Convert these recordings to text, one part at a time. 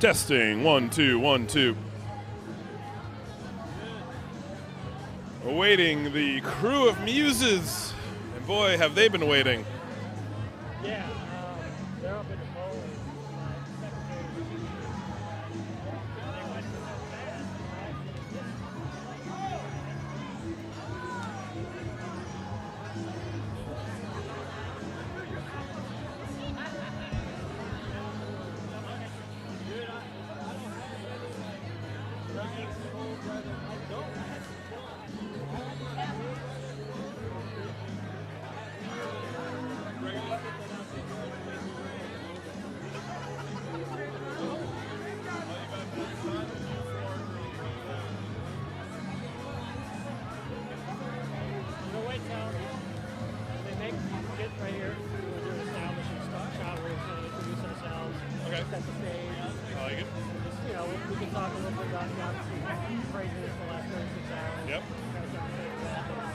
Testing. 1, 2, 1, 2. Awaiting the crew of Muses. And boy, have they been waiting. Yeah, they're up in the polls. Right here, we're doing establishing shot. We're going to introduce ourselves, Okay. set the stage. I like it. Just, we can talk a little bit about the obviously craziness the last 36 hours. Yep. Kind of set the stage for that.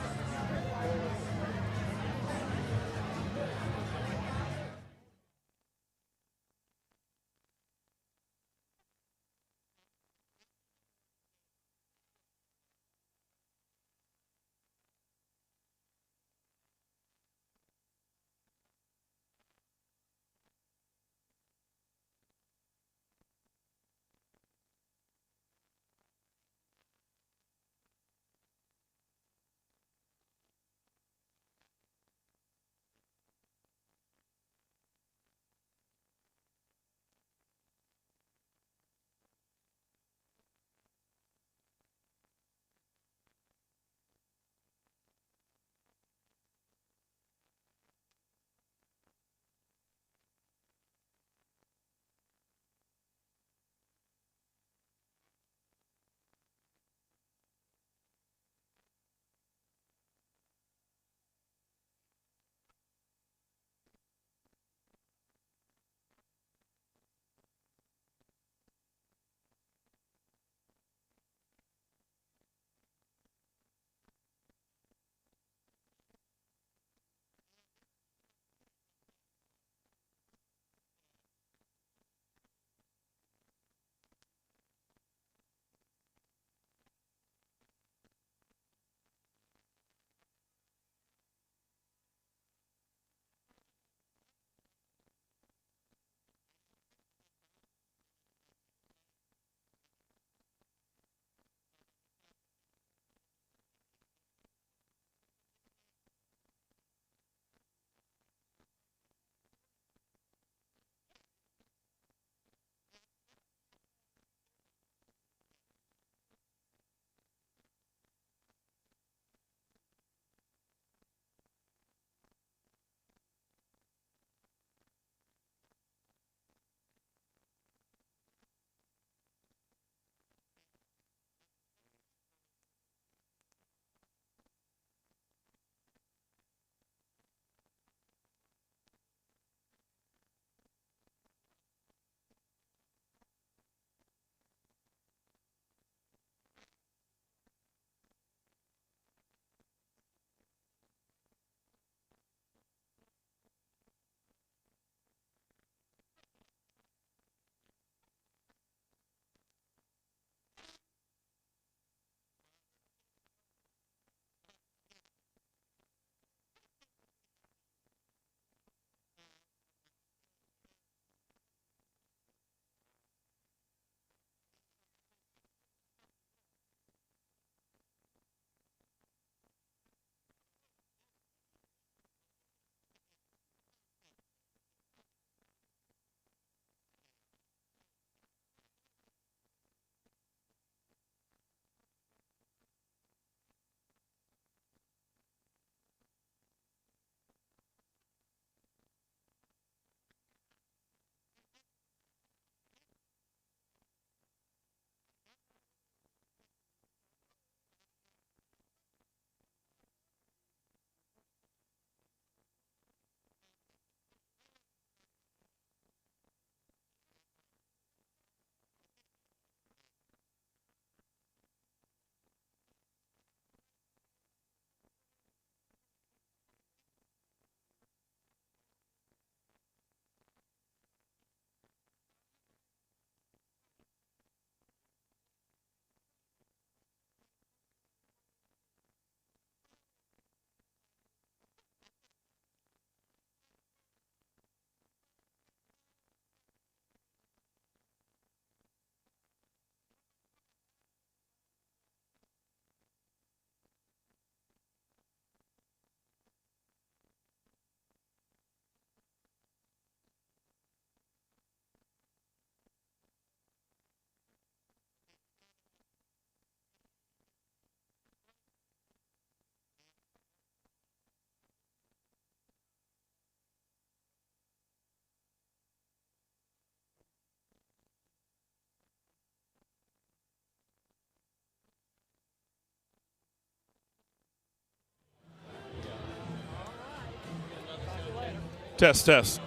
Test, test.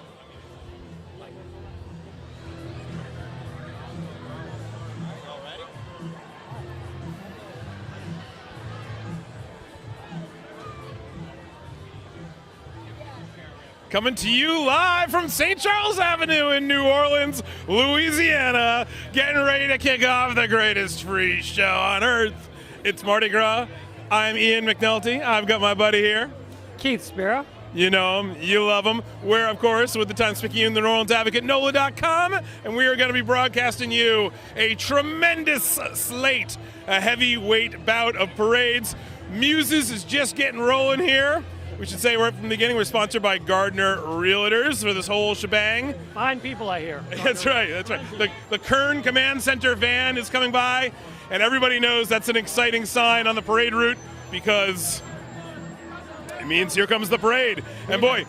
Coming to you live from St. Charles Avenue in New Orleans, Louisiana, getting ready to kick off the greatest free show on earth. It's Mardi Gras. I'm Ian McNulty. I've got my buddy here, Keith Spiro. You know him, you love him. We're, of course, with the Times-Picayune, the New Orleans Advocate, NOLA.com, and we are going to be broadcasting you a tremendous slate, a heavyweight bout of parades. Muses is just getting rolling here. We should say right from the beginning, we're sponsored by Gardner Realtors for this whole shebang. Fine people, I hear. That's right, that's right. The Kern Command Center van is coming by, and everybody knows that's an exciting sign on the parade route because it means here comes the parade. And boy,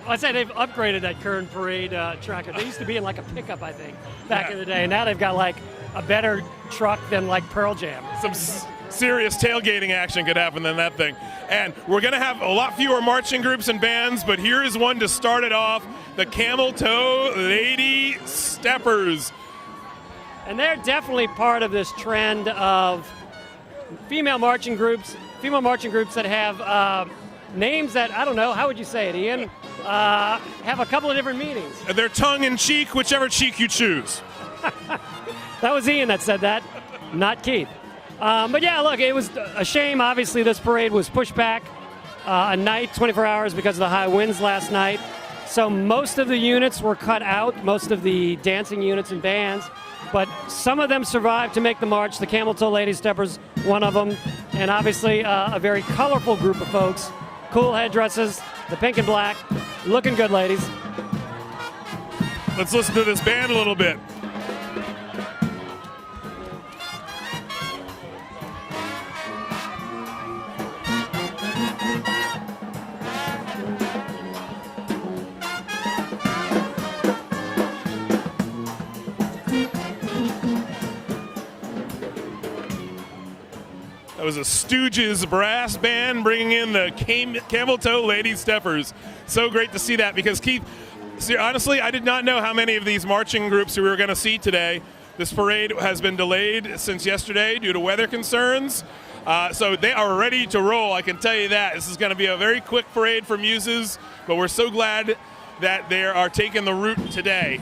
I'd say they've upgraded that Kern parade track. They used to be in like a pickup, I think, back in the day. Now they've got like a better truck than like Pearl Jam. Some serious tailgating action could happen than that thing. And we're going to have a lot fewer marching groups and bands, but here is one to start it off, the Camel Toe Lady Steppers. And they're definitely part of this trend of female marching groups that have names that, I don't know, how would you say it, Ian? Have a couple of different meanings. They're tongue-in-cheek, whichever cheek you choose. That was Ian that said that, not Keith. But yeah, look, it was a shame. Obviously, this parade was pushed back a night, 24 hours, because of the high winds last night. So most of the units were cut out, most of the dancing units and bands. But some of them survived to make the march. The Camel Toe Lady Steppers, one of them. And obviously, a very colorful group of folks. Cool headdresses, the pink and black. Looking good, ladies. Let's listen to this band a little bit. That was a Stooges brass band bringing in the Camel Toe Lady Steppers. So great to see that because, Keith, honestly, I did not know how many of these marching groups we were going to see today. This parade has been delayed since yesterday due to weather concerns. So they are ready to roll, I can tell you that. This is going to be a very quick parade for Muses, but we're so glad that they are taking the route today.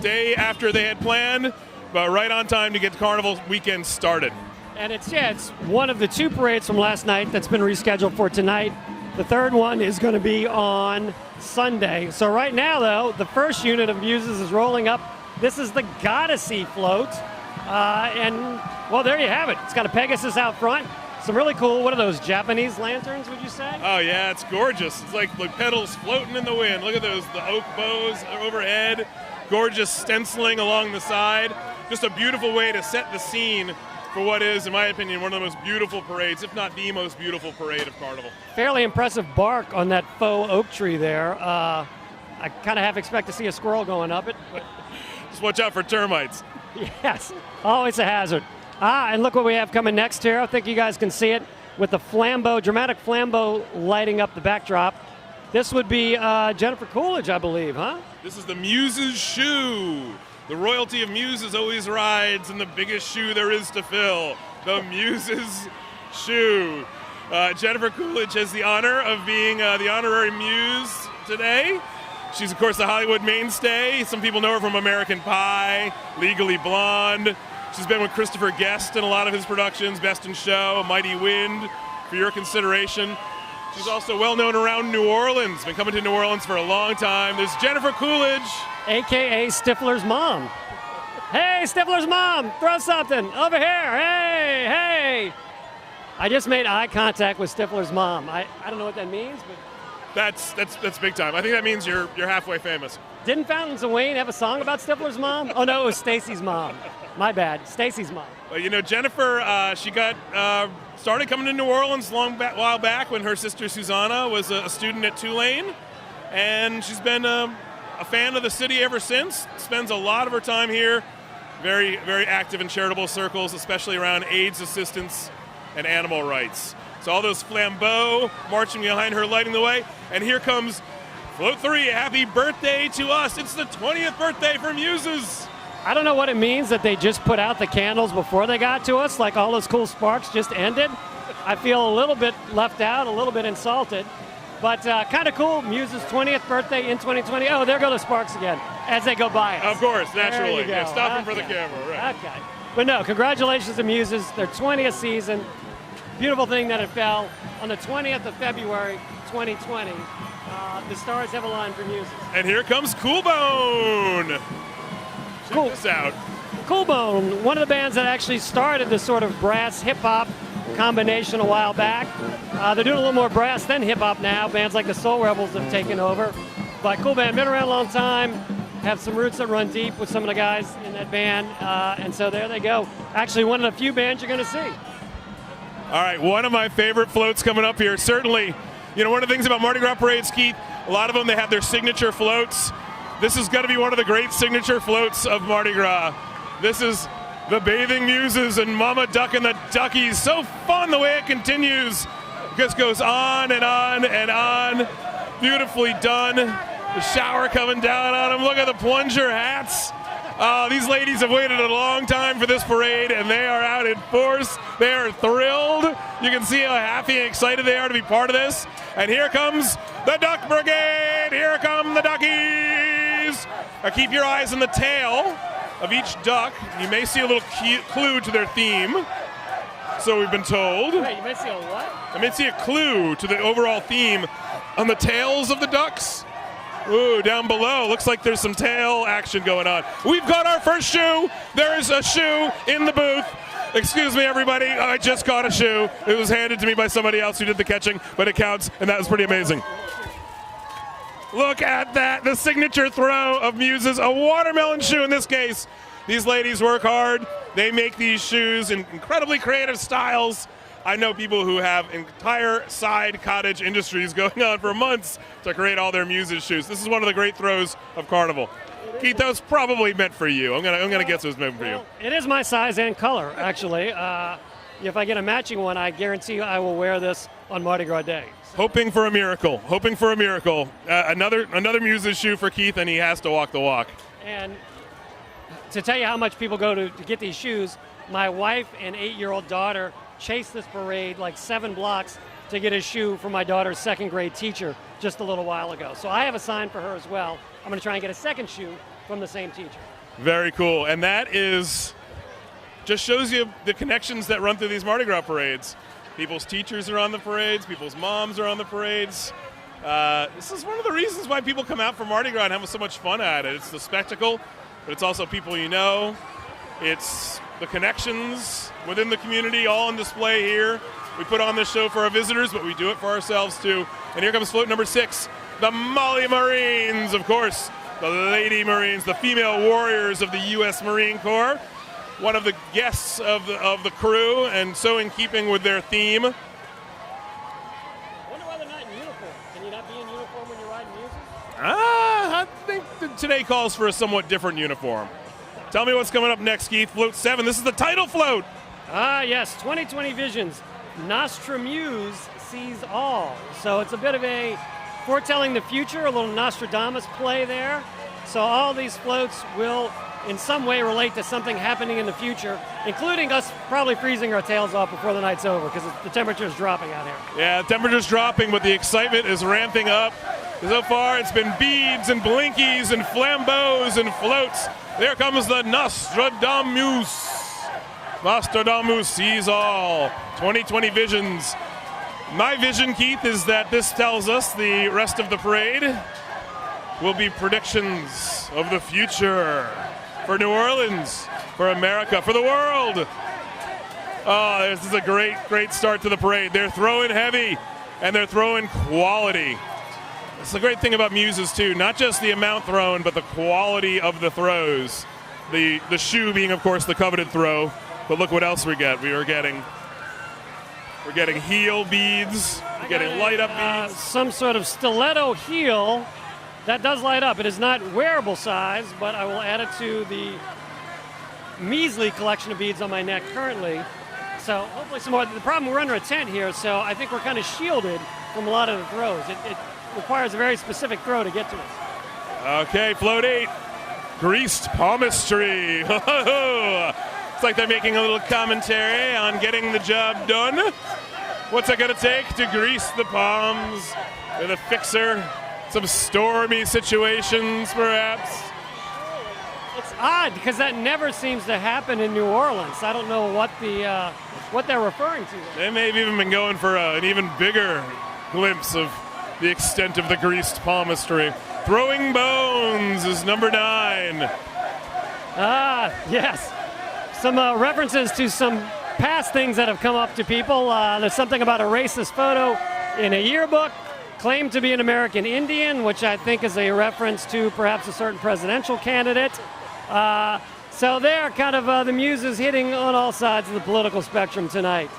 Day after they had planned, but right on time to get the Carnival weekend started. And it's one of the two parades from last night that's been rescheduled for tonight. The third one is going to be on Sunday. So right now, though, the first unit of Muses is rolling up. This is the Goddessy float. And, well, there you have it. It's got a Pegasus out front. Some really cool, what are those, Japanese lanterns, would you say? Oh, yeah, it's gorgeous. It's like petals floating in the wind. Look at those, the oak bows overhead. Gorgeous stenciling along the side. Just a beautiful way to set the scene for what is, in my opinion, one of the most beautiful parades, if not the most beautiful parade of Carnival. Fairly impressive bark on that faux oak tree there. I kind of half expect to see a squirrel going up it. But just watch out for termites. Yes, always a hazard. And look what we have coming next here. I think you guys can see it with the dramatic flambeau lighting up the backdrop. This would be Jennifer Coolidge, I believe, huh? This is the Muses shoe. The royalty of Muses always rides in the biggest shoe there is to fill, the Muses shoe. Jennifer Coolidge has the honor of being the honorary Muse today. She's, of course, a Hollywood mainstay. Some people know her from American Pie, Legally Blonde. She's been with Christopher Guest in a lot of his productions, Best in Show, Mighty Wind, for your consideration. She's also well known around New Orleans, been coming to New Orleans for a long time. There's Jennifer Coolidge. AKA Stifler's mom. Hey, Stifler's mom, throw something over here. Hey, hey. I just made eye contact with Stifler's mom. I don't know what that means, but that's big time. I think that means you're halfway famous. Didn't Fountains of Wayne have a song about Stifler's mom? Oh no, it was Stacy's mom. My bad, Stacy's mom. Well, you know, Jennifer, she got started coming to New Orleans a while back when her sister Susanna was a student at Tulane, and she's been a fan of the city ever since. Spends a lot of her time here. Very, very active in charitable circles, especially around AIDS assistance and animal rights. So all those flambeaux marching behind her, lighting the way. And here comes Float 3, happy birthday to us. It's the 20th birthday for Muses. I don't know what it means that they just put out the candles before they got to us, like all those cool sparks just ended. I feel a little bit left out, a little bit insulted, but kind of cool. Muses' 20th birthday in 2020. Oh, there go the sparks again as they go by us. Of course, naturally. There you go. Yeah, stopping for the camera, right. Okay. But no, congratulations to Muses, their 20th season. Beautiful thing that it fell on the 20th of February, 2020. The stars have aligned for Muses. And here comes Cool Bone. Check this out. Cool Bone, one of the bands that actually started this sort of brass hip-hop combination a while back. They're doing a little more brass than hip-hop now. Bands like the Soul Rebels have taken over. But cool band, been around a long time, have some roots that run deep with some of the guys in that band. And so there they go. Actually, one of the few bands you're going to see. All right, one of my favorite floats coming up here. Certainly, one of the things about Mardi Gras parades, Keith, a lot of them, they have their signature floats. This is going to be one of the great signature floats of Mardi Gras. This is the Bathing Muses and Mama Duck and the Duckies. So fun the way it continues. It just goes on and on and on. Beautifully done. The shower coming down on them. Look at the plunger hats. These ladies have waited a long time for this parade, and they are out in force. They are thrilled. You can see how happy and excited they are to be part of this. And here comes the Duck Brigade. Here come the Duckies. Now keep your eyes on the tail of each duck. You may see a little clue to their theme. So we've been told. Wait, you may see a what? I may see a clue to the overall theme on the tails of the ducks. Ooh, down below, looks like there's some tail action going on. We've got our first shoe. There is a shoe in the booth. Excuse me, everybody, I just caught a shoe. It was handed to me by somebody else who did the catching, but it counts, and that was pretty amazing. Look at that, the signature throw of Muses, a watermelon shoe in this case. These ladies work hard. They make these shoes in incredibly creative styles. I know people who have entire side cottage industries going on for months to create all their Muses shoes. This is one of the great throws of Carnival. Keith, that was probably meant for you. I'm gonna guess it was meant for you. It is my size and color, actually. If I get a matching one, I guarantee you I will wear this on Mardi Gras Day. Hoping for a miracle. Hoping for a miracle. Another Muses shoe for Keith, and he has to walk the walk. And to tell you how much people go to get these shoes, my wife and 8-year-old daughter chased this parade like 7 blocks to get a shoe for my daughter's 2nd grade teacher just a little while ago. So I have a sign for her as well. I'm going to try and get a second shoe from the same teacher. Very cool. And that just shows you the connections that run through these Mardi Gras parades. People's teachers are on the parades. People's moms are on the parades. This is one of the reasons why people come out for Mardi Gras and have so much fun at it. It's the spectacle, but it's also people you know. It's the connections within the community all on display here. We put on this show for our visitors, but we do it for ourselves too. And here comes float number 6, the Molly Marines, of course, the Lady Marines, the female warriors of the U.S. Marine Corps. One of the guests of the crew, and so in keeping with their theme. I wonder why they're not in uniform. Can you not be in uniform when you're riding Muses? I think that today calls for a somewhat different uniform. Tell me what's coming up next, Keith. Float 7. This is the title float. Yes, 2020 Visions. Nostramuse sees all. So it's a bit of a foretelling the future, a little Nostradamus play there. So all these floats will in some way relate to something happening in the future, including us probably freezing our tails off before the night's over because the temperature is dropping out here. Yeah, the temperature's dropping, but the excitement is ramping up. So far, it's been beads and blinkies and flambeaus and floats. There comes the Nostradamus. Nostradamus sees all. 2020 Visions. My vision, Keith, is that this tells us the rest of the parade will be predictions of the future for New Orleans, for America, for the world. Oh, this is a great, great start to the parade. They're throwing heavy, and they're throwing quality. It's the great thing about Muses, too. Not just the amount thrown, but the quality of the throws. The shoe being, of course, the coveted throw. But look what else we get. We're getting heel beads. We're getting light-up beads. Some sort of stiletto heel that does light up. It is not wearable size, but I will add it to the measly collection of beads on my neck currently. So hopefully some more. The problem, we're under a tent here, so I think we're kind of shielded from a lot of the throws. requires a very specific throw to get to it. Okay, float 8. Greased palmistry. It's like they're making a little commentary on getting the job done. What's it going to take to grease the palms with a fixer? Some stormy situations, perhaps? It's odd because that never seems to happen in New Orleans. I don't know what they're referring to. They may have even been going for an even bigger glimpse of the extent of the greased palmistry. Throwing bones is number 9. Yes. Some references to some past things that have come up to people. There's something about a racist photo in a yearbook, claimed to be an American Indian, which I think is a reference to perhaps a certain presidential candidate. So they're kind of the Muses hitting on all sides of the political spectrum tonight.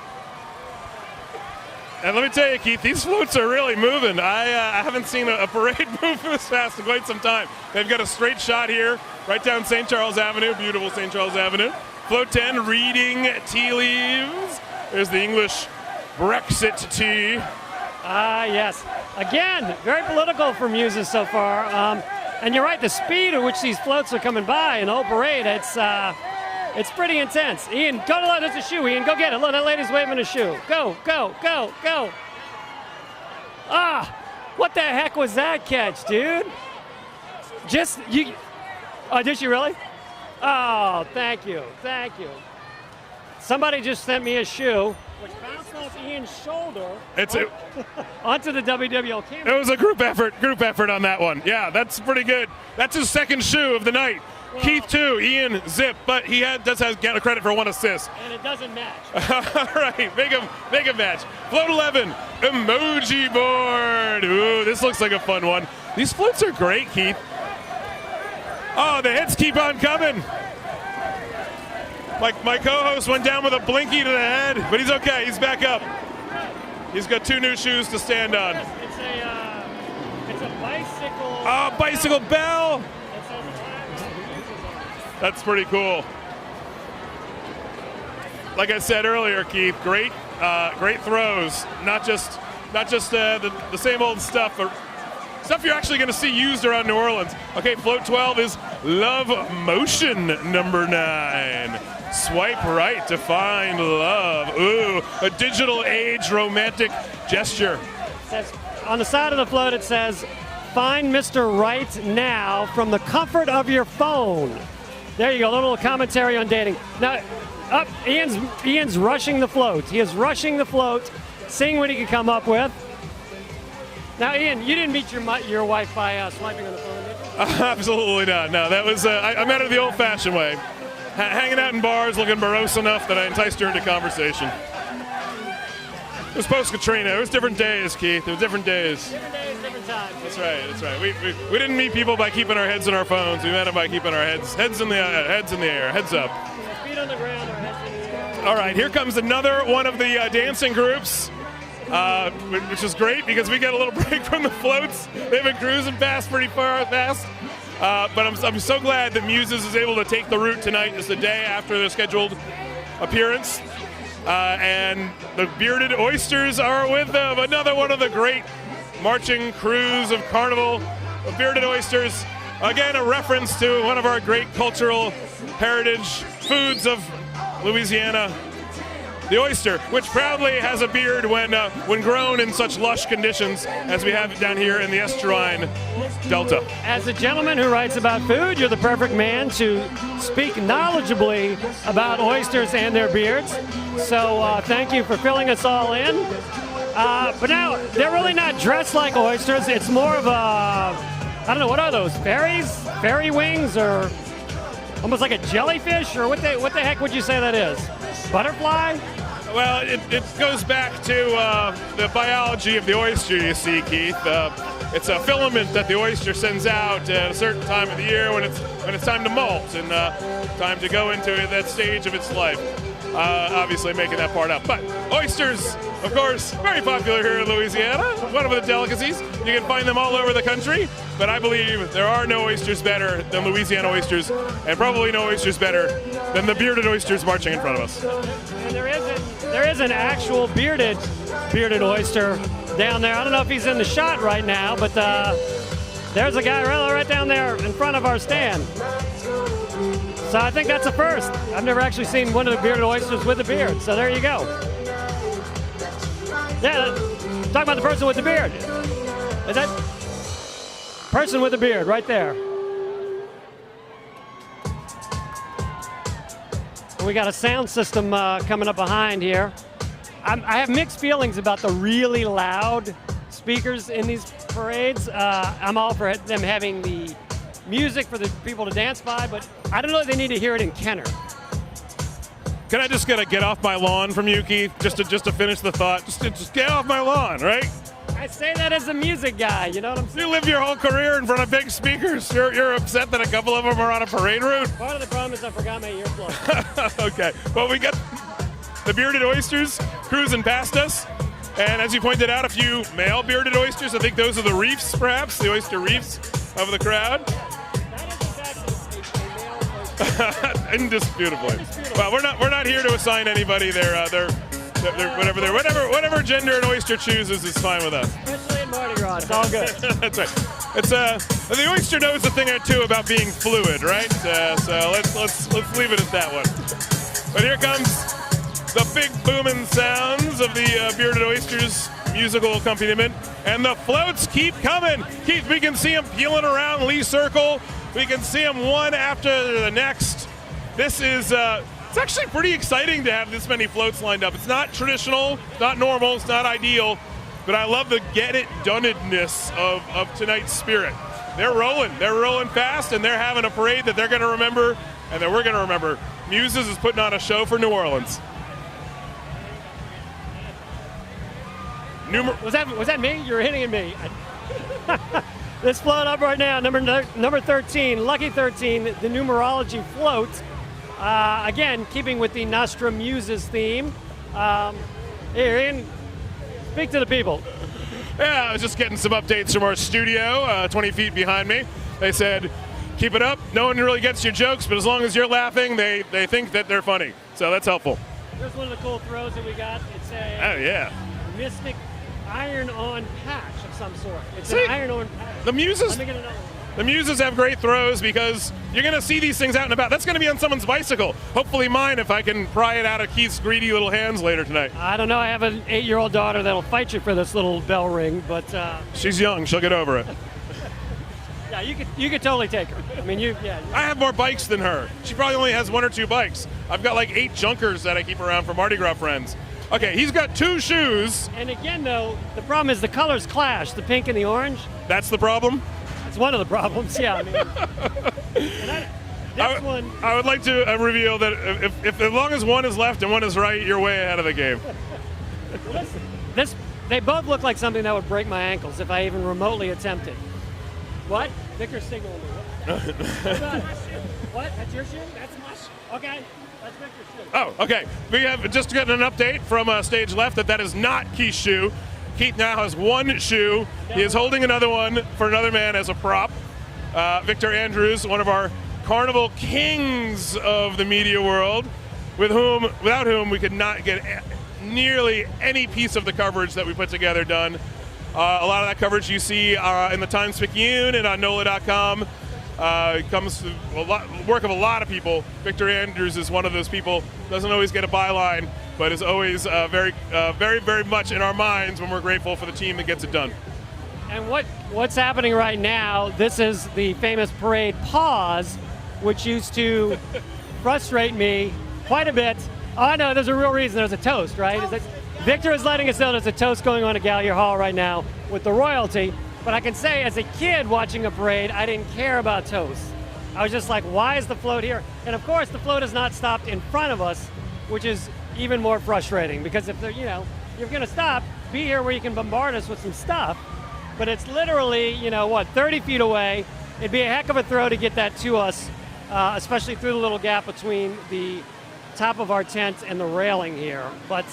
And let me tell you, Keith, these floats are really moving. I haven't seen a parade move this fast in quite some time. They've got a straight shot here, right down St. Charles Avenue, beautiful St. Charles Avenue. Float 10, reading tea leaves. There's the English Brexit tea. Yes. Again, very political for Muses so far. And you're right, the speed at which these floats are coming by in the whole parade, it's pretty intense. Ian, go to there's a shoe, Ian. Go get it. Look, that lady's waving a shoe. Go, go, go, go. What the heck was that catch, dude? Oh, did she really? Oh, thank you, thank you. Somebody just sent me a shoe, which bounced off Ian's shoulder onto the WWL camera. It was a group effort on that one. Yeah, that's pretty good. That's his second shoe of the night. Well, Keith 2, Ian zip, but he does get a credit for 1 assist. And it doesn't match. All right, make him match. Float 11, emoji board. Ooh, this looks like a fun one. These floats are great, Keith. Oh, the hits keep on coming. My co-host went down with a blinky to the head, but he's okay. He's back up. He's got 2 new shoes to stand on. It's a bicycle. Oh, bicycle bell. That's pretty cool. Like I said earlier, Keith, great throws. Not just the same old stuff, but stuff you're actually going to see used around New Orleans. Okay, float 12 is Love Motion number 9. Swipe right to find love. Ooh, a digital age romantic gesture. It says, on the side of the float it says, find Mr. Right now from the comfort of your phone. There you go, a little commentary on dating. Now, Ian's rushing the float. He is rushing the float, seeing what he can come up with. Now, Ian, you didn't meet your wife by swiping on the phone, did you? Absolutely not. No, that was I met her the old-fashioned way, hanging out in bars, looking morose enough that I enticed her into conversation. It was post-Katrina. It was different days, Keith. It was different days. Different days, different times. That's right. That's right. We didn't meet people by keeping our heads in our phones. We met them by keeping our heads in the air, heads up. Feet on the ground, our heads in the air. All right, here comes another one of the dancing groups. Which is great because we get a little break from the floats. They've been cruising past pretty fast. But I'm so glad that Muses is able to take the route tonight. It's the day after their scheduled appearance. And the Bearded Oysters are with them. Another one of the great marching crews of Carnival. The Bearded Oysters, again, a reference to one of our great cultural heritage foods of Louisiana. The oyster, which proudly has a beard when grown in such lush conditions as we have it down here in the Estuarine Delta. As a gentleman who writes about food, you're the perfect man to speak knowledgeably about oysters and their beards. So thank you for filling us all in. But now, they're really not dressed like oysters. It's more of I don't know, what are those, fairies? Fairy wings, or almost like a jellyfish? Or what the heck would you say that is? Butterfly? Well, it goes back to the biology of the oyster, you see, Keith. It's a filament that the oyster sends out at a certain time of the year when it's time to molt and time to go into that stage of its life. Obviously making that part up. But oysters, of course, very popular here in Louisiana. One of the delicacies. You can find them all over the country. But I believe there are no oysters better than Louisiana oysters, and probably no oysters better than the bearded oysters marching in front of us. And there is an actual bearded oyster down there. I don't know if he's in the shot right now, but there's a guy right down there in front of our stand. So I think that's a first. I've never actually seen one of the bearded oysters with a beard, so there you go. Yeah, talk about the person with the beard. Is that person with the beard right there? We got a sound system coming up behind here. I have mixed feelings about the really loud speakers in these parades. I'm all for them having the music for the people to dance by, but I don't know if they need to hear it in Kenner. Can I just get off my lawn from you, Keith? Just to finish the thought. Just get off my lawn, right? I say that as a music guy, you know what I'm saying? You live your whole career in front of big speakers. You're upset that a couple of them are on a parade route? Part of the problem is I forgot my earplugs. Okay, well, we got the bearded oysters cruising past us. And as you pointed out, a few male bearded oysters. I think those are the reefs, perhaps, the oyster reefs of the crowd. Indisputably. Well, we're not here to assign anybody whatever gender an oyster chooses is fine with us. Especially in Mardi Gras, it's all good. That's right. It's the oyster knows a thing or two about being fluid, right? So let's leave it at that one. But here comes the big booming sounds of the bearded oysters musical accompaniment, and the floats keep coming. Keith, we can see them peeling around Lee Circle. We can see them one after the next. This is it's actually pretty exciting to have this many floats lined up. It's not traditional, it's not normal, it's not ideal, but I love the get-it-done-edness of tonight's spirit. They're rolling fast, and they're having a parade that they're going to remember and that we're going to remember. Muses is putting on a show for New Orleans. Was that me? You were hitting at me. This float up right now, number 13, Lucky 13, the numerology float. Again, keeping with the Nostra Muses theme. Here, Ian, speak to the people. Yeah, I was just getting some updates from our studio, 20 feet behind me. They said, keep it up. No one really gets your jokes, but as long as you're laughing, they think that they're funny. So that's helpful. Here's one of the cool throws that we got. It's a mystic iron-on patch of some sort. It's an iron-on patch. The Muses. Let me get another one. The Muses have great throws because you're going to see these things out and about. That's going to be on someone's bicycle. Hopefully mine if I can pry it out of Keith's greedy little hands later tonight. I don't know. I have an 8-year-old daughter that'll fight you for this little bell ring, but... She's young. She'll get over it. Yeah, you could totally take her. I mean, I have more bikes than her. She probably only has 1 or 2 bikes. I've got like 8 junkers that I keep around for Mardi Gras friends. Okay, he's got 2 shoes. And again, though, the problem is the colors clash, the pink and the orange. That's the problem? That's one of the problems, yeah. I mean, I would like to reveal that if as long as one is left and one is right, you're way ahead of the game. They both look like something that would break my ankles if I even remotely attempted. What? Victor's signaling me. What? That's your shoe? That's my shoe. Okay. That's Victor's shoe. Oh, okay. We have just gotten an update from stage left that is not Keith's shoe. Keith now has 1 shoe. He is holding another one for another man as a prop. Victor Andrews, one of our carnival kings of the media world, without whom we could not get nearly any piece of the coverage that we put together done. A lot of that coverage you see in the Times-Picayune and on NOLA.com. Comes to work of a lot of people. Victor Andrews is one of those people. Doesn't always get a byline, but is always very, very much in our minds when we're grateful for the team that gets it done. And what's happening right now, this is the famous parade pause, which used to frustrate me quite a bit. Oh, no, there's a real reason. There's a toast, right? Victor is letting us know there's a toast going on at Gallier Hall right now with the royalty. But I can say, as a kid watching a parade, I didn't care about toast. I was just like, why is the float here? And of course, the float has not stopped in front of us, which is even more frustrating because if you're going to stop, be here where you can bombard us with some stuff. But it's literally, 30 feet away. It'd be a heck of a throw to get that to us, especially through the little gap between the top of our tent and the railing here. But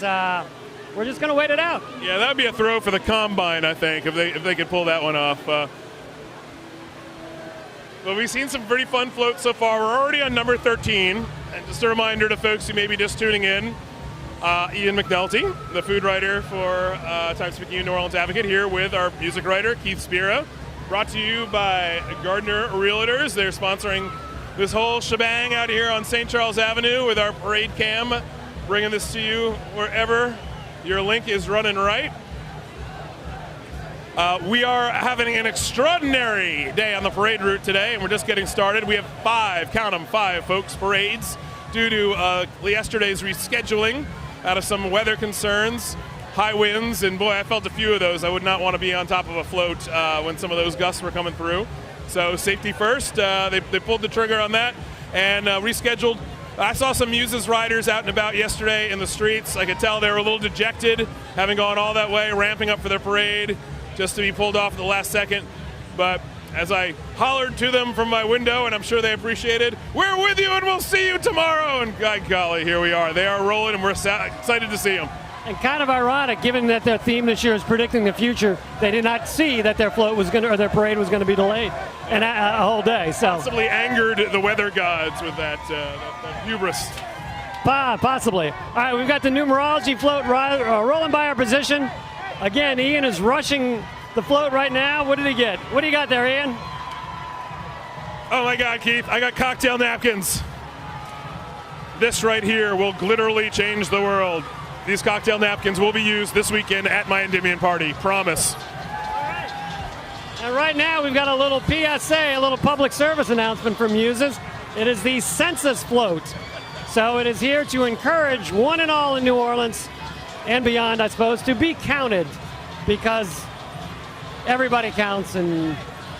we're just going to wait it out. Yeah, that would be a throw for the combine, I think, if they could pull that one off. But we've seen some pretty fun floats so far. We're already on number 13. And just a reminder to folks who may be just tuning in, Ian McNulty, the food writer for Times Picayune New Orleans Advocate, here with our music writer, Keith Spiro. Brought to you by Gardner Realtors. They're sponsoring this whole shebang out here on St. Charles Avenue with our parade cam, bringing this to you wherever your link is running right. We are having an extraordinary day on the parade route today, and we're just getting started. We have 5, count them, 5, folks, parades due to yesterday's rescheduling out of some weather concerns, high winds, and boy, I felt a few of those. I would not want to be on top of a float when some of those gusts were coming through. So safety first. They pulled the trigger on that and rescheduled. I saw some Muses riders out and about yesterday in the streets. I could tell they were a little dejected, having gone all that way, ramping up for their parade, just to be pulled off at the last second. But as I hollered to them from my window, and I'm sure they appreciated, we're with you and we'll see you tomorrow. And God golly, here we are. They are rolling and we're excited to see them. And kind of ironic, given that their theme this year is predicting the future, they did not see that their float was going to, or their parade was going to be delayed and a whole day. So possibly angered the weather gods with that hubris. Possibly. All right, we've got the numerology float rolling by our position. Again, Ian is rushing the float right now. What did he get? What do you got there, Ian? Oh my God, Keith, I got cocktail napkins. This right here will literally change the world. These cocktail napkins will be used this weekend at my Endymion party, promise. All right. And right now we've got a little PSA, a little public service announcement from Muses. It is the census float. So it is here to encourage one and all in New Orleans and beyond, I suppose, to be counted, because everybody counts, and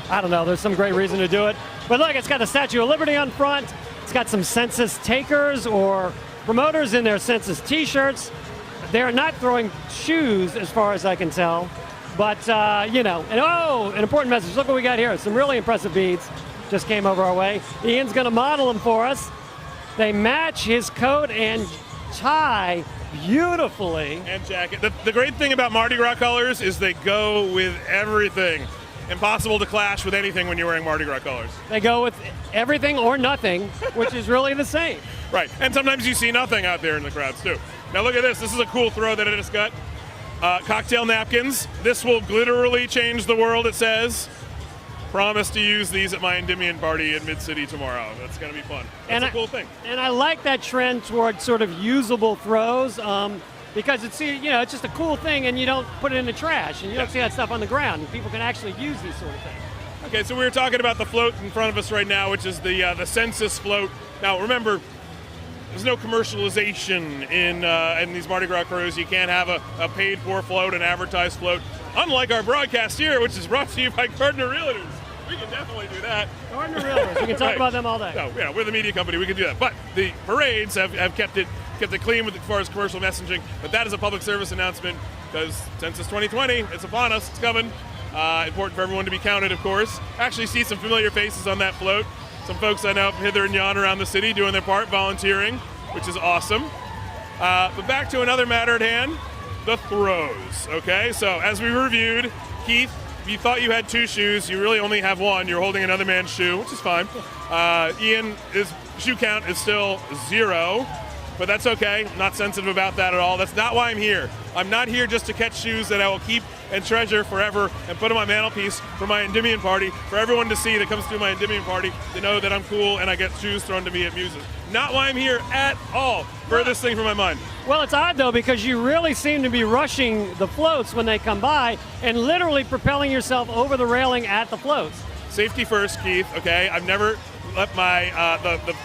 I don't know, there's some great reason to do it. But look, it's got the Statue of Liberty on front. It's got some census takers or promoters in their census t-shirts. They're not throwing shoes, as far as I can tell. But, you know, and an important message. Look what we got here. Some really impressive beads just came over our way. Ian's going to model them for us. They match his coat and tie beautifully. And jacket. The great thing about Mardi Gras colors is they go with everything. Impossible to clash with anything when you're wearing Mardi Gras colors. They go with everything or nothing, which is really the same. Right, and sometimes you see nothing out there in the crowds too. Now look at this. This is a cool throw that I just got. Cocktail napkins. This will literally change the world, it says. Promise to use these at my Endymion party in Mid-City tomorrow. That's going to be fun. That's a cool thing. And I like that trend towards sort of usable throws because it's, you know, it's just a cool thing, and you don't put it in the trash, and you don't see that stuff on the ground, and people can actually use these sort of things. Okay, so we were talking about the float in front of us right now, which is the census float. Now remember, there's no commercialization in these Mardi Gras crews. You can't have a paid-for float, an advertised float. Unlike our broadcast here, which is brought to you by Gardner Realtors. We can definitely do that. Gardner Realtors. We can talk about them all day. No, yeah, we're the media company. We can do that. But the parades have kept it clean with as far as commercial messaging. But that is a public service announcement because Census 2020, it's upon us. It's coming. Important for everyone to be counted, of course. Actually see some familiar faces on that float. Some folks I know from hither and yon around the city doing their part, volunteering, which is awesome. But back to another matter at hand, the throws. Okay, so as we reviewed, Keith, if you thought you had 2 shoes, you really only have 1. You're holding another man's shoe, which is fine. Ian, his shoe count is still 0, but that's okay. I'm not sensitive about that at all. That's not why I'm here. I'm not here just to catch shoes that I will keep and treasure forever and put on my mantelpiece for my Endymion party, for everyone to see that comes through my Endymion party to know that I'm cool and I get shoes thrown to me at Muses. Not why I'm here at all. Furthest thing from my mind. Well, it's odd, though, because you really seem to be rushing the floats when they come by and literally propelling yourself over the railing at the floats. Safety first, Keith, okay? I've never let my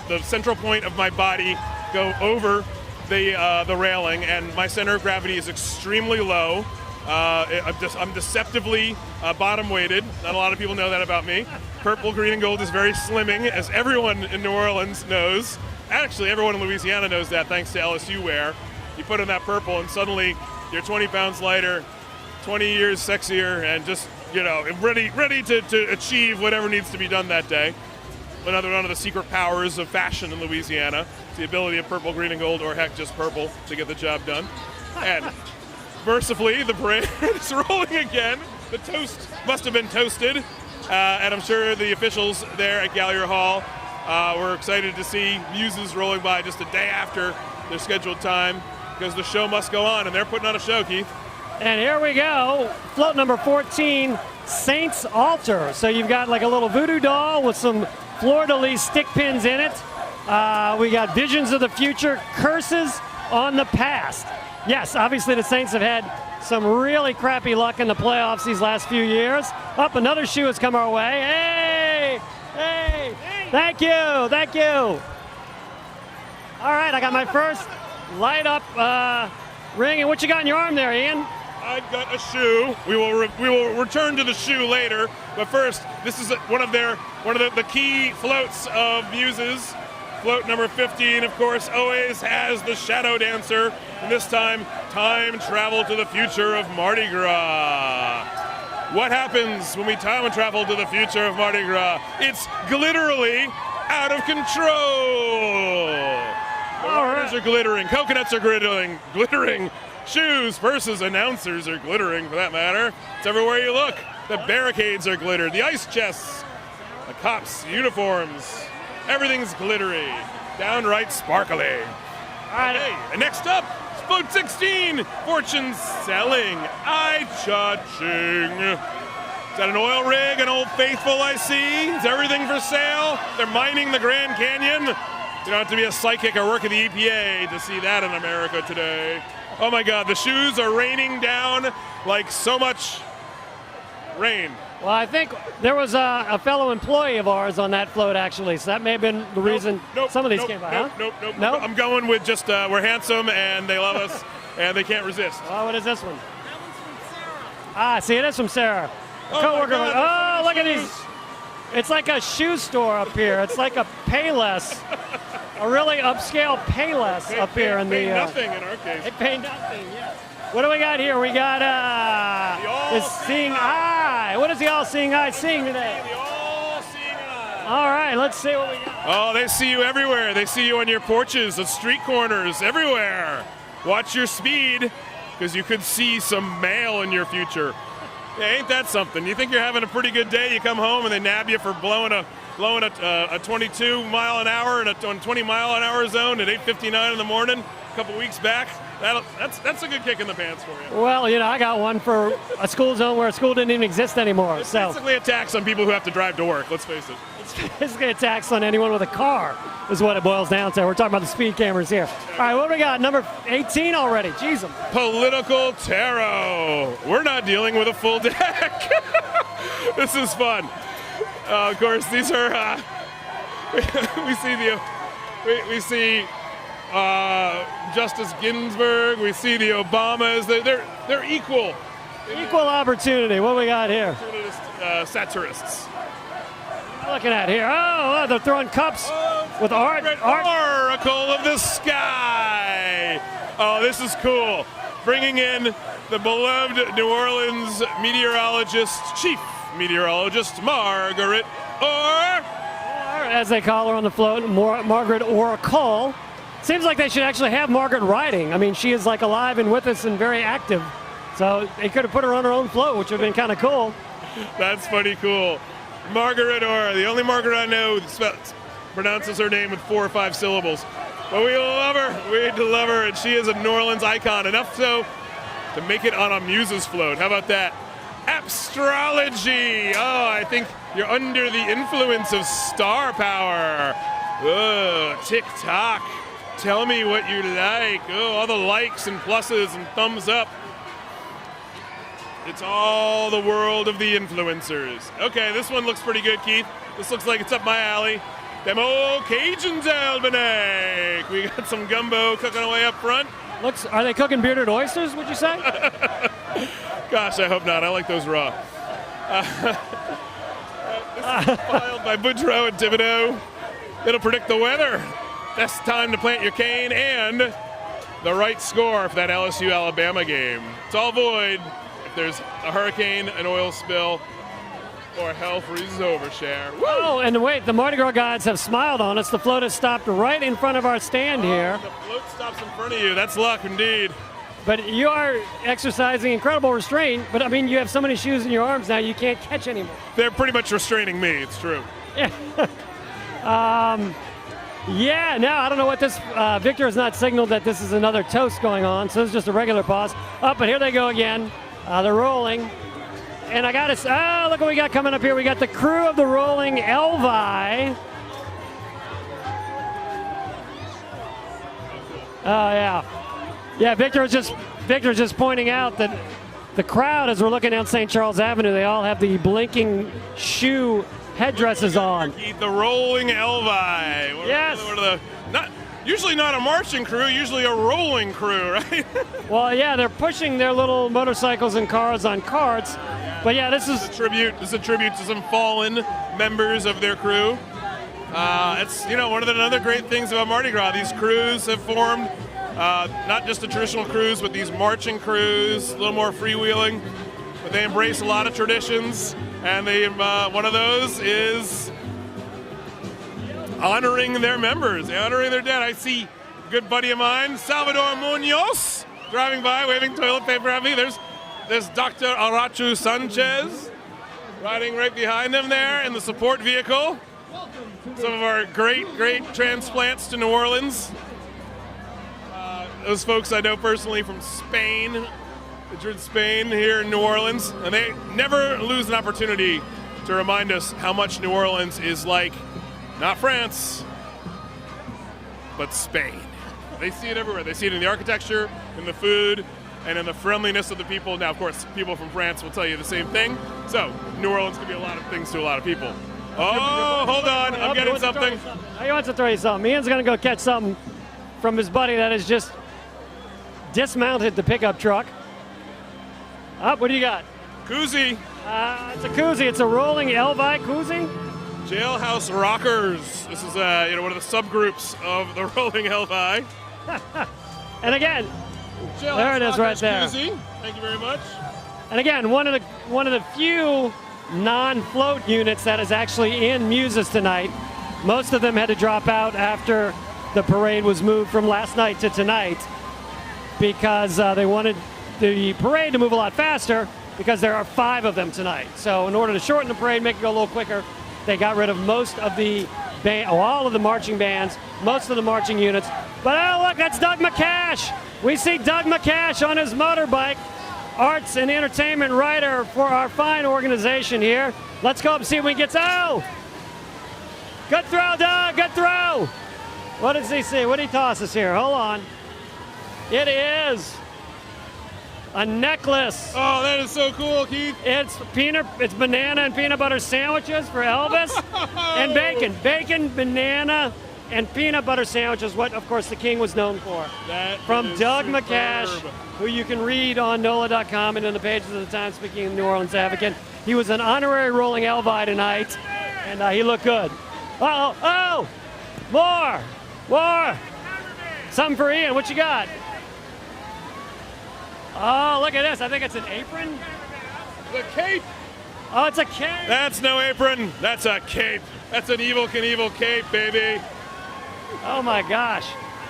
the central point of my body go over the railing, and my center of gravity is extremely low. I'm deceptively bottom weighted. Not a lot of people know that about me. Purple, green, and gold is very slimming, as everyone in New Orleans knows. Actually, everyone in Louisiana knows that, thanks to LSU wear. You put on that purple, and suddenly you're 20 pounds lighter, 20 years sexier, and just, you know, ready to achieve whatever needs to be done that day. Another one of the secret powers of fashion in Louisiana, the ability of purple, green, and gold, or heck, just purple, to get the job done. And mercifully, the parade is rolling again. The toast must have been toasted, and I'm sure the officials there at Gallier Hall were excited to see Muses rolling by just a day after their scheduled time. because the show must go on, and they're putting on a show, Keith. And here we go, float number 14, Saint's Altar. So you've got like a little voodoo doll with some fleur-de-lis stick pins in it. We got visions of the future, curses on the past. Yes, obviously the Saints have had some really crappy luck in the playoffs these last few years. Up, another shoe has come our way. Hey, hey, thank you, thank you. All right, I got my first light up ring. And what you got in your arm there, Ian? I've got a shoe. We will return to the shoe later, but first, this is one of the key floats of Muses. Float number 15, of course, always has the shadow dancer, and this time travel to the future of Mardi Gras. What happens when we time travel to the future of Mardi Gras? It's literally out of control. The riders are glittering, coconuts are glittering. Shoes versus announcers are glittering, for that matter. It's everywhere you look. The barricades are glittered, the ice chests, the cops' uniforms. Everything's glittery, downright sparkly. All right, hey, and next up, float 16, fortune selling, eye-cha-ching. Is that an oil rig, an Old Faithful I see? Is everything for sale? They're mining the Grand Canyon? You don't have to be a psychic or work at the EPA to see that in America today. Oh my God, the shoes are raining down like so much rain. Well, I think there was a fellow employee of ours on that float, actually, so that may have been the reason some of these came by, huh? Nope. I'm going with just we're handsome and they love us and they can't resist. Oh, what is this one? That one's from Sarah. Ah, see, it is from Sarah. Oh, coworker. my God, Look at these. It's like a shoe store up here. It's like a Payless, a really upscale Payless up here in the. Pay nothing in our case. They pay nothing. Yes. What do we got here? We got the Seeing Eye. What is the All Seeing Eye seeing today? The all-seeing eye. All right, let's see what we got. Oh, they see you everywhere. They see you on your porches, at street corners, everywhere. Watch your speed, because you could see some mail in your future. Yeah, ain't that something? You think you're having a pretty good day, you come home and they nab you for blowing a 22 mile an hour in a 20 mile an hour zone at 8:59 in the morning a couple weeks back. That's a good kick in the pants for you. Well, I got one for a school zone where a school didn't even exist anymore. It's so basically a tax on people who have to drive to work, let's face it. It's basically a tax on anyone with a car is what it boils down to. We're talking about the speed cameras here. All right, what do we got? Number 18 already. Jeez. Political tarot. We're not dealing with a full deck. This is fun. Of course, these are we see Justice Ginsburg. We see the Obamas. They're equal. Equal opportunity. What do we got here? Satirists. What are we looking at here? Oh, they're throwing cups with art. Oracle of the sky. Oh, this is cool. Bringing in the beloved New Orleans chief meteorologist, Margaret Orr. As they call her on the float, Margaret Oracle. Seems like they should actually have Margaret riding. I mean, she is like alive and with us and very active. So they could have put her on her own float, which would have been kind of cool. That's pretty cool. Margaret Orr, the only Margaret I know pronounces her name with 4 or 5 syllables. But we love her. We love her, and she is a New Orleans icon, enough so to make it on a Muses float. How about that? Astrology. Oh, I think you're under the influence of star power. Oh, tick-tock. Tell me what you like. Oh, all the likes and pluses and thumbs up. It's all the world of the influencers. Okay, this one looks pretty good, Keith. This looks like it's up my alley. Them old Cajuns, Albany. We got some gumbo cooking away up front. Are they cooking bearded oysters, would you say? Gosh, I hope not. I like those raw. This is filed by Boudreaux and Thibodeau. It'll predict the weather. Best time to plant your cane and the right score for that LSU-Alabama game. It's all void if there's a hurricane, an oil spill, or hell freezes over, Cher. Woo! Oh, and wait, the Mardi Gras guides have smiled on us. The float has stopped right in front of our stand here. The float stops in front of you. That's luck indeed. But you are exercising incredible restraint, but I mean, you have so many shoes in your arms now, you can't catch anymore. They're pretty much restraining me, it's true. Yeah. Yeah, no, I don't know what this. Victor has not signaled that this is another toast going on, so this is just a regular pause. But here they go again. They're rolling. And I got to. Look what we got coming up here. We got the crew of the rolling Elvi. Oh, yeah. Yeah, Victor's just pointing out that the crowd, as we're looking down St. Charles Avenue, they all have the blinking shoe headdresses on. The rolling Elvi. Yes. Usually not a marching crew, usually a rolling crew, right? Well, yeah, they're pushing their little motorcycles and cars on carts. But yeah, this is a tribute to some fallen members of their crew. It's one of the other great things about Mardi Gras. These crews have formed, not just the traditional crews, but these marching crews, a little more freewheeling. But they embrace a lot of traditions, and one of those is honoring their members, honoring their dead. I see a good buddy of mine, Salvador Munoz, driving by, waving toilet paper at me. There's Dr. Arachu Sanchez riding right behind him there in the support vehicle. Some of our great transplants to New Orleans. Those folks I know personally from Spain, Madrid, Spain, here in New Orleans, and they never lose an opportunity to remind us how much New Orleans is like, not France, but Spain. They see it everywhere. They see it in the architecture, in the food, and in the friendliness of the people. Now, of course, people from France will tell you the same thing. So, New Orleans can be a lot of things to a lot of people. Oh, hold on. I'm getting something. He wants to throw you something. Ian's going to go catch something from his buddy that has just dismounted the pickup truck. What do you got? Koozie. It's a koozie. It's a rolling Elvi koozie. Jailhouse Rockers. This is one of the subgroups of the rolling Elvi. And again, Jailhouse there it is, Rockers right there. Koozie. Thank you very much. And again, one of the few non-float units that is actually in Muses tonight. Most of them had to drop out after the parade was moved from last night to tonight because they wanted the parade to move a lot faster because there are 5 of them tonight. So in order to shorten the parade, make it go a little quicker, they got rid of most of the all of the marching bands, most of the marching units. But oh, look, that's Doug McCash. We see Doug McCash on his motorbike, arts and entertainment writer for our fine organization here. Let's go up and see if we get. Oh! Good throw, Doug, good throw. What does he see? What did he toss us here? Hold on. It is a necklace. Oh, that is so cool, Keith. It's banana and peanut butter sandwiches for Elvis. And bacon, banana, and peanut butter sandwiches, what, of course, the King was known for. That From is Doug superb. McCash, who you can read on NOLA.com and in the pages of the Times Speaking New Orleans Advocate. He was an honorary rolling Elvi tonight, and he looked good. Oh, more. Something for Ian, what you got? Oh, look at this. I think it's an apron. The cape. Oh, it's a cape. That's no apron. That's a cape. That's an Evel Knievel cape, baby. Oh, my gosh.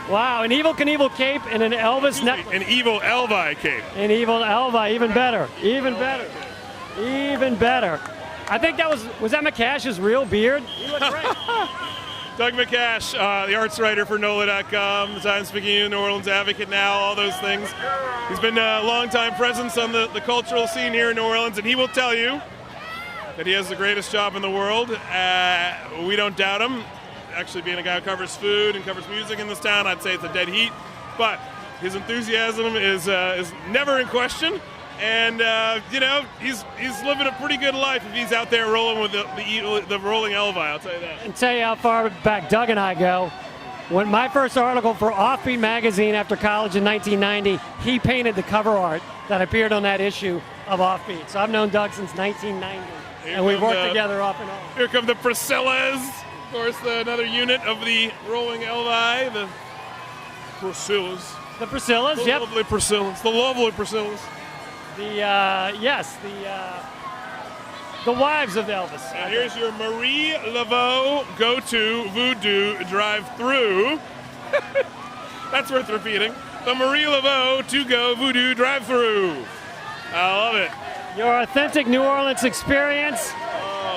Wow, an Evel Knievel cape and an Elvis necklace. An Evel Elvi cape. An Evel Elvi, even better. Even better. I think that was that McCash's real beard? He looked great. Doug McCash, the arts writer for NOLA.com, the Times Speaking New Orleans Advocate now, all those things. He's been a longtime presence on the cultural scene here in New Orleans, and he will tell you that he has the greatest job in the world. We don't doubt him. Actually, being a guy who covers food and covers music in this town, I'd say it's a dead heat. But his enthusiasm is never in question. And, he's living a pretty good life if he's out there rolling with the rolling Elvi, I'll tell you that. And tell you how far back Doug and I go. When my first article for Offbeat magazine after college in 1990, he painted the cover art that appeared on that issue of Offbeat. So I've known Doug since 1990, and we've worked together off and on. Here come the Priscillas. Of course, another unit of the rolling Elvi, the Priscillas. The Priscillas, The yep. lovely Priscillas. The lovely Priscillas. The wives of Elvis. And here's your Marie Laveau go-to voodoo drive-through. That's worth repeating. The Marie Laveau to-go voodoo drive-through. I love it. Your authentic New Orleans experience.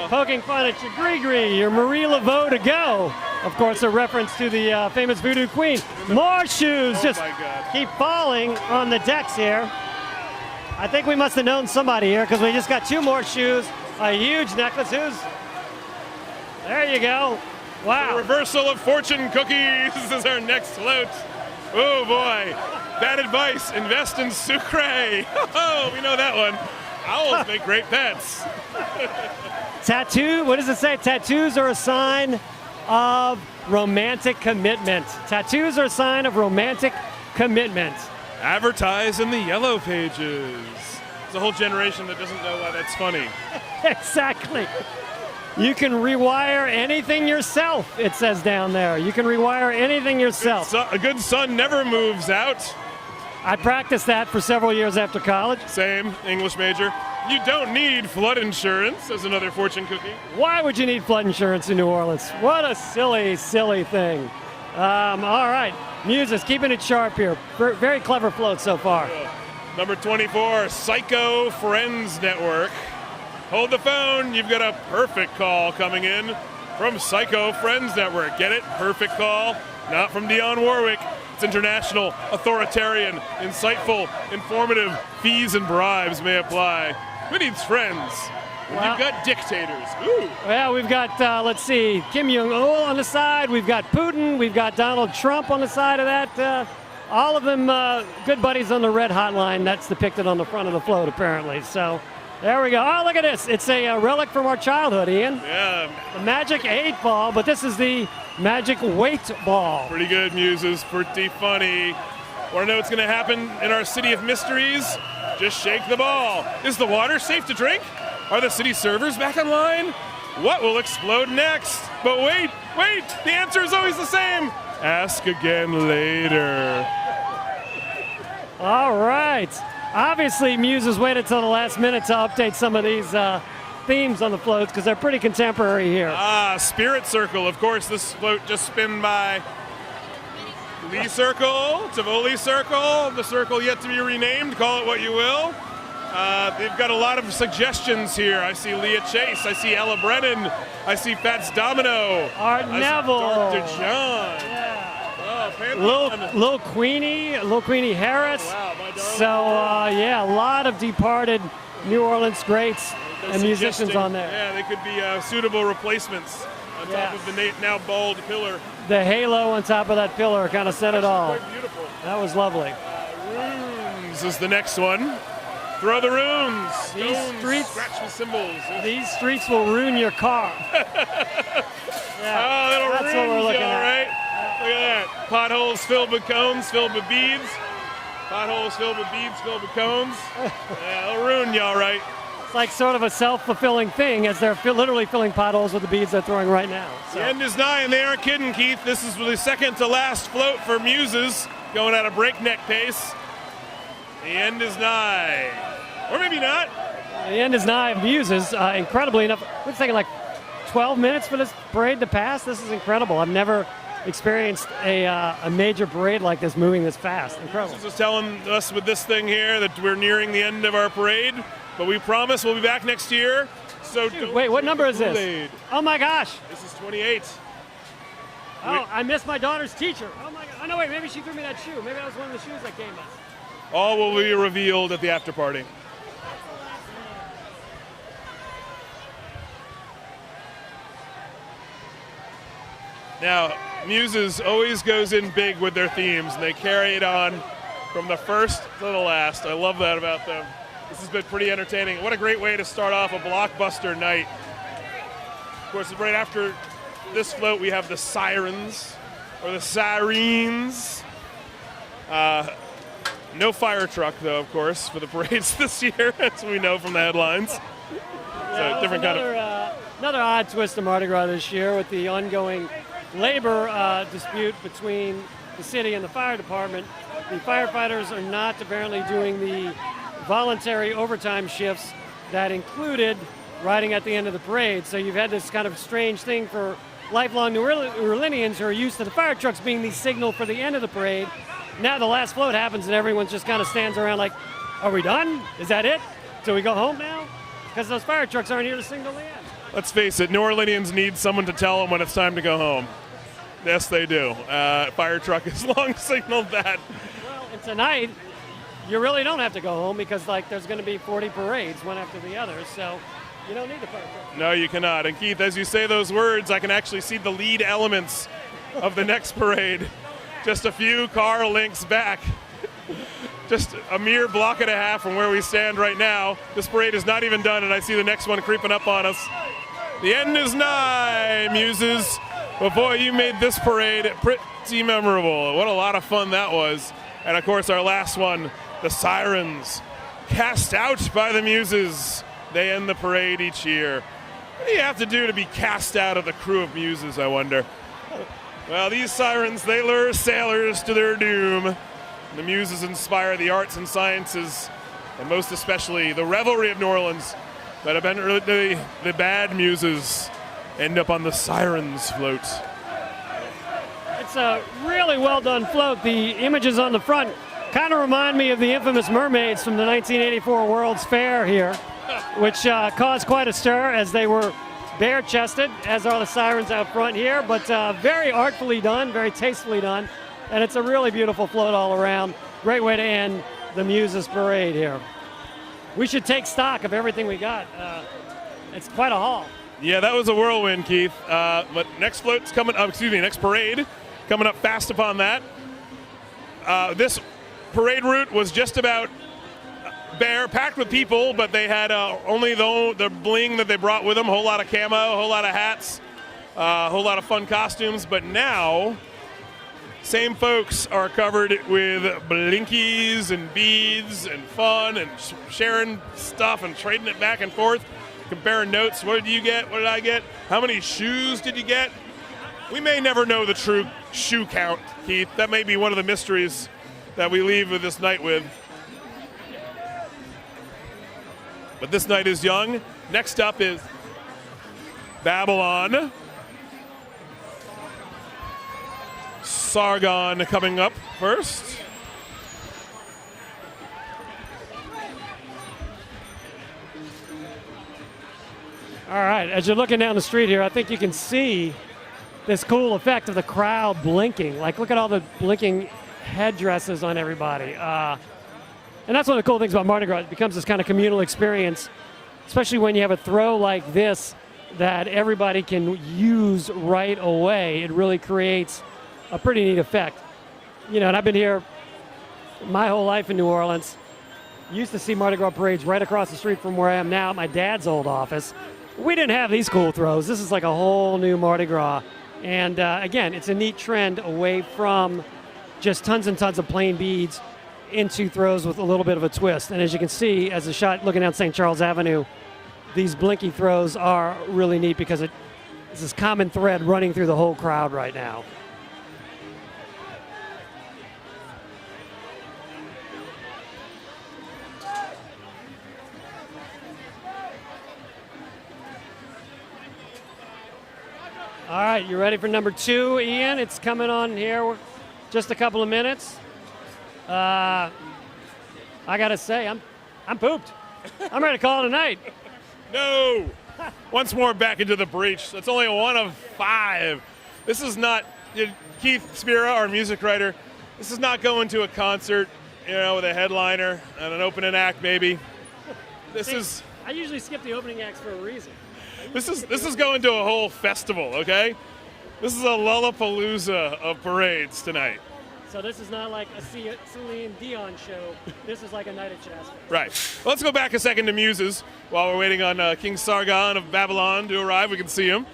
Poking fun at your Gree-Gree, your Marie Laveau to go. Of course, a reference to the famous Voodoo Queen. More shoes Oh just my God. keep falling on the decks here. I think we must have known somebody here because we just got 2 more shoes. A huge necklace. There you go. Wow. Reversal of fortune cookies is our next float. Oh boy. Bad advice. Invest in sucre. Oh, we know that one. Owls make great pets. Tattoo, what does it say? Tattoos are a sign of romantic commitment. Tattoos are a sign of romantic commitment. Advertise in the yellow pages. There's a whole generation that doesn't know why that's funny. Exactly. You can rewire anything yourself, it says down there. You can rewire anything yourself. A good son never moves out. I practiced that for several years after college. Same, English major. You don't need flood insurance, says another fortune cookie. Why would you need flood insurance in New Orleans? What a silly, silly thing. All right, Muses, keeping it sharp here. Very clever float so far. Number 24, Psycho Friends Network. Hold the phone, you've got a perfect call coming in from Psycho Friends Network. Get it? Perfect call. Not from Dionne Warwick. It's international, authoritarian, insightful, informative. Fees and bribes may apply. Who needs friends? When you've got dictators. Ooh. Well, we've got, let's see, Kim Jong-il on the side. We've got Putin. We've got Donald Trump on the side of that. All of them good buddies on the red hotline. That's depicted on the front of the float, apparently. So there we go. Oh, look at this. It's a relic from our childhood, Ian. Yeah. The Magic 8 ball, but this is the Magic Weight ball. Pretty good, Muses. Pretty funny. Want to know what's going to happen in our city of mysteries? Just shake the ball. Is the water safe to drink? Are the city servers back online? What will explode next? But wait, the answer is always the same. Ask again later. All right. Obviously, Muses waited till the last minute to update some of these themes on the floats because they're pretty contemporary here. Spirit Circle. Of course, this float just spun by Lee Circle, Tivoli Circle, the circle yet to be renamed. Call it what you will. They've got a lot of suggestions here. I see Leah Chase. I see Ella Brennan. I see Fats Domino. Art Neville. Dr. John. Yeah. Oh, Pantheon. Lil Queenie Harris. Oh, wow, my darling. So, yeah, a lot of departed New Orleans greats and musicians on there. Yeah, they could be suitable replacements on top of the now bald pillar. The halo on top of that pillar kind of said it all. Quite beautiful. That was lovely. Runes is the next one. Throw the runes. These Stones, streets- Scratch the symbols. These streets will ruin your car. Oh, little that's runes, what we're looking all at. right? Look at that. Potholes filled with cones, filled with beads. Potholes filled with beads, filled with cones. Yeah, they'll ruin you, all right. It's like sort of a self-fulfilling thing as they're literally filling potholes with the beads they're throwing right now. The end is nigh, and they aren't kidding, Keith. This is the second to last float for Muses, going at a breakneck pace. The end is nigh. Or maybe not. The end is nigh of Muses. Incredibly enough, it's taking like 12 minutes for this parade to pass. This is incredible. I've never experienced a major parade like this moving this fast. Incredible. Muses is telling us with this thing here that we're nearing the end of our parade, but we promise we'll be back next year. So don't Wait, what drink number the is this? Kool-Aid. Oh my gosh. This is 28. Oh, I missed my daughter's teacher. Oh my god. Oh no, wait, maybe she threw me that shoe. Maybe that was one of the shoes that came us. All will be revealed at the after party. Now, Muses always goes in big with their themes, and they carry it on from the first to the last. I love that about them. This has been pretty entertaining. What a great way to start off a blockbuster night. Of course, right after this float, we have the Sirens, or the Sirens. No fire truck, though, of course, for the parades this year, as we know from the headlines. Yeah, So different kind of. another odd twist of Mardi Gras this year with the ongoing labor dispute between the city and the fire department. The firefighters are not apparently doing the voluntary overtime shifts that included riding at the end of the parade. So you've had this kind of strange thing for lifelong New Orleanians who are used to the fire trucks being the signal for the end of the parade. Now the last float happens and everyone just kind of stands around like, are we done? Is that it? Do we go home now? Because those fire trucks aren't here to signal the end. Let's face it, New Orleanians need someone to tell them when it's time to go home. Yes, they do. Fire truck has long signaled that. Well, and tonight, you really don't have to go home because there's going to be 40 parades, one after the other, so you don't need the fire truck. No, you cannot. And Keith, as you say those words, I can actually see the lead elements of the next parade. Just a few car lengths back. Just a mere block and a half from where we stand right now. This parade is not even done, and I see the next one creeping up on us. The end is nigh, Muses. But boy, you made this parade pretty memorable. What a lot of fun that was. And of course, our last one, the Sirens, cast out by the Muses. They end the parade each year. What do you have to do to be cast out of the crew of Muses, I wonder? Well, these sirens, they lure sailors to their doom. The Muses inspire the arts and sciences, and most especially the revelry of New Orleans. But eventually, the bad Muses end up on the Sirens float. It's a really well done float. The images on the front kind of remind me of the infamous mermaids from the 1984 World's Fair here, which caused quite a stir as they were bare-chested, as are the sirens out front here, but very artfully done, very tastefully done, and it's a really beautiful float all around. Great way to end the Muses parade here. We should take stock of everything we got. It's quite a haul. Yeah, that was a whirlwind, Keith. But next float's coming up, next parade coming up fast upon that. This parade route was just about bare, packed with people, but they had only the bling that they brought with them, a whole lot of camo, a whole lot of hats, a whole lot of fun costumes. But now, same folks are covered with blinkies and beads and fun and sharing stuff and trading it back and forth, comparing notes. What did you get? What did I get? How many shoes did you get? We may never know the true shoe count, Keith. That may be one of the mysteries that we leave with this night with. But this night is young. Next up is Babylon. Sargon coming up first. All right, as you're looking down the street here, I think you can see this cool effect of the crowd blinking. Look at all the blinking headdresses on everybody. And that's one of the cool things about Mardi Gras. It becomes this kind of communal experience, especially when you have a throw like this that everybody can use right away. It really creates a pretty neat effect. And I've been here my whole life in New Orleans. Used to see Mardi Gras parades right across the street from where I am now at my dad's old office. We didn't have these cool throws. This is like a whole new Mardi Gras. And again, it's a neat trend away from just tons and tons of plain beads into throws with a little bit of a twist. And as you can see, as a shot looking down St. Charles Avenue, these blinky throws are really neat because it's this common thread running through the whole crowd right now. All right, you ready for number 2, Ian? It's coming on here just a couple of minutes. I gotta say, I'm pooped. I'm ready to call it a night. No! Once more back into the breach. That's only one of 5. This is not, Keith Spira, our music writer, this is not going to a concert, with a headliner and an opening act maybe. I usually skip the opening acts for a reason. This is going to a whole festival, okay? This is a Lollapalooza of parades tonight. So this is not like a Celine Dion show. This is like a night at Shasta. Right. Well, let's go back a second to Muses while we're waiting on King Sargon of Babylon to arrive. We can see him.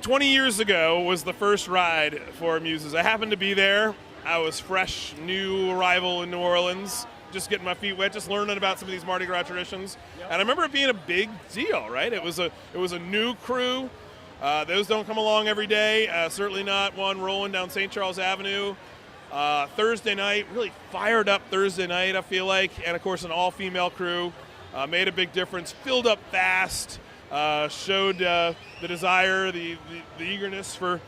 20 years ago was the first ride for Muses. I happened to be there. I was fresh, new arrival in New Orleans, just getting my feet wet, just learning about some of these Mardi Gras traditions. Yep. And I remember it being a big deal, right? It was a new crew. Those don't come along every day. Certainly not one rolling down St. Charles Avenue. Thursday night, really fired up Thursday night, I feel like. And, of course, an all-female crew. Made a big difference. Filled up fast. Showed the desire, the eagerness for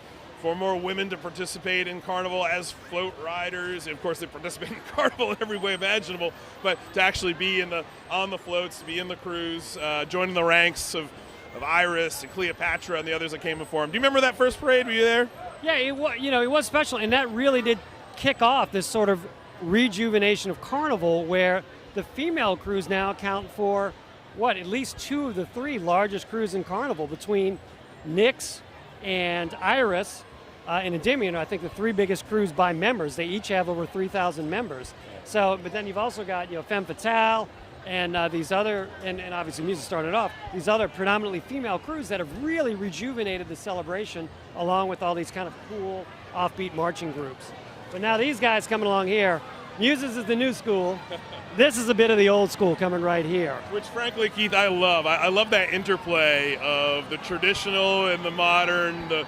more women to participate in Carnival as float riders. And of course, they participate in Carnival in every way imaginable. But to actually be on the floats, to be in the cruise, joining the ranks of Iris and Cleopatra and the others that came before him. Do you remember that first parade? Were you there? Yeah, it was special, and that really did kick off this sort of rejuvenation of Carnival, where the female crews now account for at least 2 of the 3 largest crews in Carnival, between Nyx and Iris and Endymion. I think the 3 biggest crews by members. They each have over 3,000 members. So, but then you've also got Femme Fatale and these other, and obviously Muses started off, these other predominantly female crews that have really rejuvenated the celebration, along with all these kind of cool offbeat marching groups. But now these guys coming along here, Muses is the new school. This is a bit of the old school coming right here. Which, frankly, Keith, I love. I love that interplay of the traditional and the modern, the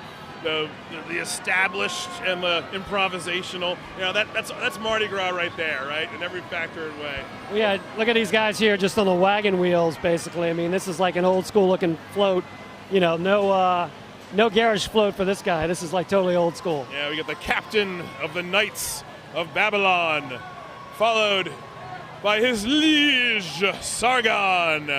established and the improvisational. That's Mardi Gras right there, right? In every factor and way. Well, yeah, look at these guys here just on the wagon wheels, basically. I mean, this is like an old school looking float. No garage float for this guy. This is like totally old school. Yeah, we got the captain of the Knights of Babylon, followed by his liege, Sargon.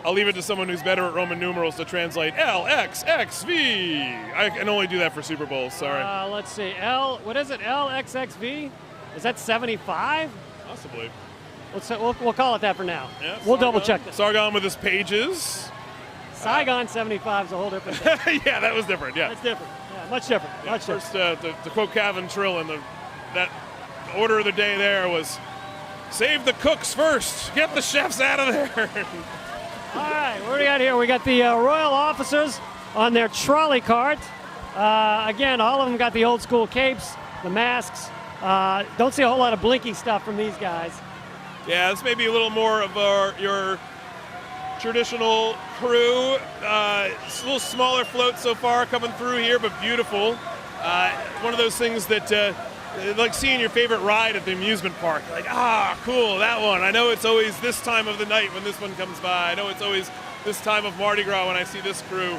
I'll leave it to someone who's better at Roman numerals to translate LXXV. I can only do that for Super Bowls, sorry. Let's see, what is it, LXXV? Is that 75? Possibly. We'll call it that for now. Yeah, we'll double check this. Sargon with his pages. Saigon 75 is a whole different thing. Yeah, that was different, yeah. That's different, yeah, much different. Yeah, much first, different. to quote Calvin Trill, that order of the day there was, save the cooks first, get the chefs out of there. All right, what do we got here? We got the royal officers on their trolley cart. Again, all of them got the old school capes, the masks. Don't see a whole lot of blinky stuff from these guys. Yeah, this may be a little more of your traditional crew. It's a little smaller float so far coming through here, but beautiful. One of those things that like seeing your favorite ride at the amusement park. Like, cool, that one. I know it's always this time of the night when this one comes by. I know it's always this time of Mardi Gras when I see this crew.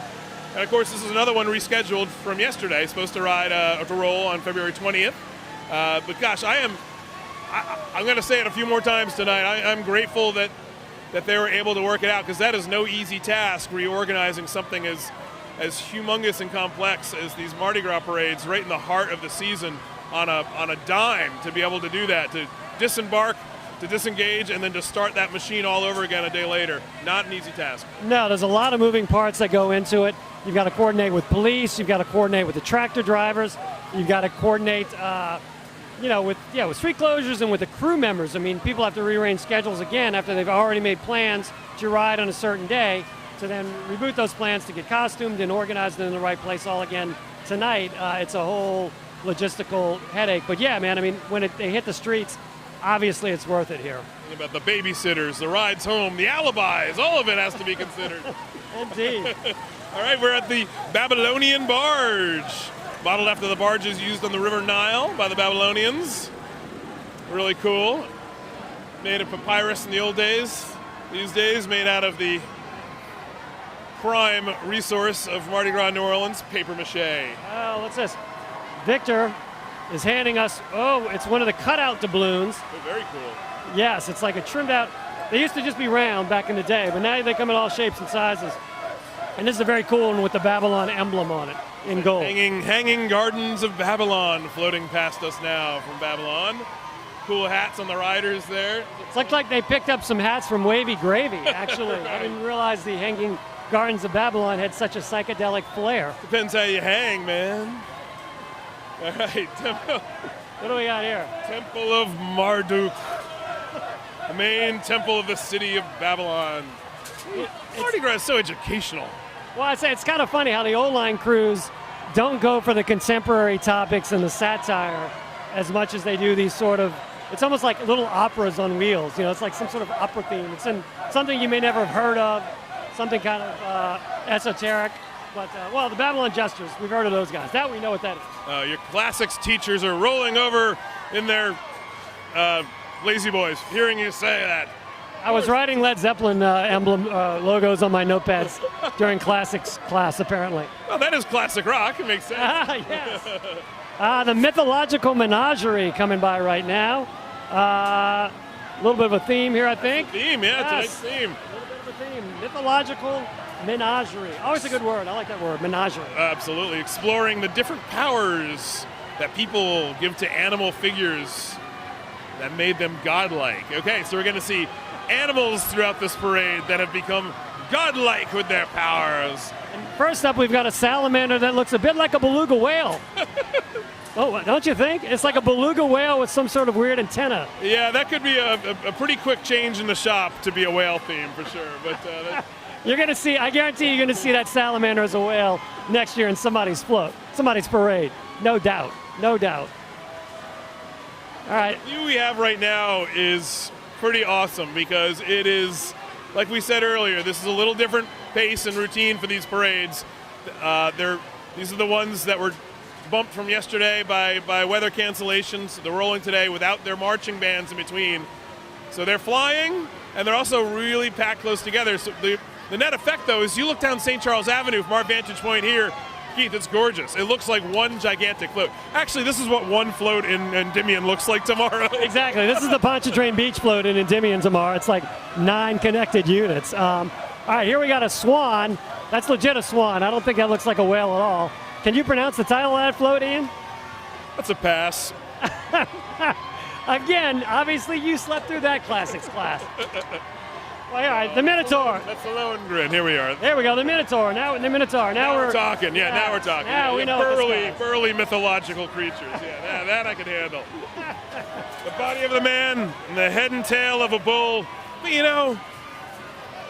And of course, this is another one rescheduled from yesterday, supposed to ride to roll on February 20th. But gosh, I'm going to say it a few more times tonight. I'm grateful that they were able to work it out, because that is no easy task, reorganizing something as humongous and complex as these Mardi Gras parades right in the heart of the season on a dime, to be able to do that, to disembark, to disengage, and then to start that machine all over again a day later. Not an easy task. No, there's a lot of moving parts that go into it. You've got to coordinate with police, you've got to coordinate with the tractor drivers, you've got to coordinate with street closures and with the crew members. I mean, people have to rearrange schedules again after they've already made plans to ride on a certain day, to then reboot those plans to get costumed and organized in the right place all again tonight. It's a whole logistical headache. But yeah, man, I mean, when they hit the streets, obviously it's worth it here. Think about the babysitters, the rides home, the alibis, all of it has to be considered. Indeed. All right, we're at the Babylonian barge, modeled after the barges used on the River Nile by the Babylonians. Really cool. Made of papyrus in the old days. These days, made out of the prime resource of Mardi Gras New Orleans, paper mache. What's this? Victor is handing us, it's one of the cutout doubloons. Oh, very cool. Yes, it's like a trimmed out. They used to just be round back in the day, but now they come in all shapes and sizes. And this is a very cool one with the Babylon emblem on it in gold. Hanging gardens of Babylon floating past us now from Babylon. Cool hats on the riders there. It's like they picked up some hats from Wavy Gravy, actually. I didn't realize the hanging gardens of Babylon had such a psychedelic flair. Depends how you hang, man. All right, what do we got here? Temple of Marduk, the main temple of the city of Babylon. Mardi Gras is so educational. Well, I'd say it's kind of funny how the O-line crews don't go for the contemporary topics and the satire as much as they do these sort of, it's almost like little operas on wheels. You know, it's like some sort of opera theme. It's in something you may never have heard of, something kind of esoteric. But, the Babylon Jesters, we've heard of those guys. That we know what that is. Your classics teachers are rolling over in their lazy boys, hearing you say that. I was writing Led Zeppelin emblem logos on my notepads during classics class, apparently. Well, that is classic rock. It makes sense. Yes. The mythological menagerie coming by right now. A little bit of a theme here, I think. Theme, yeah, yes. Tonight's theme. A little bit of a theme. Mythological Menagerie. Always a good word. I like that word, menagerie. Absolutely. Exploring the different powers that people give to animal figures that made them godlike. Okay, so we're going to see animals throughout this parade that have become godlike with their powers. And first up, we've got a salamander that looks a bit like a beluga whale. Oh, don't you think? It's like a beluga whale with some sort of weird antenna. Yeah, that could be a pretty quick change in the shop to be a whale theme for sure. But You're going to see, I guarantee you're going to see that salamander as a whale next year in somebody's float, somebody's parade. No doubt. No doubt. All right. the view we have right now is pretty awesome because it is, like we said earlier, this is a little different pace and routine for these parades. These are the ones that were bumped from yesterday by weather cancellations. They're rolling today without their marching bands in between. So they're flying, and they're also really packed close together. So the net effect, though, is you look down St. Charles Avenue from our vantage point here, Keith, it's gorgeous. It looks like one gigantic float. Actually, this is what one float in Endymion looks like tomorrow. Exactly. This is the Pontchartrain Beach float in Endymion tomorrow. It's like 9 connected units. All right, here we got a swan. That's legit a swan. I don't think that looks like a whale at all. Can you pronounce the title of that float, Ian? That's a pass. Again, obviously you slept through that classics class. Well, all right, the Minotaur. That's the Lohengrin. Here we are. There we go, the Minotaur. Now we're talking. Yeah, now we're talking. Now we know what this is. Burly mythological creatures. Yeah, that I can handle. The body of the man and the head and tail of a bull. But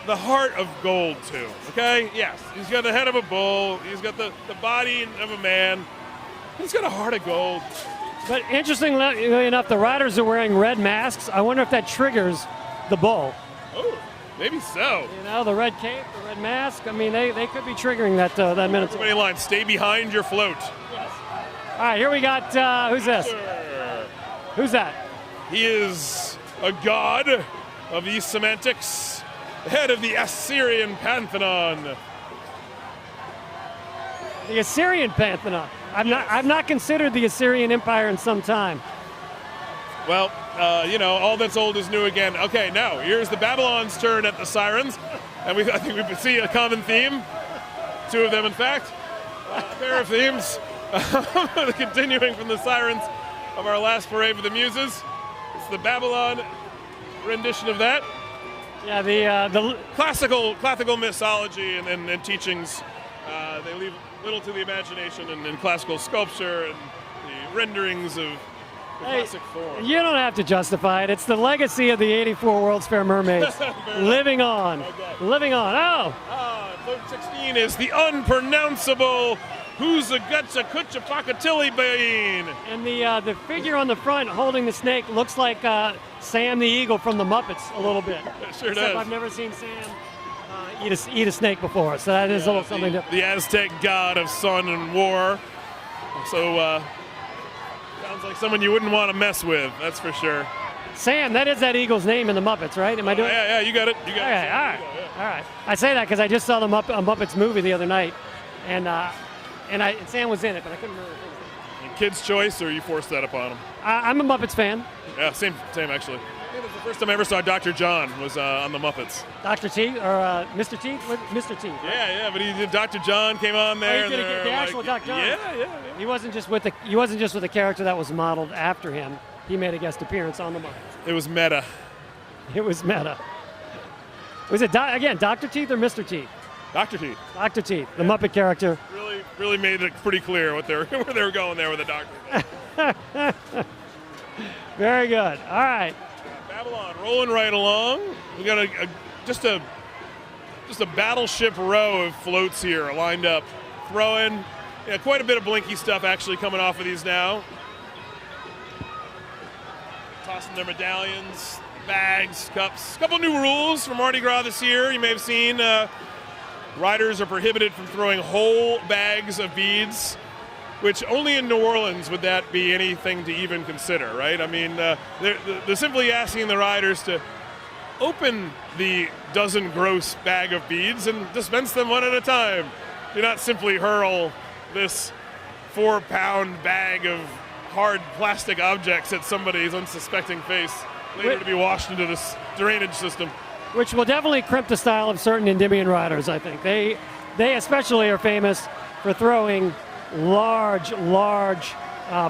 the heart of gold too. Okay? Yes. He's got the head of a bull. He's got the body of a man. He's got a heart of gold. But interestingly enough, the riders are wearing red masks. I wonder if that triggers the bull. Oh, maybe so. The red cape, the red mask. I mean, they could be triggering that Minotaur. Somebody line, stay behind your float. Yes. All right, here we got, who's this? Sure. Who's that? He is a god of these semantics, the head of the Assyrian Pantheon. The Assyrian Pantheon. I've not considered the Assyrian Empire in some time. Well, all that's old is new again. Okay, now here's the Babylon's turn at the sirens, and I think we see a common theme. 2 of them, in fact. A pair of themes. Continuing from the sirens of our last parade with the Muses. It's the Babylon rendition of that. Yeah, the classical mythology and teachings. They leave little to the imagination in classical sculpture and the renderings of the classic form. You don't have to justify it. It's the legacy of the '84 World's Fair Mermaids. Living on. Okay. Living on. Oh! Float 16 is the unpronounceable Who's a Gutcha Kutcha Pakatilli Bean. And the figure on the front holding the snake looks like Sam the Eagle from the Muppets a little bit. It sure Except does. I've never seen Sam eat a snake before, so that is a little something different. The Aztec god of sun and war. So, sounds like someone you wouldn't want to mess with, that's for sure. Sam, that is that eagle's name in the Muppets, right? Am I doing it? Yeah, you got it. You got Okay, it. all right. I say that because I just saw the Muppets movie the other night, and Sam was in it, but I couldn't remember his name. Kid's choice, or you forced that upon him? I'm a Muppets fan. Yeah, same actually. I think it was the first time I ever saw Dr. John was on the Muppets. Dr. Teeth or Mr. Teeth? Mr. Teeth. Right? Yeah, but he did. Dr. John came on there. Oh, he did and the actual Dr. John. Yeah. He wasn't just with the character that was modeled after him. He made a guest appearance on the Muppets. It was meta. It was meta. Was it again Dr. Teeth or Mr. Teeth? Dr. Teeth. Dr. Teeth, the Muppet character. Really made it pretty clear where they were going there with the doctor. Very good. All right. Babylon rolling right along. We got just a battleship row of floats here lined up, throwing. Quite a bit of blinky stuff actually coming off of these now. Tossing their medallions, bags, cups. A couple new rules for Mardi Gras this year. You may have seen riders are prohibited from throwing whole bags of beads, which only in New Orleans would that be anything to even consider, right? I mean, they're simply asking the riders to open the dozen gross bag of beads and dispense them one at a time. Do not simply hurl this 4-pound bag of hard plastic objects at somebody's unsuspecting face, later to be washed into this drainage system. which will definitely crimp the style of certain Endymion riders, I think. They especially are famous for throwing large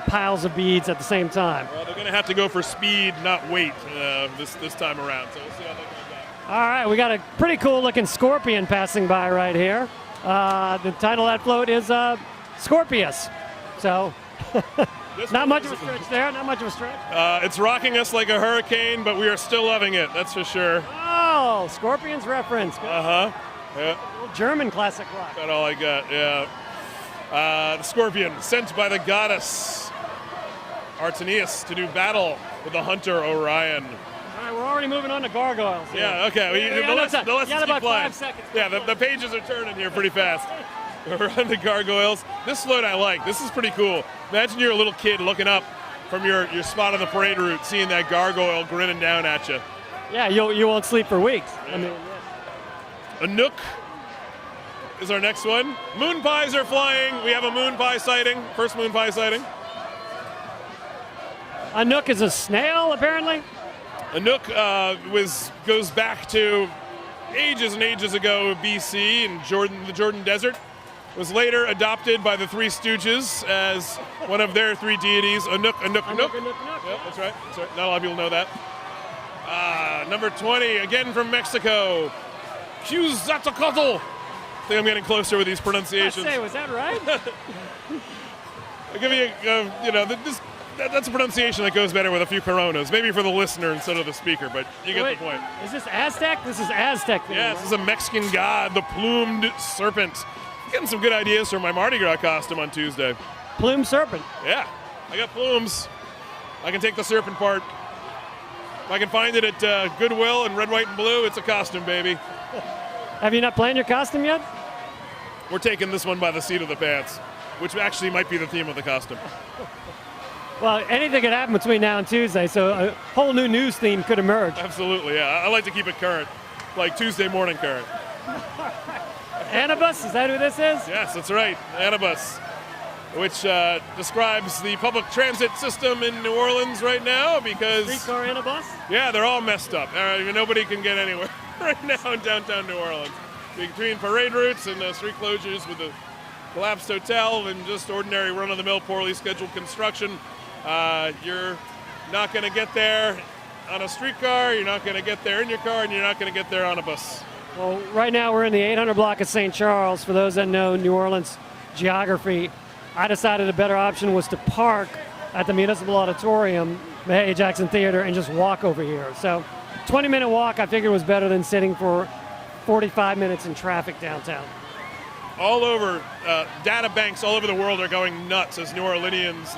piles of beads at the same time. Well, they're going to have to go for speed, not weight, this time around. So we'll see how that goes out. All right, we got a pretty cool-looking scorpion passing by right here. The title of that float is Scorpius. So, not much of a stretch there, not much of a stretch. It's rocking us like a hurricane, but we are still loving it, that's for sure. Oh, Scorpions reference. Uh-huh. Yeah, Little German classic rock. that's all I got, yeah. The scorpion, sent by the goddess Artenius to do battle with the hunter Orion. All right, we're already moving on to gargoyles. here. Yeah, okay. Yeah, Let's you got keep about flying. 5 seconds. Yeah, the pages are turning here pretty fast. We're on the gargoyles. This float I like. This is pretty cool. Imagine you're a little kid looking up from your spot on the parade route, seeing that gargoyle grinning down at you. Yeah, you won't sleep for weeks. I mean, A nook is our next one. Moon pies are flying. We have a moon pie sighting. First moon pie sighting. a nook is a snail, apparently. A nook goes back to ages and ages ago, BC, in the Jordan Desert. Was later adopted by the Three Stooges as one of their three deities. A nook. A nook. Yep, that's right. Not a lot of people know that. Number 20, again from Mexico. Quetzalcoatl. I think I'm getting closer with these I pronunciations. say, was that right? I'll give you, that's a pronunciation that goes better with a few Coronas. Maybe for the listener instead of the speaker, but you get Wait, the point. Is this Aztec? This is Aztec. Thing, Yeah, right? this is a Mexican god, the plumed serpent. Getting some good ideas for my Mardi Gras costume on Tuesday. Plume serpent. Yeah, I got plumes. I can take the serpent part. If I can find it at Goodwill in red, white, and blue, it's a costume, baby. Have you not planned your costume yet? We're taking this one by the seat of the pants, which actually might be the theme of the costume. Well, anything could happen between now and Tuesday, so a whole new news theme could emerge. Absolutely, yeah. I like to keep it current, like Tuesday morning current. Anubis, is that who this is? Yes, that's right, Anubis, which describes the public transit system in New Orleans right now because, Streetcar Anubis? yeah, they're all messed up. Nobody can get anywhere right now in downtown New Orleans. Between parade routes and street closures with the collapsed hotel and just ordinary run-of-the-mill, poorly scheduled construction, you're not going to get there on a streetcar, you're not going to get there in your car, and you're not going to get there on a bus. Well, right now we're in the 800 block of St. Charles. For those that know New Orleans geography, I decided a better option was to park at the Municipal Auditorium, Mahalia Jackson Theater, and just walk over here. So 20-minute walk I figured was better than sitting for 45 minutes in traffic downtown. All over, data banks all over the world are going nuts as New Orleanians,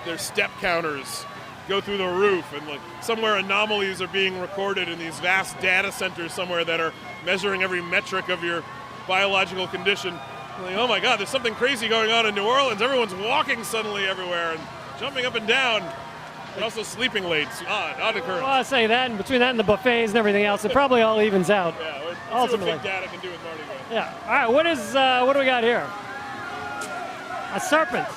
their step counters go through the roof, and like somewhere anomalies are being recorded in these vast data centers somewhere that are measuring every metric of your biological condition. Like, oh my God, there's something crazy going on in New Orleans. Everyone's walking suddenly everywhere and jumping up and down, and also sleeping late. Odd occurrence. Well, I say that, and between that and the buffets and everything else, it probably all evens out. Yeah, let's see ultimately. what big data can do with Mardi Gras. Yeah. All right. What do we got here? A serpent.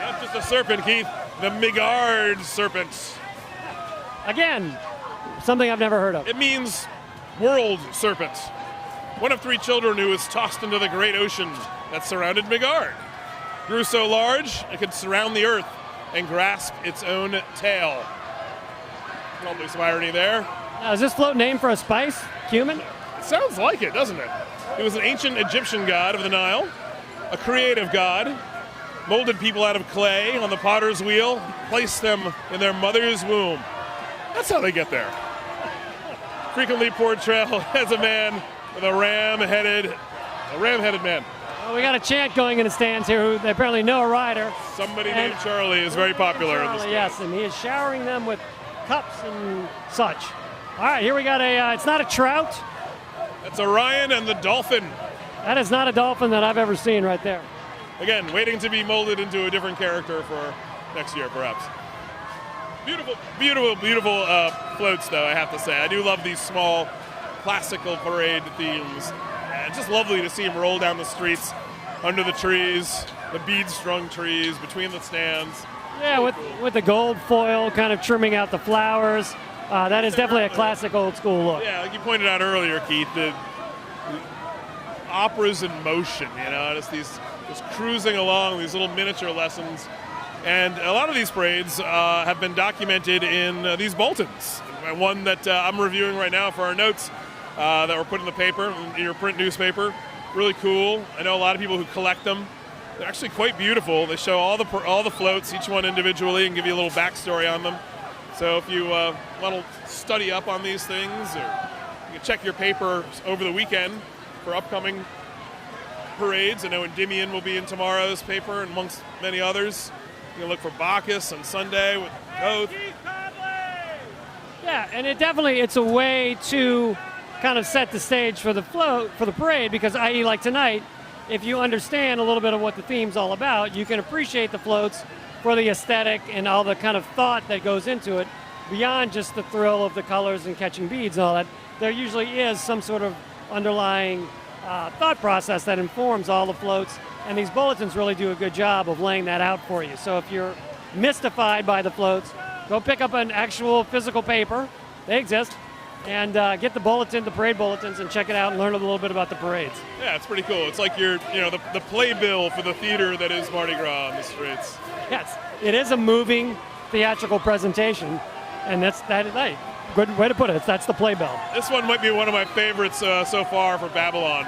Not just a serpent, Keith. The Migard serpent. Again, something I've never heard of. It means world serpent. One of three children who was tossed into the great ocean that surrounded Migard. Grew so large it could surround the earth and grasp its own tail. Probably some irony there. Now, is this float named for a spice? Cumin? It sounds like it, doesn't it? He was an ancient Egyptian god of the Nile, a creative god, molded people out of clay on the potter's wheel, placed them in their mother's womb. That's how they get there. Frequently portrayed as a man with a ram-headed man. Well, we got a chant going in the stands here who they apparently know a rider. Somebody named Charlie is very popular in this Charlie, yes, and he is showering them with cups and such. All right, here we got it's not a trout. That's Orion and the dolphin. That is not a dolphin that I've ever seen right there. Again, waiting to be molded into a different character for next year, perhaps. Beautiful, beautiful, beautiful floats, though, I have to say. I do love these small, classical parade themes. It's just lovely to see them roll down the streets, under the trees, the bead-strung trees, between the stands. Yeah, with the gold foil kind of trimming out the flowers. That is definitely a classic old school look. Yeah, like you pointed out earlier, Keith, the opera's in motion, just just cruising along, these little miniature lessons. And a lot of these parades have been documented in these bulletins. One that I'm reviewing right now for our notes that were put in the paper, in your print newspaper. Really cool. I know a lot of people who collect them. They're actually quite beautiful. They show all the floats, each one individually, and give you a little backstory on them. So if you want to study up on these things, or you can check your paper over the weekend for upcoming parades. I know Endymion will be in tomorrow's paper, and amongst many others. You can look for Bacchus on Sunday with Oath. Yeah, and it's a way to kind of set the stage for the parade, because i.e. like tonight, if you understand a little bit of what the theme's all about, you can appreciate the floats for the aesthetic and all the kind of thought that goes into it, beyond just the thrill of the colors and catching beads and all that. There usually is some sort of underlying thought process that informs all the floats, and these bulletins really do a good job of laying that out for you. So if you're mystified by the floats, go pick up an actual physical paper. They exist. And get the parade bulletins, and check it out and learn a little bit about the parades. Yeah, it's pretty cool. It's like the playbill for the theater that is Mardi Gras on the streets. Yes, it is a moving theatrical presentation, and hey, good way to put it. That's the playbill. This one might be one of my favorites so far for Babylon.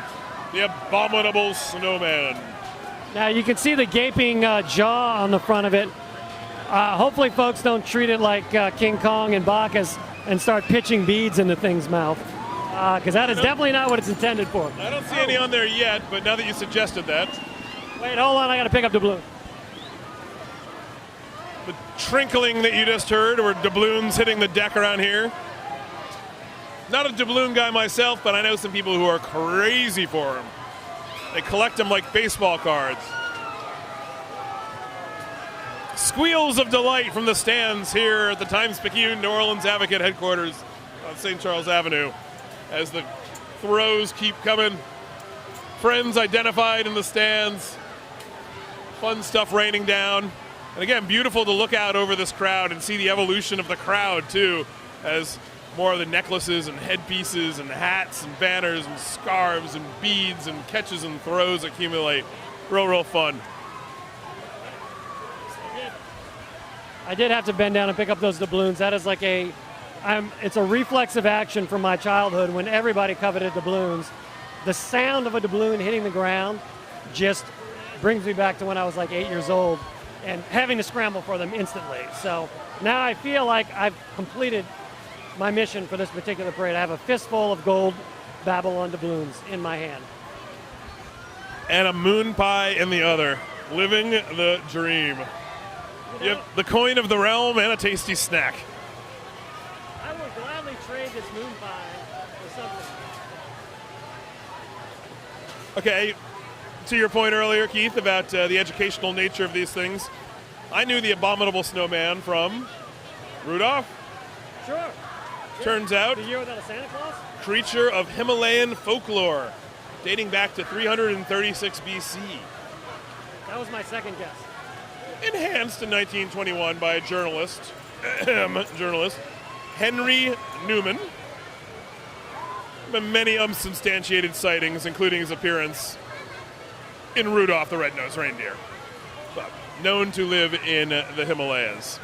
The Abominable Snowman. Now you can see the gaping jaw on the front of it. Hopefully folks don't treat it like King Kong and Bacchus and start pitching beads into things' mouth, because that is definitely not what it's intended for. I don't see any on there yet, but now that you suggested that. Wait, hold on, I got to pick up doubloon. The trinkling that you just heard were doubloons hitting the deck around here. Not a doubloon guy myself, but I know some people who are crazy for them. They collect them like baseball cards. Squeals of delight from the stands here at the Times-Picayune New Orleans Advocate headquarters on St. Charles Avenue as the throws keep coming. Friends identified in the stands. Fun stuff raining down. And again, beautiful to look out over this crowd and see the evolution of the crowd too, as more of the necklaces and headpieces and hats and banners and scarves and beads and catches and throws accumulate. Real fun. I did have to bend down and pick up those doubloons. That is like it's a reflexive action from my childhood when everybody coveted doubloons. The sound of a doubloon hitting the ground just brings me back to when I was like 8 years old and having to scramble for them instantly. So now I feel like I've completed my mission for this particular parade. I have a fistful of gold Babylon doubloons in my hand. And a moon pie in the other. Living the dream. You have the coin of the realm and a tasty snack. I would gladly trade this moon pie for something. Okay, to your point earlier, Keith, about the educational nature of these things, I knew the Abominable Snowman from Rudolph. Sure. Turns out, The year without a Santa Claus? creature of Himalayan folklore, dating back to 336 BC. That was my second guess. Enhanced in 1921 by a journalist, Henry Newman. Many unsubstantiated sightings, including his appearance in Rudolph the Red-Nosed Reindeer, but known to live in the Himalayas.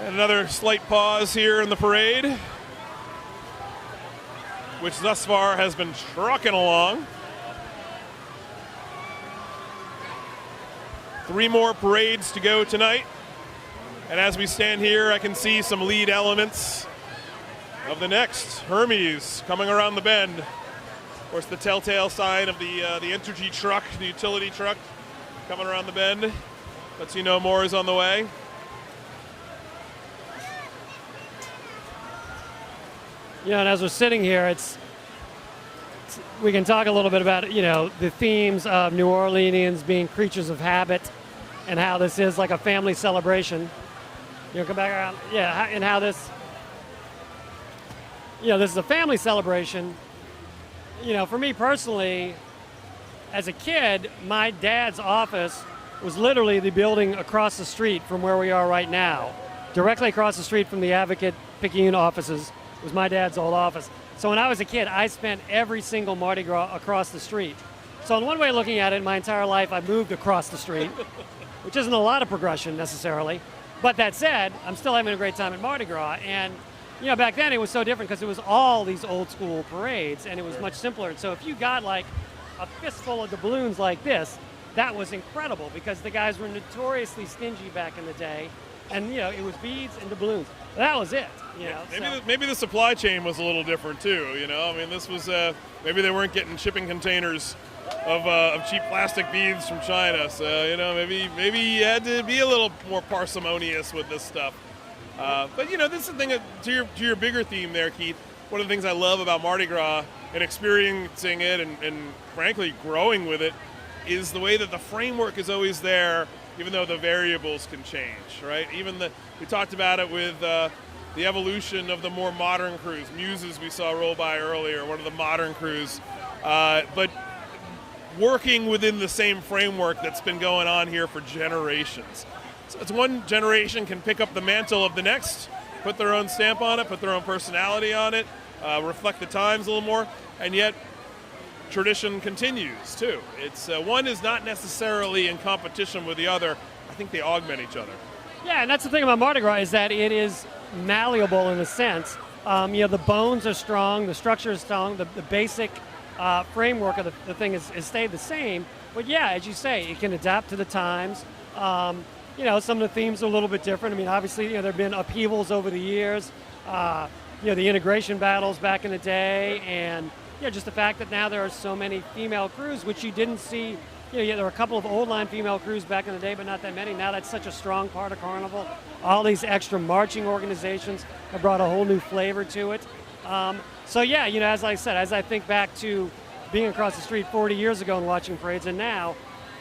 And another slight pause here in the parade, which thus far has been trucking along. 3 more parades to go tonight. And as we stand here, I can see some lead elements of the next. Hermes coming around the bend. Of course, the telltale sign of the Entergy truck, the utility truck, coming around the bend. Lets you know more is on the way. And as we're sitting here, we can talk a little bit about, the themes of New Orleanians being creatures of habit and how this is like a family celebration. Come back around, and how this is a family celebration, for me personally, as a kid, my dad's office was literally the building across the street from where we are right now. Directly across the street from the Advocate Picayune offices was my dad's old office. So when I was a kid, I spent every single Mardi Gras across the street. So in one way of looking at it, my entire life I moved across the street, which isn't a lot of progression necessarily. But that said, I'm still having a great time at Mardi Gras. And back then it was so different because it was all these old school parades and it was much simpler. And so if you got like a fistful of doubloons like this, that was incredible because the guys were notoriously stingy back in the day. And it was beads and doubloons. That was it. Maybe the supply chain was a little different too. I mean, this was maybe they weren't getting shipping containers of cheap plastic beads from China. So maybe you had to be a little more parsimonious with this stuff. But this is the thing to your bigger theme there, Keith. One of the things I love about Mardi Gras and experiencing it and frankly growing with it is the way that the framework is always there, even though the variables can change, right? We talked about it with the evolution of the more modern crews. Muses we saw roll by earlier, one of the modern crews. But working within the same framework that's been going on here for generations. So it's one generation can pick up the mantle of the next, put their own stamp on it, put their own personality on it, reflect the times a little more, and yet tradition continues too. It's one is not necessarily in competition with the other. I think they augment each other. Yeah, and that's the thing about Mardi Gras is that it is malleable in a sense. The bones are strong, the structure is strong, the basic framework of the thing has stayed the same. But yeah, as you say, it can adapt to the times. Some of the themes are a little bit different. I mean, obviously, there have been upheavals over the years. The integration battles back in the day, and just the fact that now there are so many female crews, which you didn't see. There were a couple of old line female crews back in the day, but not that many. Now that's such a strong part of Carnival. All these extra marching organizations have brought a whole new flavor to it. As I said, as I think back to being across the street 40 years ago and watching parades, and now,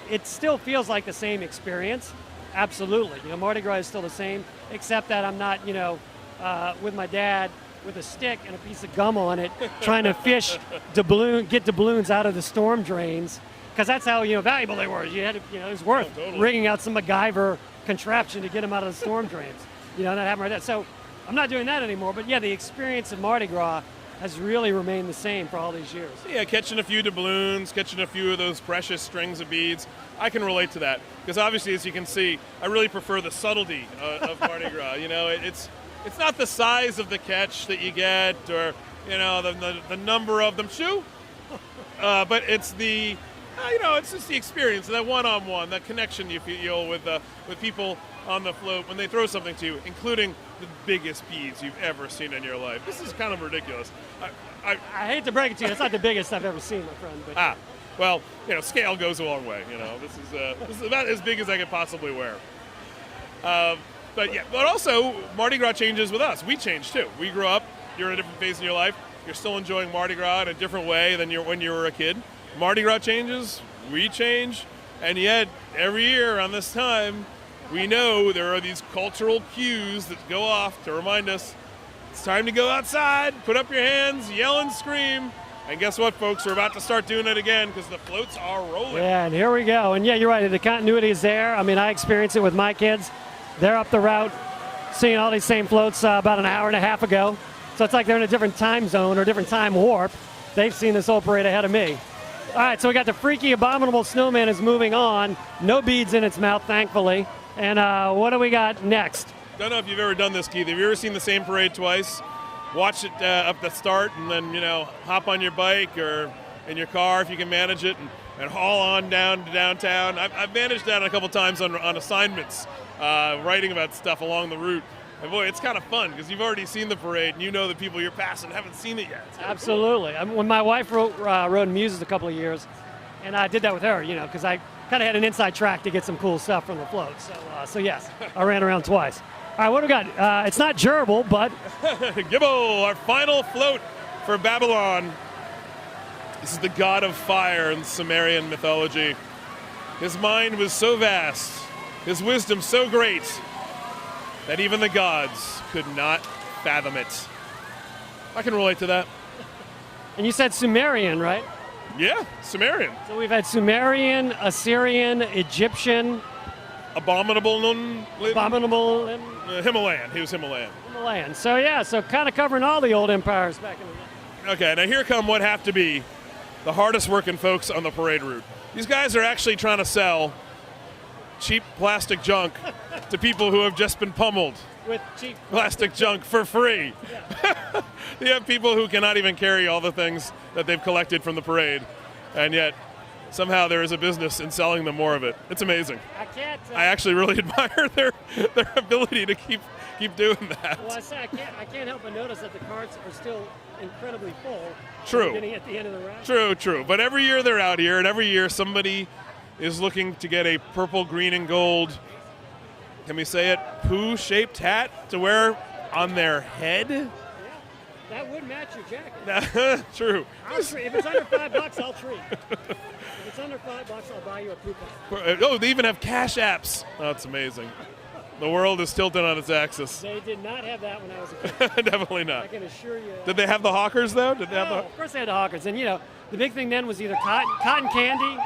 it still feels like the same experience. Absolutely. Mardi Gras is still the same, except that I'm not, with my dad with a stick and a piece of gum on it, trying to get doubloons out of the storm drains, because that's how valuable they were. You had to, it was worth rigging out some MacGyver contraption to get them out of the storm drains. That happened right there. So I'm not doing that anymore. But yeah, the experience of Mardi Gras has really remained the same for all these years. Yeah, catching a few doubloons, catching a few of those precious strings of beads. I can relate to that because obviously, as you can see, I really prefer the subtlety of Mardi Gras. It's not the size of the catch that you get or the number of them. But it's it's just the experience, that one-on-one, that connection you feel with people on the float when they throw something to you, including the biggest beads you've ever seen in your life. This is kind of ridiculous. I hate to break it to you, it's not the biggest I've ever seen, my friend. But. Well, scale goes a long way. This is about as big as I could possibly wear. But also Mardi Gras changes with us. We change too. We grew up. You're in a different phase in your life. You're still enjoying Mardi Gras in a different way than when you were a kid. Mardi Gras changes. We change, and yet every year around this time, we know there are these cultural cues that go off to remind us it's time to go outside, put up your hands, yell and scream. And guess what, folks? We're about to start doing it again because the floats are rolling. Yeah, and here we go. And yeah, you're right. The continuity is there. I mean, I experience it with my kids. They're up the route, seeing all these same floats about an hour and a half ago. So it's like they're in a different time zone or different time warp. They've seen this whole parade ahead of me. All right, so we got the freaky, abominable snowman is moving on. No beads in its mouth, thankfully. And what do we got next? Don't know if you've ever done this, Keith. Have you ever seen the same parade twice? Watch it up the start and then, hop on your bike or in your car if you can manage it and haul on down to downtown. I've managed that a couple times on assignments, writing about stuff along the route. And boy, it's kind of fun because you've already seen the parade and the people you're passing haven't seen it yet. Absolutely. Cool. When my wife rode Muses a couple of years, and I did that with her, because I kind of had an inside track to get some cool stuff from the float. So yes, I ran around twice. All right, what do we got? It's not gerbil, but... Gibbo, our final float for Babylon. This is the god of fire in Sumerian mythology. His mind was so vast, his wisdom so great, that even the gods could not fathom it. I can relate to that. And you said Sumerian, right? Yeah, Sumerian. So we've had Sumerian, Assyrian, Egyptian, Abominable. Himalayan. He was Himalayan. Himalayan. So yeah, so kind of covering all the old empires back in the day. Okay, now here come what have to be the hardest working folks on the parade route. These guys are actually trying to sell cheap plastic junk to people who have just been pummeled With cheap plastic junk for free. Yeah. You have people who cannot even carry all the things that they've collected from the parade, and yet somehow there is a business in selling them more of it. It's amazing. I can't. I actually really admire their ability to keep doing that. Well, I say I can't help but notice that the carts are still incredibly full. True. Getting at the end of the round. True. But every year they're out here, and every year somebody is looking to get a purple, green, and gold, can we say it, poo-shaped hat to wear on their head? Yeah, that would match your jacket. True. If it's under $5, I'll treat. If it's under $5, I'll buy you a poop hat. Oh, they even have cash apps. Oh, that's amazing. The world is tilted on its axis. They did not have that when I was a kid. Definitely not. I can assure you. Did they have the hawkers, though? Did they have Of course they had the hawkers. And, the big thing then was either cotton candy.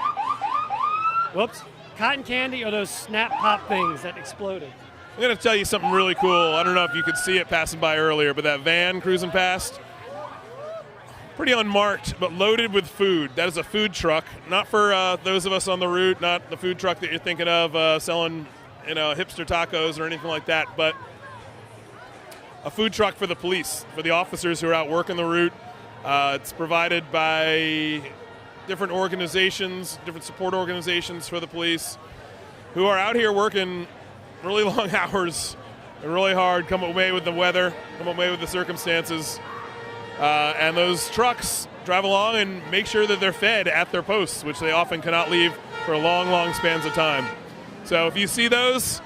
Whoops. Cotton candy or those snap pop things that exploded. I'm going to tell you something really cool. I don't know if you could see it passing by earlier, but that van cruising past, pretty unmarked, but loaded with food. That is a food truck. Not for those of us on the route, not the food truck that you're thinking of selling hipster tacos or anything like that, but a food truck for the police, for the officers who are out working the route. It's provided by different organizations, different support organizations for the police who are out here working really long hours and really hard, come away with the weather, come away with the circumstances. And those trucks drive along and make sure that they're fed at their posts, which they often cannot leave for long, long spans of time. So if you see those,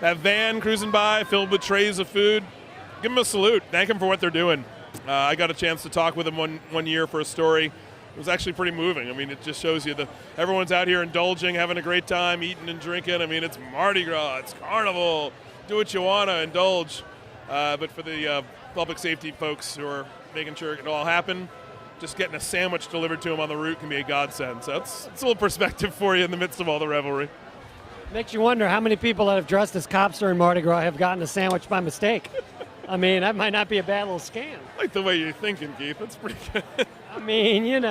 that van cruising by filled with trays of food, give them a salute. Thank them for what they're doing. I got a chance to talk with them one year for a story. It was actually pretty moving. I mean, it just shows you that everyone's out here indulging, having a great time, eating and drinking. I mean, it's Mardi Gras, it's Carnival. Do what you want to indulge. But for the public safety folks who are making sure it can all happen, just getting a sandwich delivered to them on the route can be a godsend. So it's a little perspective for you in the midst of all the revelry. Makes you wonder how many people that have dressed as cops during Mardi Gras have gotten a sandwich by mistake. I mean, that might not be a bad little scam. I like the way you're thinking, Keith. That's pretty good. I mean,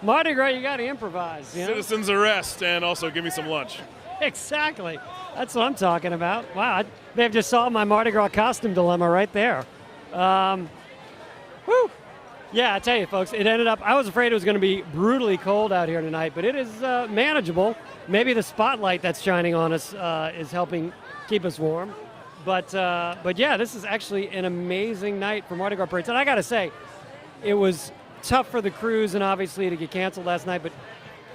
Mardi Gras, you got to improvise. Citizens arrest and also give me some lunch. Exactly. That's what I'm talking about. Wow, I may have just solved my Mardi Gras costume dilemma right there. Whew. Yeah, I tell you, folks, it ended up, I was afraid it was going to be brutally cold out here tonight, but it is manageable. Maybe the spotlight that's shining on us is helping keep us warm. But yeah, this is actually an amazing night for Mardi Gras parades. And I got to say, it was tough for the crews and obviously to get canceled last night, but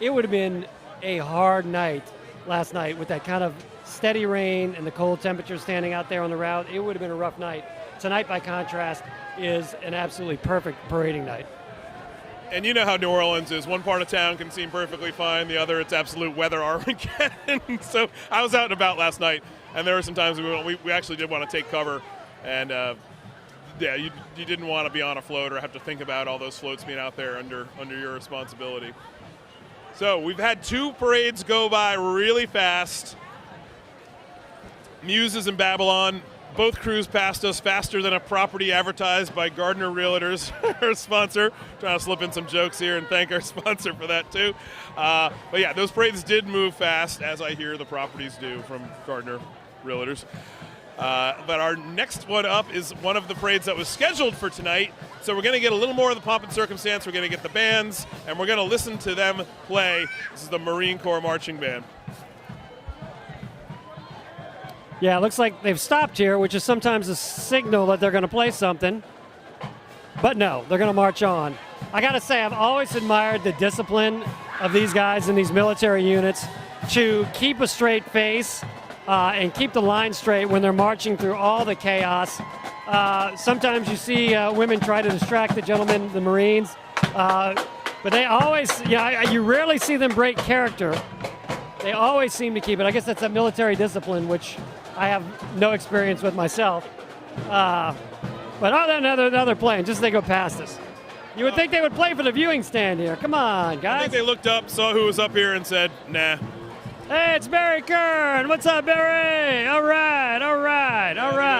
it would have been a hard night last night with that kind of steady rain and the cold temperatures standing out there on the route. It would have been a rough night. Tonight, by contrast, is an absolutely perfect parading night. And you know how New Orleans is. One part of town can seem perfectly fine. The other, it's absolute weather Armageddon. So I was out and about last night, and there were some times we actually did want to take cover. And, you didn't want to be on a float or have to think about all those floats being out there under your responsibility. So we've had two parades go by really fast. Muses and Babylon. Both crews passed us faster than a property advertised by Gardner Realtors, our sponsor. Trying to slip in some jokes here and thank our sponsor for that too. But yeah, those parades did move fast, as I hear the properties do from Gardner Realtors. But our next one up is one of the parades that was scheduled for tonight. So we're going to get a little more of the pomp and circumstance. We're going to get the bands, and we're going to listen to them play. This is the Marine Corps Marching Band. Yeah, it looks like they've stopped here, which is sometimes a signal that they're going to play something. But no, they're going to march on. I got to say, I've always admired the discipline of these guys in these military units to keep a straight face and keep the line straight when they're marching through all the chaos. Sometimes you see women try to distract the gentlemen, the Marines. But they always, you rarely see them break character. They always seem to keep it. I guess that's that military discipline, which I have no experience with myself. But now they're playing, just as they go past us. You would think they would play for the viewing stand here. Come on, I think guys. they looked up, saw who was up here, and said, nah. Hey, it's Barry Kern. What's up, Barry? All right.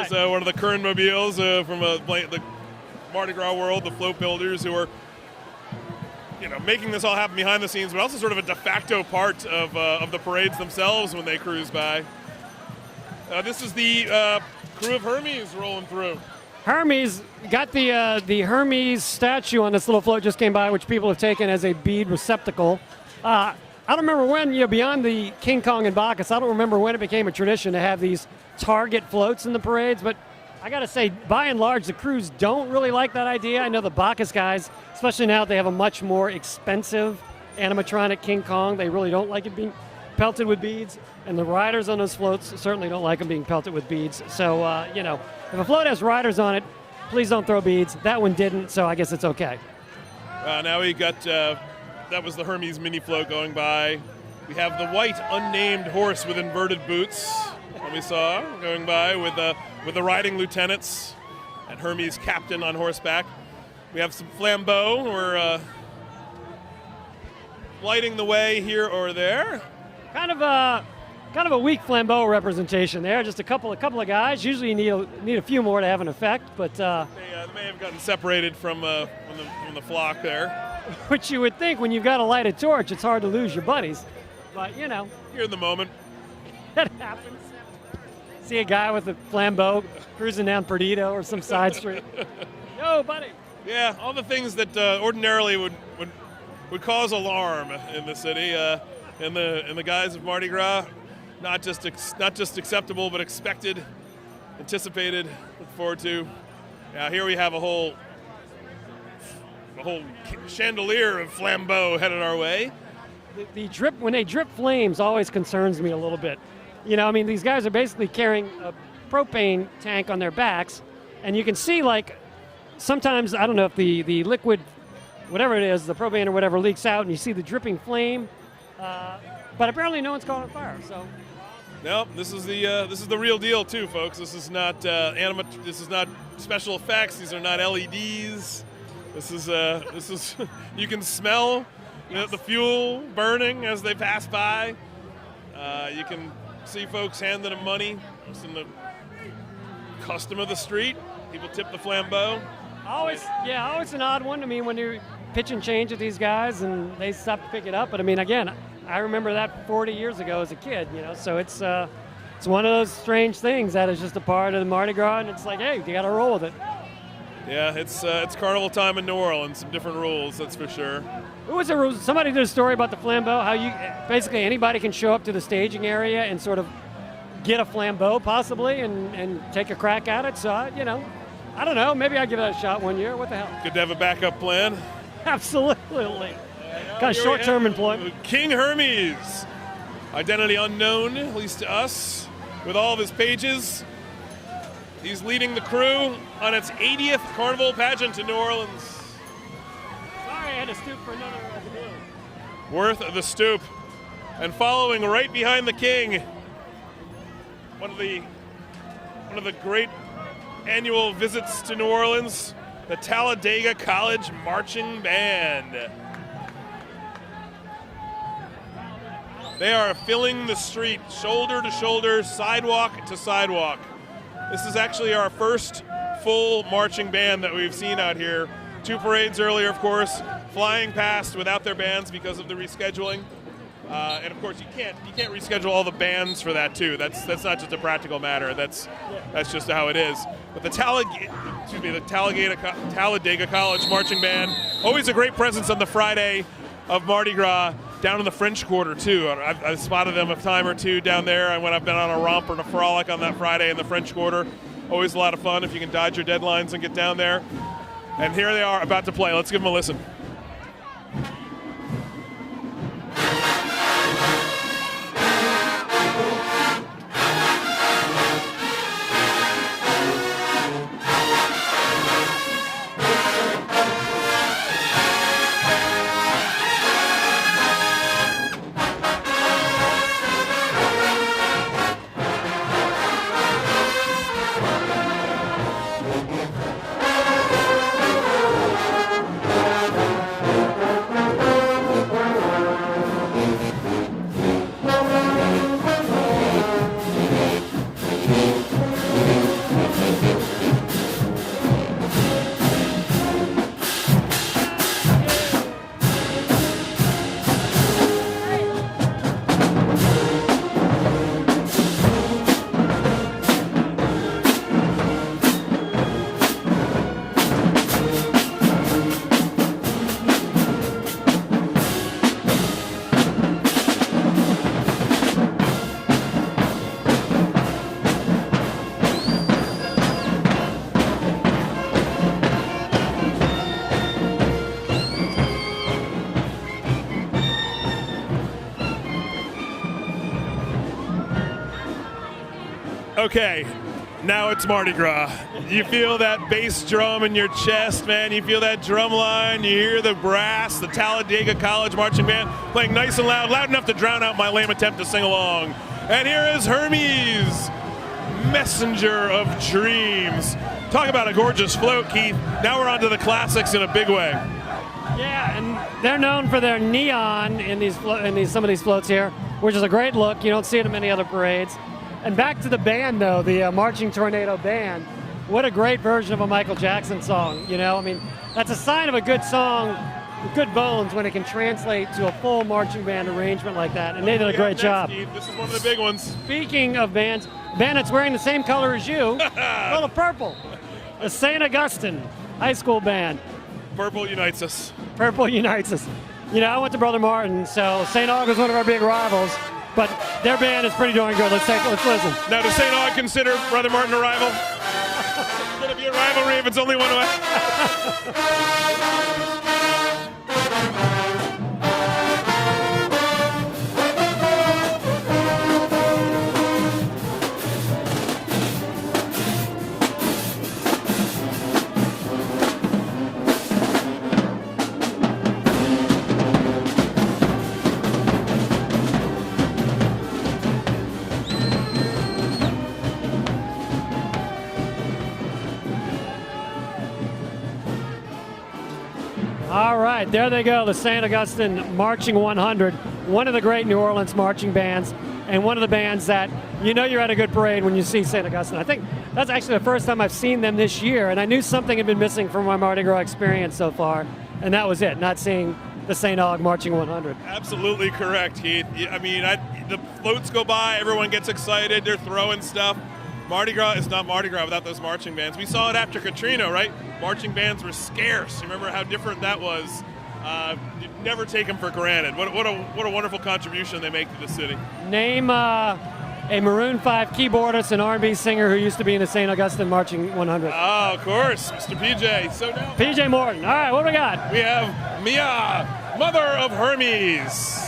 Here's one of the Kern mobiles from the Mardi Gras world, the float builders who are making this all happen behind the scenes, but also sort of a de facto part of the parades themselves when they cruise by. This is the crew of Hermes rolling through. Hermes got the Hermes statue on this little float just came by, which people have taken as a bead receptacle. I don't remember when, beyond the King Kong and Bacchus, I don't remember when it became a tradition to have these target floats in the parades, but I got to say, by and large, the crews don't really like that idea. I know the Bacchus guys, especially now that they have a much more expensive animatronic King Kong, they really don't like it being pelted with beads, and the riders on those floats certainly don't like them being pelted with beads. So, if a float has riders on it, please don't throw beads. That one didn't, so I guess it's okay. Now we got, that was the Hermes mini float going by. We have the white unnamed horse with inverted boots that we saw going by with the riding lieutenants and Hermes captain on horseback. We have some flambeaux. We're lighting the way here or there. Kind of a weak flambeau representation there. Just a couple of guys. Usually you need a few more to have an effect, but they may have gotten separated from the flock there. Which you would think when you've got to light a torch, it's hard to lose your buddies. But Here in the moment. That happens. See a guy with a flambeau cruising down Perdido or some side street. Yo, buddy. Yeah, all the things that ordinarily would cause alarm in the city. In the guise of Mardi Gras, not just acceptable, but expected, anticipated, look forward to. Yeah, here we have a whole chandelier of flambeaux headed our way. The drip, when they drip flames, always concerns me a little bit. These guys are basically carrying a propane tank on their backs, and you can see, sometimes, I don't know if the liquid, whatever it is, the propane or whatever, leaks out, and you see the dripping flame. But apparently no one's caught on fire. So, no, this is the real deal too, folks. This is not This is not special effects. These are not LEDs. This is you can smell the fuel burning as they pass by. You can see folks handing them money. It's in the custom of the street. People tip the flambeau. Always an odd one. When you pitch and change with these guys and they stop to pick it up. But again, I remember that 40 years ago as a kid, so it's one of those strange things that is just a part of the Mardi Gras, and it's like, hey, you got to roll with it. Yeah, it's carnival time in New Orleans, some different rules, that's for sure. Somebody did a story about the flambeau, how you basically anybody can show up to the staging area and sort of get a flambeau possibly and take a crack at it. So, I don't know, maybe I'd give it a shot one year. What the hell? Good to have a backup plan. Absolutely. Kind of short-term employment. King Hermes, identity unknown, at least to us, with all of his pages. He's leading the crew on its 80th carnival pageant in New Orleans. Sorry, I had to stoop for another view. Worth the stoop. And following right behind the king, one of the great annual visits to New Orleans, the Talladega College Marching Band. They are filling the street, shoulder to shoulder, sidewalk to sidewalk. This is actually our first full marching band that we've seen out here. 2 parades earlier, of course, flying past without their bands because of the rescheduling. And of course, you can't reschedule all the bands for that too. That's not just a practical matter. That's just how it is. But the Talladega College Marching Band, always a great presence on the Friday of Mardi Gras, down in the French Quarter too. I've spotted them a time or two down there when I've been on a romp or a frolic on that Friday in the French Quarter. Always a lot of fun if you can dodge your deadlines and get down there. And here they are about to play. Let's give them a listen. Okay, now it's Mardi Gras. You feel that bass drum in your chest, man. You feel that drum line. You hear the brass, the Talladega College Marching Band playing nice and loud enough to drown out my lame attempt to sing along. And here is Hermes, messenger of dreams. Talk about a gorgeous float, Keith. Now we're on to the classics in a big way. Yeah, and they're known for their neon in some of these floats here, which is a great look. You don't see it in many other parades. And back to the band, though, the Marching Tornado Band. What a great version of a Michael Jackson song, you know? I mean, that's a sign of a good song, good bones, when it can translate to a full marching band arrangement like that. And they did a great job. Keith, this is one of the big ones. Speaking of bands, a band that's wearing the same color as you, a little purple. The St. Augustine High School Band. Purple unites us. Purple unites us. You know, I went to Brother Martin, so St. Aug was one of our big rivals, but their band is pretty darn good. Let's listen. Now, does St. Aug consider Brother Martin a rival? Could it be a rivalry if it's only one way? All right, there they go, the St. Augustine Marching 100, one of the great New Orleans marching bands, and one of the bands that you know you're at a good parade when you see St. Augustine. I think that's actually the first time I've seen them this year, and I knew something had been missing from my Mardi Gras experience so far, and that was it, not seeing the St. Aug Marching 100. Absolutely correct, Keith. I mean, the floats go by, everyone gets excited, they're throwing stuff. Mardi Gras is not Mardi Gras without those marching bands. We saw it after Katrina, right? Marching bands were scarce. Remember how different that was? You never take them for granted. What a wonderful contribution they make to the city. Name a Maroon 5 keyboardist and R&B singer who used to be in the St. Augustine Marching 100. Oh, of course, Mr. PJ. So now PJ Morton. All right, what do we got? we have Mia, mother of Hermes.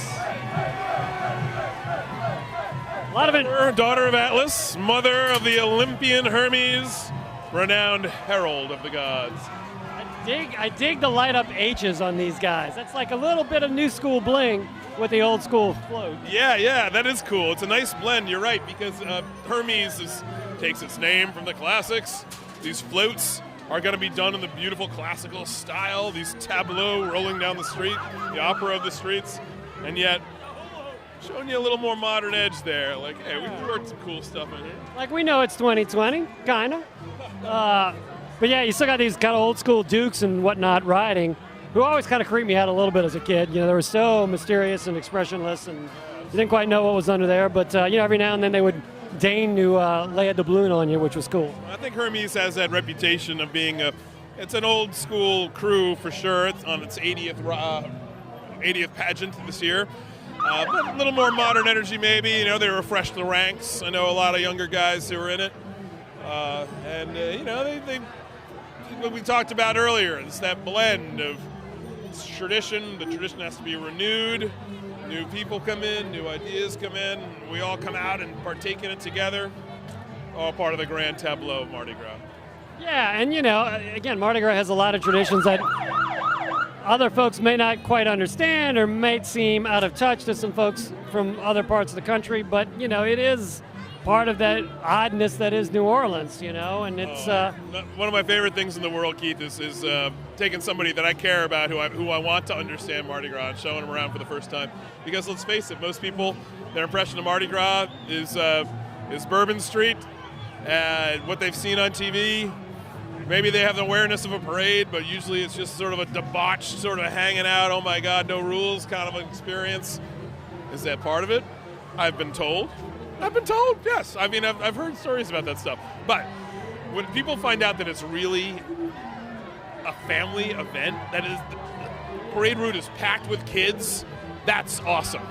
A lot of it. Daughter of Atlas, mother of the Olympian Hermes, renowned herald of the gods. I dig the light up H's on these guys. That's like a little bit of new school bling with the old school float. Yeah, that is cool. It's a nice blend, you're right, because Hermes takes its name from the classics. These floats are going to be done in the beautiful classical style, these tableaux rolling down the street, the opera of the streets, and yet showing you a little more modern edge there. Like, hey, we worked some cool stuff in here. Like, we know it's 2020, kind of. But yeah, you still got these kind of old school dukes and whatnot riding, who always kind of creeped me out a little bit as a kid. You know, they were so mysterious and expressionless, and you didn't quite know what was under there. But, you know, every now and then they would deign to lay a doubloon on you, which was cool. I think Hermes has that reputation of being it's an old school crew for sure. It's on its 80th pageant this year. But a little more modern energy, maybe. You know, they refreshed the ranks. I know a lot of younger guys who were in it. You know, they what we talked about earlier, it's that blend of tradition. The tradition has to be renewed. New people come in, new ideas come in. We all come out and partake in it together. All part of the grand tableau of Mardi Gras. Yeah, and, you know, again, Mardi Gras has a lot of traditions that other folks may not quite understand or may seem out of touch to some folks from other parts of the country, but, you know, it is part of that oddness that is New Orleans, you know, and it's... one of my favorite things in the world, Keith, is taking somebody that I care about, who I want to understand Mardi Gras, and showing them around for the first time. Because let's face it, most people, their impression of Mardi Gras is Bourbon Street, and what they've seen on TV. Maybe they have the awareness of a parade, but usually it's just sort of a debauched, sort of hanging out, oh my God, no rules kind of an experience. Is that part of it? I've been told, yes. I mean, I've heard stories about that stuff. But when people find out that it's really a family event, that is, the parade route is packed with kids, that's awesome.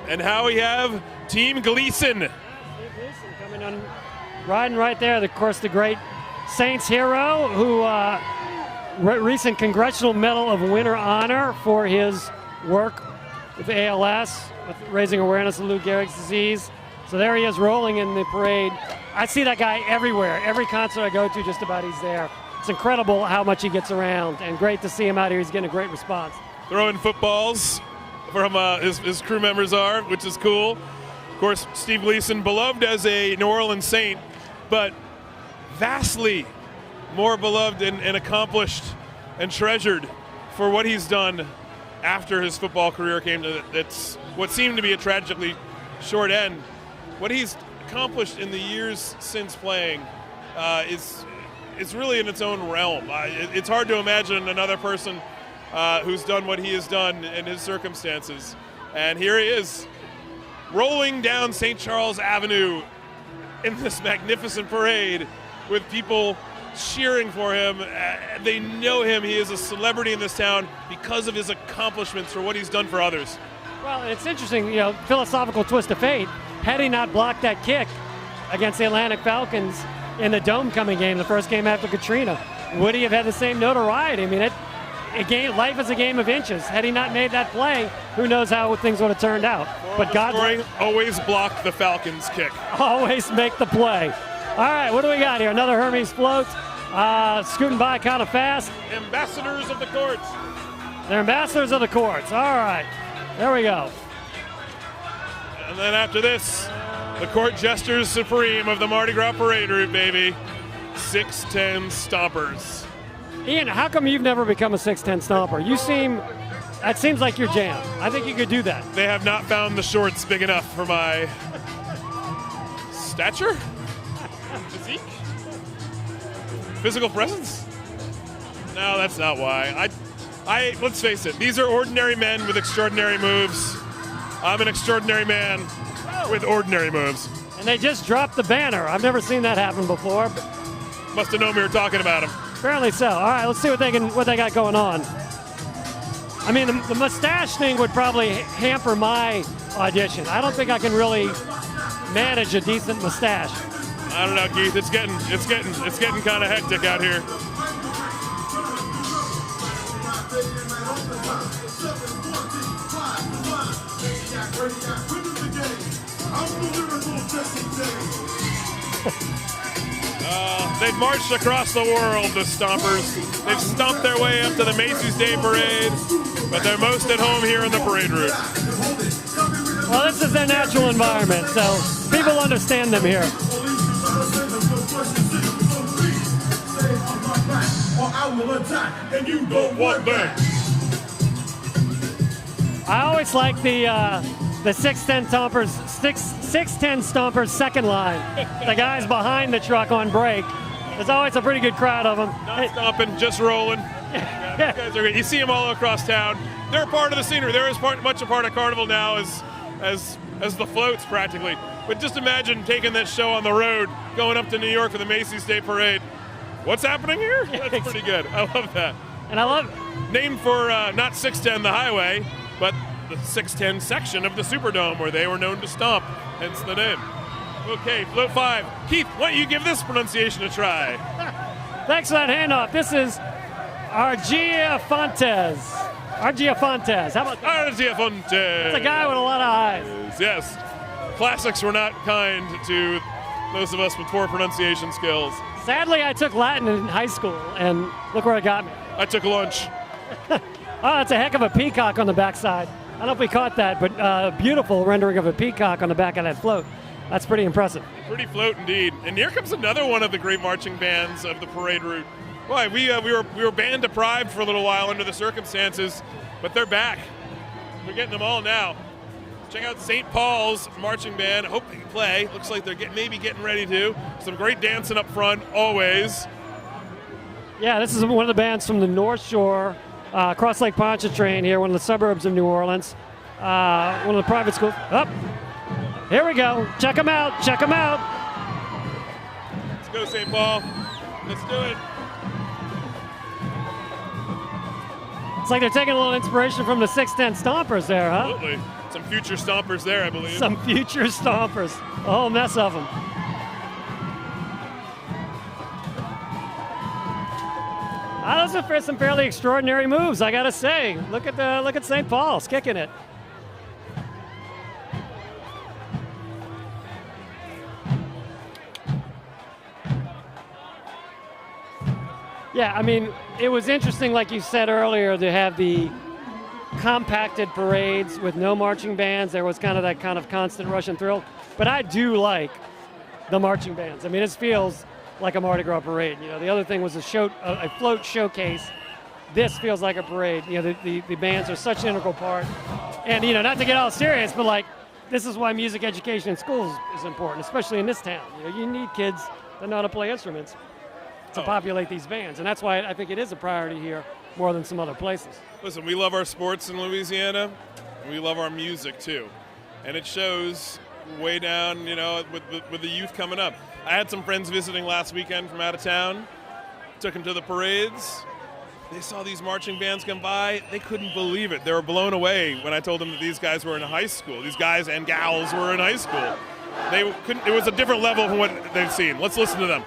And how we have Team Gleason. Coming on, riding right there, of course, the great Saints hero, who recent Congressional Medal of Winter honor for his work with ALS, with raising awareness of Lou Gehrig's disease. So there he is rolling in the parade. I see that guy everywhere. Every concert I go to, just about he's there. It's incredible how much he gets around, and great to see him out here. He's getting a great response. Throwing footballs from his crew members are, which is cool. Of course, Steve Gleason, beloved as a New Orleans Saint, but vastly more beloved and accomplished and treasured for what he's done after his football career came to that's what seemed to be a tragically short end. What he's accomplished in the years since playing is really in its own realm. It's hard to imagine another person who's done what he has done in his circumstances. And here he is, rolling down St. Charles Avenue in this magnificent parade with people cheering for him. They know him. He is a celebrity in this town because of his accomplishments for what he's done for others. Well, it's interesting, philosophical twist of fate. Had he not blocked that kick against the Atlantic Falcons in the Dome coming game, the first game after Katrina, would he have had the same notoriety? I mean, life is a game of inches. Had he not made that play, who knows how things would have turned out. But God always block the Falcons kick. Always make the play. All right, what do we got here? Another Hermes float, scooting by kind of fast. Ambassadors of the courts. They're ambassadors of the courts. All right, there we go. And then after this, the court gestures supreme of the Mardi Gras parade route, baby. 6'10" stompers. Ian, how come you've never become a 6'10" stomper? That seems like your jam. I think you could do that. They have not found the shorts big enough for my stature, physique, physical presence. No, that's not why. Let's face it, these are ordinary men with extraordinary moves. I'm an extraordinary man with ordinary moves. And they just dropped the banner. I've never seen that happen before. Must have known we were talking about him. Apparently so. All right, let's see what they got going on. I mean, the mustache thing would probably hamper my audition. I don't think I can really manage a decent mustache. I don't know, Keith. It's getting kind of hectic out here. They've marched across the world, the Stompers. They've stomped their way up to the Macy's Day Parade, but they're most at home here in the parade route. Well, this is their natural environment, so people understand them here. I always like the 6'10" Stompers second line. The guys behind the truck on break. There's always a pretty good crowd of them. Not stomping, just rolling. Yeah, these guys are good. You see them all across town. They're a part of the scenery. They're much a part of Carnival now as the floats practically. But just imagine taking that show on the road, going up to New York for the Macy's Day Parade. What's happening here? That's pretty good. I love that. And I love named for not 610 the highway, but the 610 section of the Superdome where they were known to stomp, hence the name. Okay, float 5. Keith, why don't you give this pronunciation a try? Thanks for that handoff. This is Argia Fontes. How about that? Argia Fontes. That's a guy with a lot of eyes. Yes. Classics were not kind to those of us with poor pronunciation skills. Sadly, I took Latin in high school, and look where it got me. I took lunch. Oh, that's a heck of a peacock on the backside. I don't know if we caught that, but beautiful rendering of a peacock on the back of that float. That's pretty impressive. Pretty float indeed. And here comes another one of the great marching bands of the parade route. Boy, we were band deprived for a little while under the circumstances, but they're back. We're getting them all now. Check out St. Paul's marching band. I hope they can play. Looks like they're maybe getting ready to. Some great dancing up front, always. Yeah, this is one of the bands from the North Shore, Cross Lake Pontchartrain here, one of the suburbs of New Orleans. One of the private schools. Up. Here we go. Check them out. Check them out. Let's go, St. Paul. Let's do it. It's like they're taking a little inspiration from the 6'10" Stompers there, huh? Absolutely. Some future Stompers there, I believe. Some future Stompers. A whole mess of them. Those are some fairly extraordinary moves, I gotta say. Look at St. Paul's kicking it. Yeah, I mean, it was interesting, like you said earlier, to have the compacted parades with no marching bands. There was kind of that kind of constant rush and thrill. But I do like the marching bands. I mean, it feels like a Mardi Gras parade. You know, the other thing was a float showcase. This feels like a parade. You know, the bands are such an integral part. And, you know, not to get all serious, but like, this is why music education in schools is important, especially in this town. You know, you need kids that know how to play instruments to populate these bands. And that's why I think it is a priority here more than some other places. Listen, we love our sports in Louisiana. And we love our music, too. And it shows way down, you know, with the youth coming up. I had some friends visiting last weekend from out of town. Took them to the parades. They saw these marching bands come by. They couldn't believe it. They were blown away when I told them that these guys were in high school. These guys and gals were in high school. They couldn't. It was a different level from what they've seen. Let's listen to them.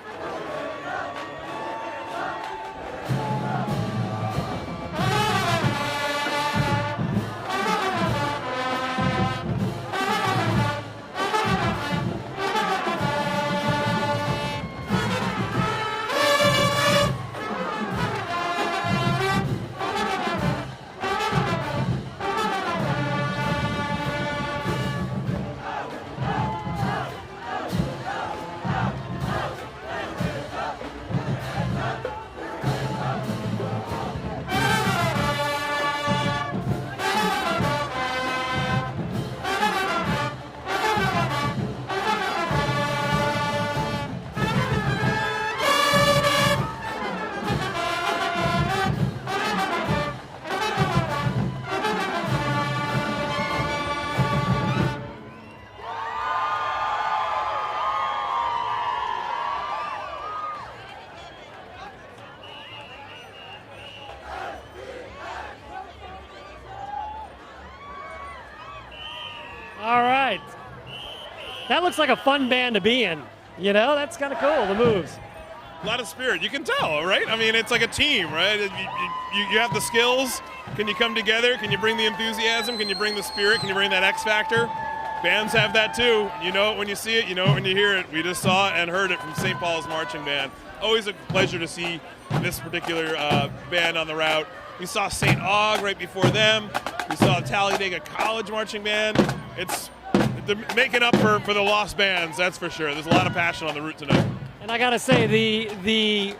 All right. That looks like a fun band to be in. You know, that's kind of cool, the moves. A lot of spirit. You can tell, right? I mean, it's like a team, right? You have the skills. Can you come together? Can you bring the enthusiasm? Can you bring the spirit? Can you bring that X factor? Bands have that too. You know it when you see it. You know it when you hear it. We just saw and heard it from St. Paul's Marching Band. Always a pleasure to see this particular band on the route. We saw St. Aug right before them. We saw Talladega College Marching Band. It's making up for the lost bands, that's for sure. There's a lot of passion on the route tonight. And I gotta say, the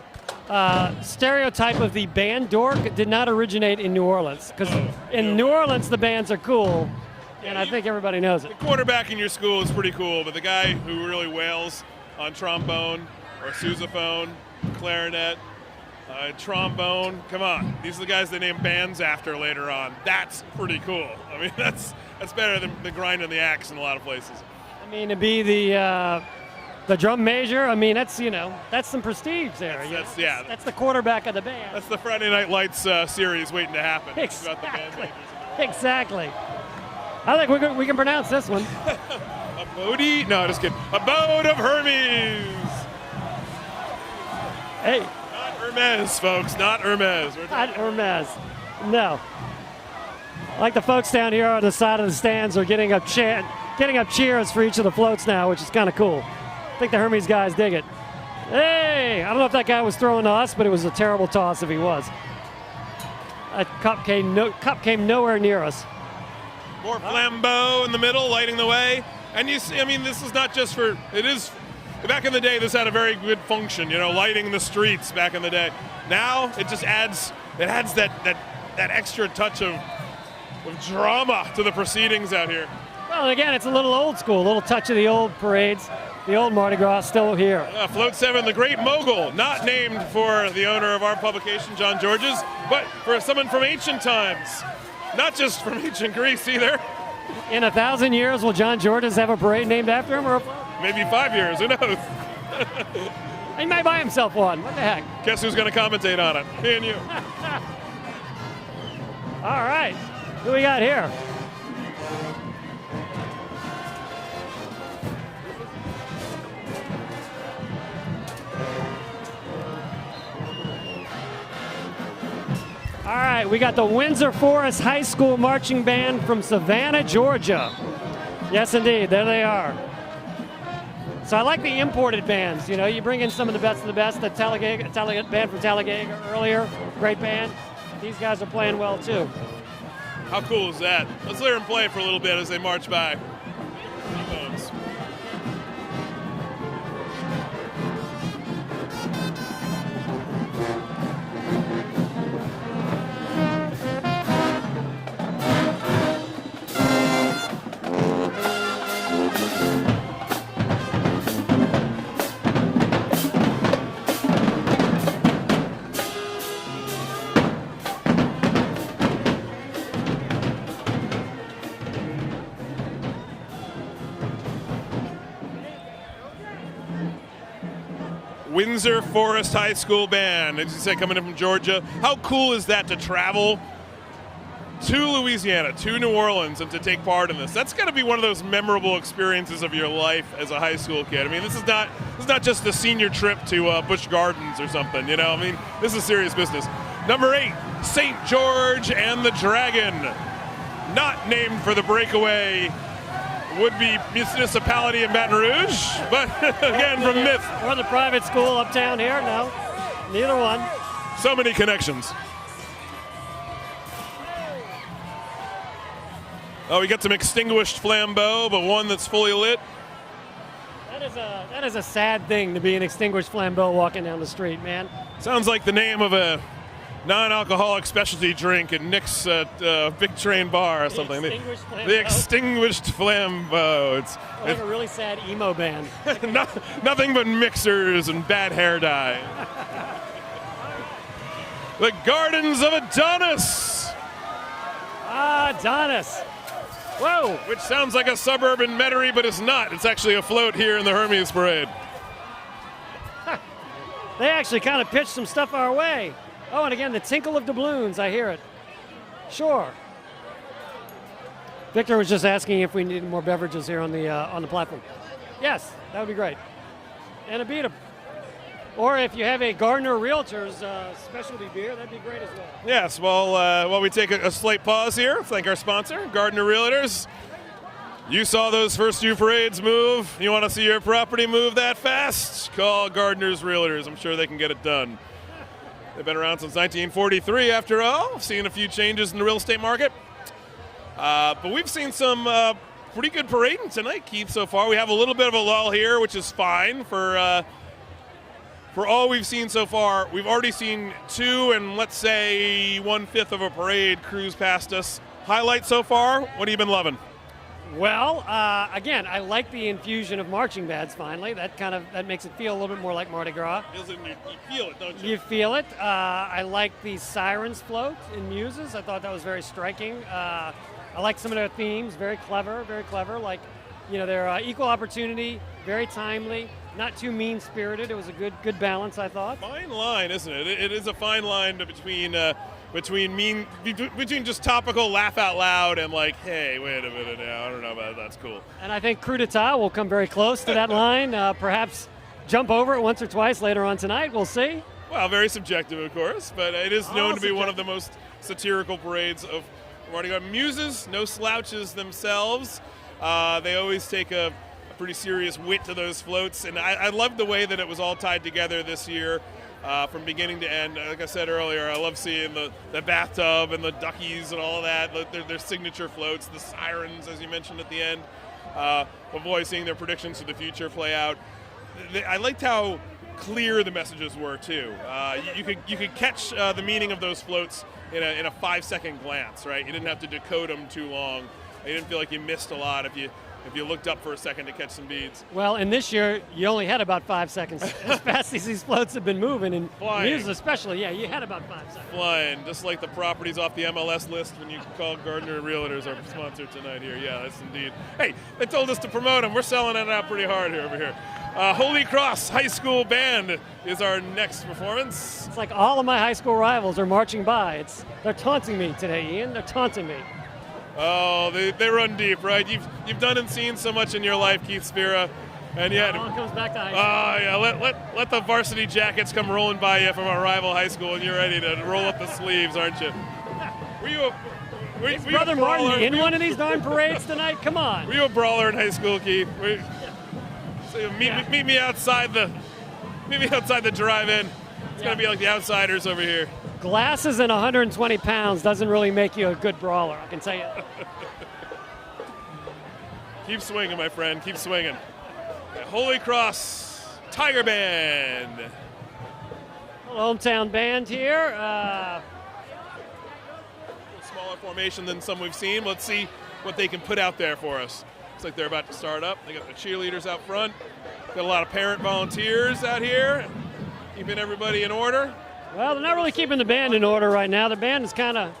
stereotype of the band dork did not originate in New Orleans, because in New Orleans the bands are cool, and I think everybody knows it. The quarterback in your school is pretty cool, but the guy who really wails on trombone or sousaphone, clarinet, trombone, come on. These are the guys they name bands after later on. That's pretty cool. I mean, that's better than the grind on the axe in a lot of places. I mean, to be the drum major, I mean, that's, you know, that's some prestige there. That's the quarterback of the band. That's the Friday Night Lights series waiting to happen. Exactly. About the band majors. Exactly. I think we can pronounce this one. Abode? No, just kidding. Abode of Hermes. Hey. Not Hermes, folks. Not Hermes. Not Hermes. No. Like the folks down here on the side of the stands are getting up cheers for each of the floats now, which is kind of cool. I think the Hermes guys dig it. Hey! I don't know if that guy was throwing to us, but it was a terrible toss if he was. That cup came nowhere near us. More flambeau in the middle, lighting the way. And you see, I mean, this is not just for, it is, back in the day, this had a very good function, you know, lighting the streets back in the day. Now, it just adds that extra touch of drama to the proceedings out here. Well, again, it's a little old school, a little touch of the old parades, the old Mardi Gras still here. Float 7, the Great Mogul, not named for the owner of our publication, John George's, but for someone from ancient times. Not just from ancient Greece either. In 1,000 years, will John George's have a parade named after him? Or maybe 5 years, who knows? He might buy himself one. What the heck? Guess who's going to commentate on it? Me and you. All right. Who we got here? All right, we got the Windsor Forest High School Marching Band from Savannah, Georgia. Yes, indeed, there they are. So I like the imported bands. You know, you bring in some of the best of the best. The Talladega band from Talladega earlier, great band. These guys are playing well too. How cool is that? Let's hear them play for a little bit as they march by. Windsor Forest High School Band, as you say, coming in from Georgia. How cool is that to travel to Louisiana, to New Orleans, and to take part in this? That's got to be one of those memorable experiences of your life as a high school kid. I mean, this is not just a senior trip to Busch Gardens or something, you know? I mean, this is serious business. Number 8, St. George and the Dragon. Not named for the breakaway would-be municipality in Baton Rouge, but again, from Myth. Or the private school uptown here? No, neither one. So many connections. Oh, we got some extinguished flambeau, but one that's fully lit. That is a sad thing to be an extinguished flambeau walking down the street, man. Sounds like the name of a non-alcoholic specialty drink at Nick's Big Train Bar or something. The extinguished flambeau. It's like a really sad emo band. Nothing but mixers and bad hair dye. The Gardens of Adonis. Adonis. Whoa. Which sounds like a suburb in Metairie, but it's not. It's actually a float here in the Hermes Parade. They actually kind of pitched some stuff our way. Oh, and again, the tinkle of doubloons, I hear it. Sure. Victor was just asking if we needed more beverages here on the platform. Yes, that would be great. And a beat 'em. Or if you have a Gardner Realtors specialty beer, that'd be great as well. Yes, well, while we take a slight pause here, thank our sponsor, Gardner Realtors. You saw those first few parades move. You want to see your property move that fast? Call Gardner's Realtors. I'm sure they can get it done. They've been around since 1943, after all. Seen a few changes in the real estate market. But we've seen some pretty good parading tonight, Keith, so far. We have a little bit of a lull here, which is fine. For all we've seen so far, we've already seen 2 and, let's say, 1/5 of a parade cruise past us. Highlight so far, what have you been loving? Well, again, I like the infusion of marching bands. Finally, that makes it feel a little bit more like Mardi Gras. You feel it, don't you? You feel it. I like the sirens float in Muses. I thought that was very striking. I like some of their themes. Very clever, very clever. Like, you know, they're equal opportunity, very timely, not too mean-spirited. It was a good balance, I thought. Fine line, isn't it? It is a fine line between just topical laugh out loud and like, hey, wait a minute now, I don't know about that, that's cool. And I think Coup d'etat will come very close to that line, perhaps jump over it once or twice later on tonight, we'll see. Well, very subjective, of course, but it is known to be one of the most satirical parades of Mardi Gras. Muses, no slouches themselves. They always take a pretty serious wit to those floats, and I love the way that it was all tied together this year. From beginning to end. Like I said earlier, I love seeing the bathtub and the duckies and all of that, their signature floats, the sirens, as you mentioned at the end. But boy, seeing their predictions for the future play out. I liked how clear the messages were, too. You could catch the meaning of those floats in a 5-second glance, right? You didn't have to decode them too long. You didn't feel like you missed a lot if you looked up for a second to catch some beads. Well, and this year, you only had about 5 seconds. As fast as these floats have been moving, and Muses especially, yeah, you had about 5 seconds. Flying, just like the properties off the MLS list when you call Gardner Realtors our sponsor tonight here. Yeah, that's indeed. Hey, they told us to promote them. We're selling it out pretty hard here over here. Holy Cross High School Band is our next performance. It's like all of my high school rivals are marching by. They're taunting me today, Ian. They're taunting me. Oh, they run deep, right? You've done and seen so much in your life, Keith Spira, and yet it all comes back to high school. Yeah, let the varsity jackets come rolling by you from our rival high school, and you're ready to roll up the sleeves, aren't you? Were you Brother Martin in one of these darn parades tonight? Come on. Were you a brawler in high school, Keith? So meet me outside the drive-in. It's gonna be like the outsiders over here. Glasses and 120 pounds doesn't really make you a good brawler, I can tell you. Keep swinging, my friend. Keep swinging. The Holy Cross Tiger Band. Hometown band here. Smaller formation than some we've seen. Let's see what they can put out there for us. Looks like they're about to start up. They got the cheerleaders out front. Got a lot of parent volunteers out here, keeping everybody in order. Well, they're not really keeping the band in order right now. The band is kind of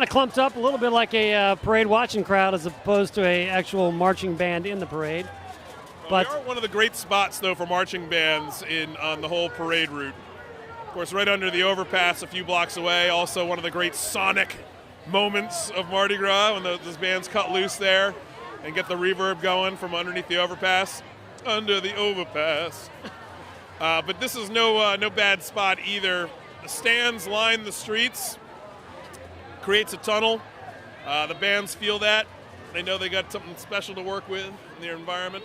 clumped up, a little bit like a parade watching crowd as opposed to a actual marching band in the parade. But we are one of the great spots, though, for marching bands on the whole parade route. Of course, right under the overpass a few blocks away, also one of the great sonic moments of Mardi Gras when those bands cut loose there and get the reverb going from underneath the overpass. Under the overpass. But this is no bad spot either. The stands line the streets, creates a tunnel. The bands feel that. They know they got something special to work with in their environment.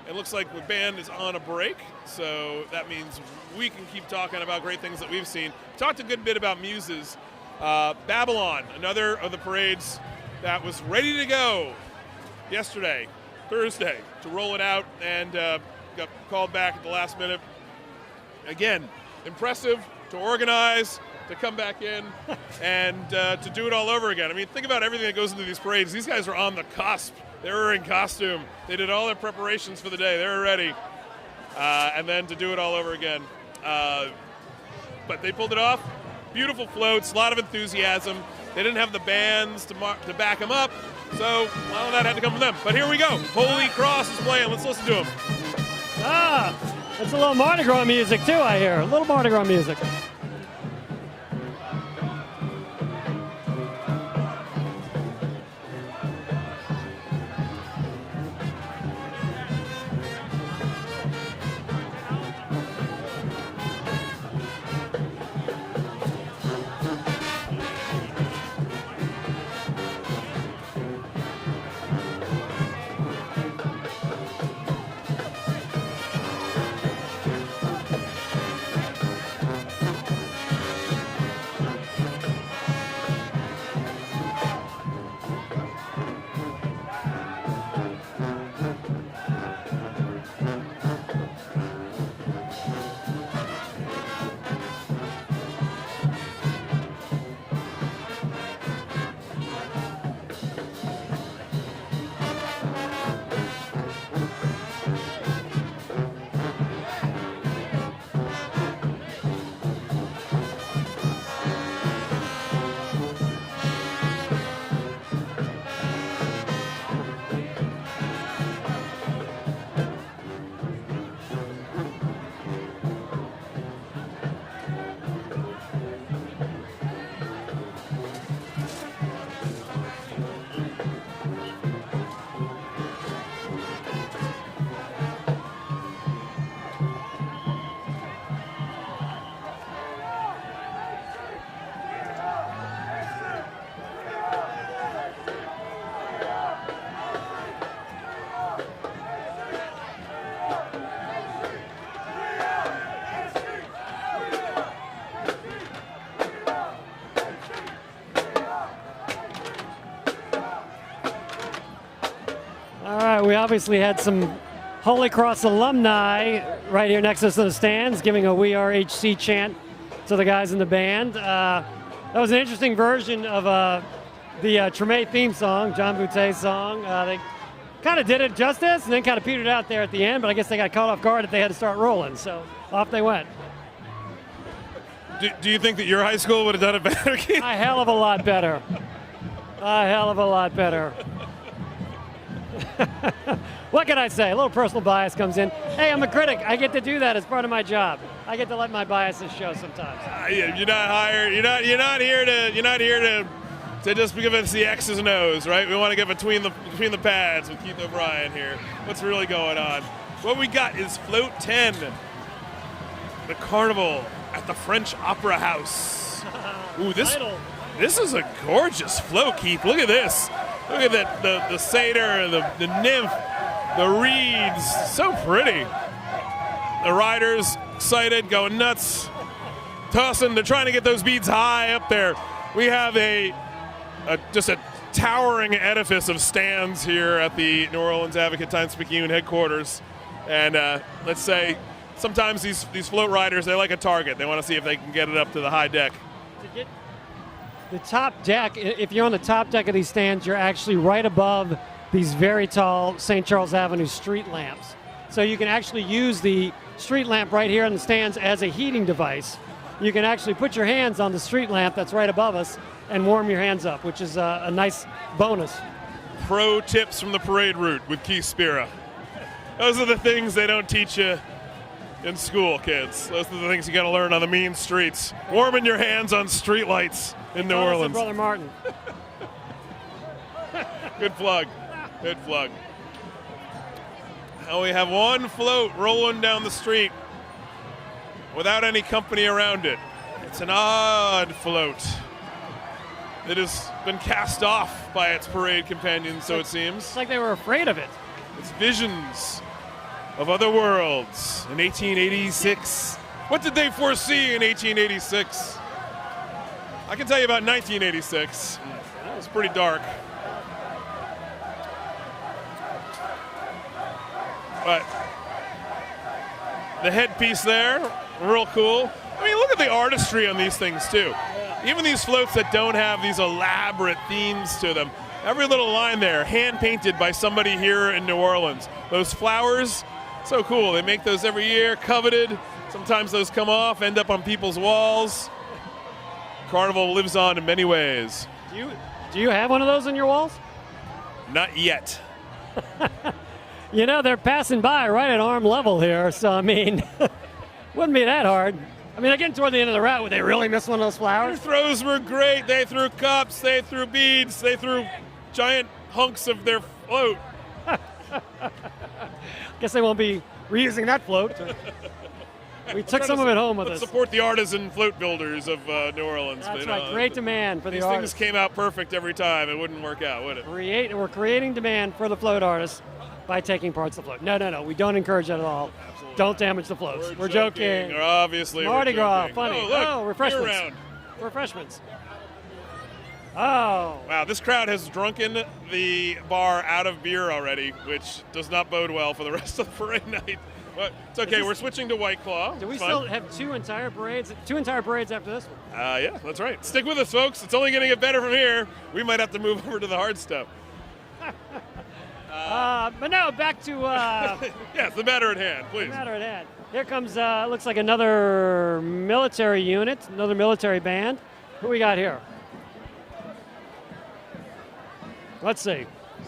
It looks like the band is on a break, so that means we can keep talking about great things that we've seen. Talked a good bit about Muses. Babylon, another of the parades that was ready to go yesterday, Thursday, to roll it out, and got called back at the last minute. Again, impressive to organize, to come back in, and to do it all over again. I mean, think about everything that goes into these parades. These guys are on the cusp. They were in costume. They did all their preparations for the day. They were ready. And then to do it all over again. But they pulled it off. Beautiful floats, a lot of enthusiasm. They didn't have the bands to back them up, so a lot of that had to come from them. But here we go. Holy Cross is playing. Let's listen to them. That's a little Mardi Gras music, too, I hear. A little Mardi Gras music. We obviously had some Holy Cross alumni right here next to us in the stands giving a We Are HC chant to the guys in the band. That was an interesting version of the Treme theme song, John Boutet's song. They kind of did it justice and then kind of petered out there at the end, but I guess they got caught off guard that they had to start rolling, so off they went. Do you think that your high school would have done it better, Keith? A hell of a lot better. A hell of a lot better. What can I say? A little personal bias comes in. Hey, I'm a critic. I get to do that as part of my job. I get to let my biases show sometimes. You're not hired. You're not here to just give us the X's and O's, right? We want to get between the pads with Keith O'Brien here. What's really going on? What we got is Float 10, the carnival at the French Opera House. Ooh, this is a gorgeous float, Keith. Look at this. Look at that, the satyr, the nymph The reeds, so pretty. The riders excited, going nuts, tossing. They're trying to get those beads high up there. We have just a towering edifice of stands here at the New Orleans Advocate Times-Picayune headquarters. And let's say sometimes these float riders, they like a target. They want to see if they can get it up to the high deck. To get the top deck, if you're on the top deck of these stands, you're actually right above these very tall St. Charles Avenue street lamps. So you can actually use the street lamp right here in the stands as a heating device. You can actually put your hands on the street lamp that's right above us and warm your hands up, which is a nice bonus. Pro tips from the parade route with Keith Spira. Those are the things they don't teach you in school, kids. Those are the things you got to learn on the mean streets. Warming your hands on street lights in New Orleans. Brother Martin. Good plug. Good plug. Now we have one float rolling down the street without any company around it. It's an odd float. It has been cast off by its parade companions, so it seems. It's like they were afraid of it. It's visions of other worlds in 1886. What did they foresee in 1886? I can tell you about 1986. It was pretty dark. But the headpiece there, real cool. I mean, look at the artistry on these things, too. Even these floats that don't have these elaborate themes to them. Every little line there, hand-painted by somebody here in New Orleans. Those flowers, so cool. They make those every year, coveted. Sometimes those come off, end up on people's walls. Carnival lives on in many ways. Do you have one of those on your walls? Not yet. You know, they're passing by right at arm level here, so I mean, wouldn't be that hard. I mean, again, toward the end of the route, would they really miss one of those flowers? Their throws were great. They threw cups, they threw beads, they threw giant hunks of their float. Guess they won't be reusing that float. We took some of it home with us. Support the artisan float builders of New Orleans. That's right. Great demand for the these artists. Things came out perfect every time. It wouldn't work out, would it? We're creating demand for the float artists by taking parts of the float. No. We don't encourage that at all. Absolutely don't not. damage the floats. We're joking. Obviously, Mardi we're Gras, joking. funny. Oh, look, oh, refreshments. Year-round. Refreshments. Oh. Wow, this crowd has drunken the bar out of beer already, which does not bode well for the rest of the parade night. But it's okay. We're switching to White Claw. Do we still have two entire parades after this one? Yeah, that's right. Stick with us, folks. It's only going to get better from here. We might have to move over to the hard stuff. But no, back to yes, the matter at hand, please. the matter at hand. Here comes looks like another military unit, another military band. Who we got here? Let's see.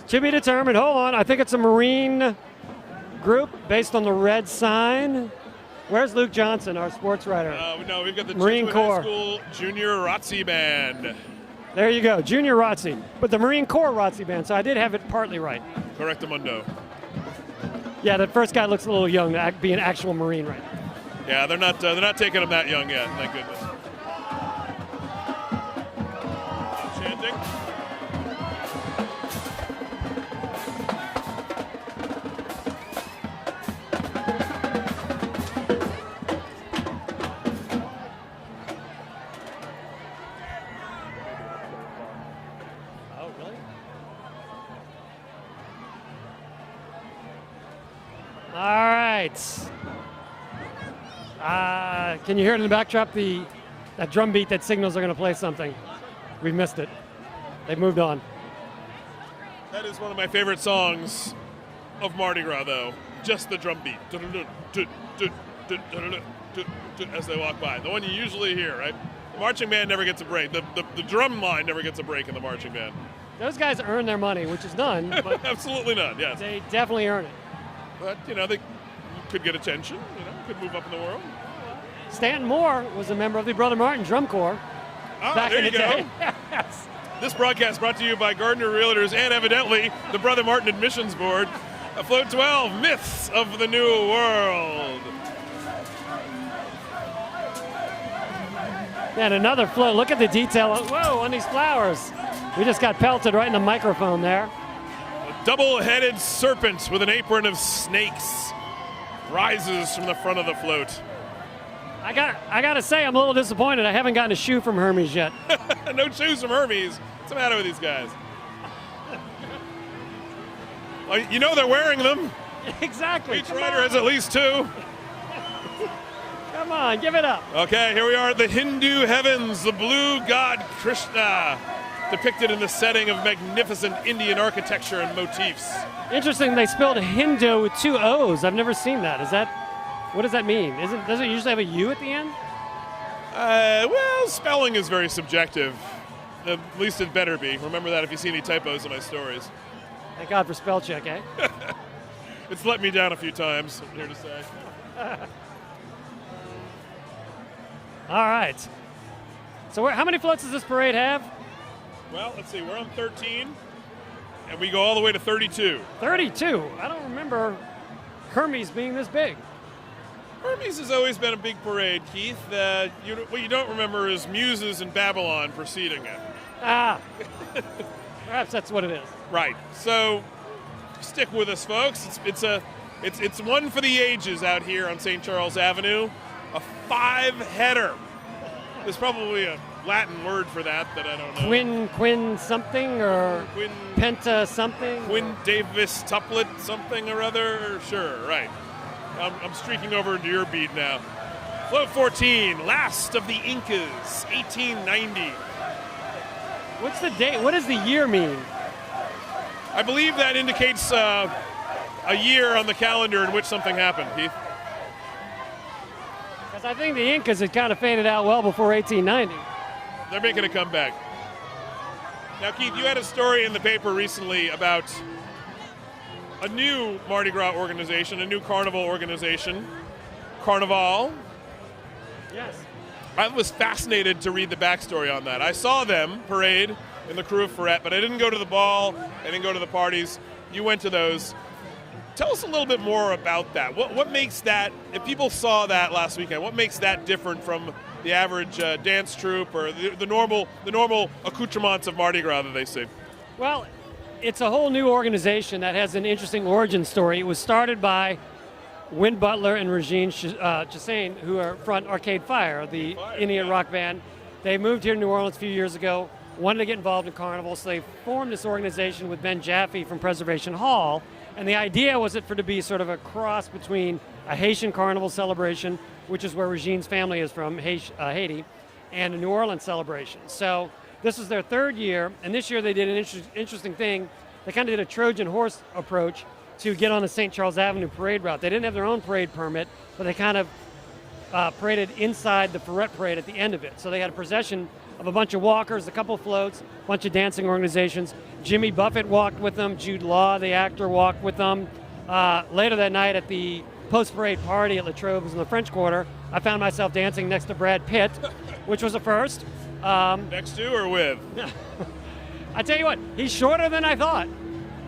To be determined. Hold on. I think it's a Marine group based on the red sign. Where's Luke Johnson, our sports writer? No, we've got the Marine Jesuit Corps High School Junior ROTC Band. There you go, Junior ROTC. But the Marine Corps ROTC Band, so I did have it partly right. Correctamundo. Yeah, the first guy looks a little young to be an actual Marine right now. Yeah, they're not taking him that young yet, thank goodness. Chanting. Oh, really? All right. Can you hear it in the backdrop? That drum beat that signals they're going to play something. We missed it. They've moved on. That is one of my favorite songs of Mardi Gras, though. Just the drum beat. As they walk by. The one you usually hear, right? The marching band never gets a break. The drum line never gets a break in the marching band. Those guys earn their money, which is none, but Absolutely not, yes. they definitely earn it. But, they could get attention, could move up in the world. Stanton Moore was a member of the Brother Martin Drum Corps back there in the you go. day. Yes. This broadcast brought to you by Gardner Realtors and evidently the Brother Martin Admissions Board. Float 12, Myths of the New World. And another float. Look at the detail. Whoa, on these flowers. We just got pelted right in the microphone there. double-headed serpent with an apron of snakes rises from the front of the float. I got to say, I'm a little disappointed. I haven't gotten a shoe from Hermes yet. No shoes from Hermes. What's the matter with these guys? Well, you know they're wearing them. Exactly. Each rider has at least two. Come on, give it up. Okay, here we are at the Hindu heavens, the blue god Krishna, depicted in the setting of magnificent Indian architecture and motifs. Interesting, they spelled Hindu with two O's. I've never seen that. What does that mean? Does it usually have a U at the end? Well, spelling is very subjective. At least it better be. Remember that if you see any typos in my stories. Thank God for spell check, eh? It's let me down a few times, I'm here to say. All right. So how many floats does this parade have? Well, let's see. We're on 13, and we go all the way to 32. 32. I don't remember Hermes being this big. Hermes has always been a big parade, Keith. What you don't remember is Muses and Babylon preceding it. Ah. Perhaps that's what it is. Right. So stick with us, folks. It's one for the ages out here on St. Charles Avenue. A 5-header. There's probably a Latin word for that I don't know. Quin something or Quin penta something? Quin Davis tuplet something or other. Sure, right. I'm streaking over into your beat now. Float 14, last of the Incas, 1890. What's the date? What does the year mean? I believe that indicates a year on the calendar in which something happened, Keith. Because I think the Incas had kind of faded out well before 1890. They're making a comeback. Now, Keith, you had a story in the paper recently about a new Mardi Gras organization, a new carnival organization, Carnival. Yes. I was fascinated to read the backstory on that. I saw them parade in the crew of Ferret, but I didn't go to the ball, I didn't go to the parties. You went to those. Tell us a little bit more about that. What makes that, if people saw that last weekend, what makes that different from the average dance troupe or the normal accoutrements of Mardi Gras that they see? Well, it's a whole new organization that has an interesting origin story. It was started by Win Butler and Regine Chassain, who are front Arcade Fire, the Indian rock band. They moved here to New Orleans a few years ago, wanted to get involved in carnival, so they formed this organization with Ben Jaffe from Preservation Hall. And the idea was to be sort of a cross between a Haitian carnival celebration, which is where Regine's family is from, Haiti, and a New Orleans celebration. So this is their third year, and this year they did an interesting thing. They kind of did a Trojan horse approach to get on the St. Charles Avenue parade route. They didn't have their own parade permit, but they kind of paraded inside the Ferret parade at the end of it. So they had a procession of a bunch of walkers, a couple of floats, a bunch of dancing organizations. Jimmy Buffett walked with them. Jude Law, the actor, walked with them. Later that night at the post-parade party at Latrobe's in the French Quarter, I found myself dancing next to Brad Pitt, which was a first. Next to or with? I tell you what, he's shorter than I thought.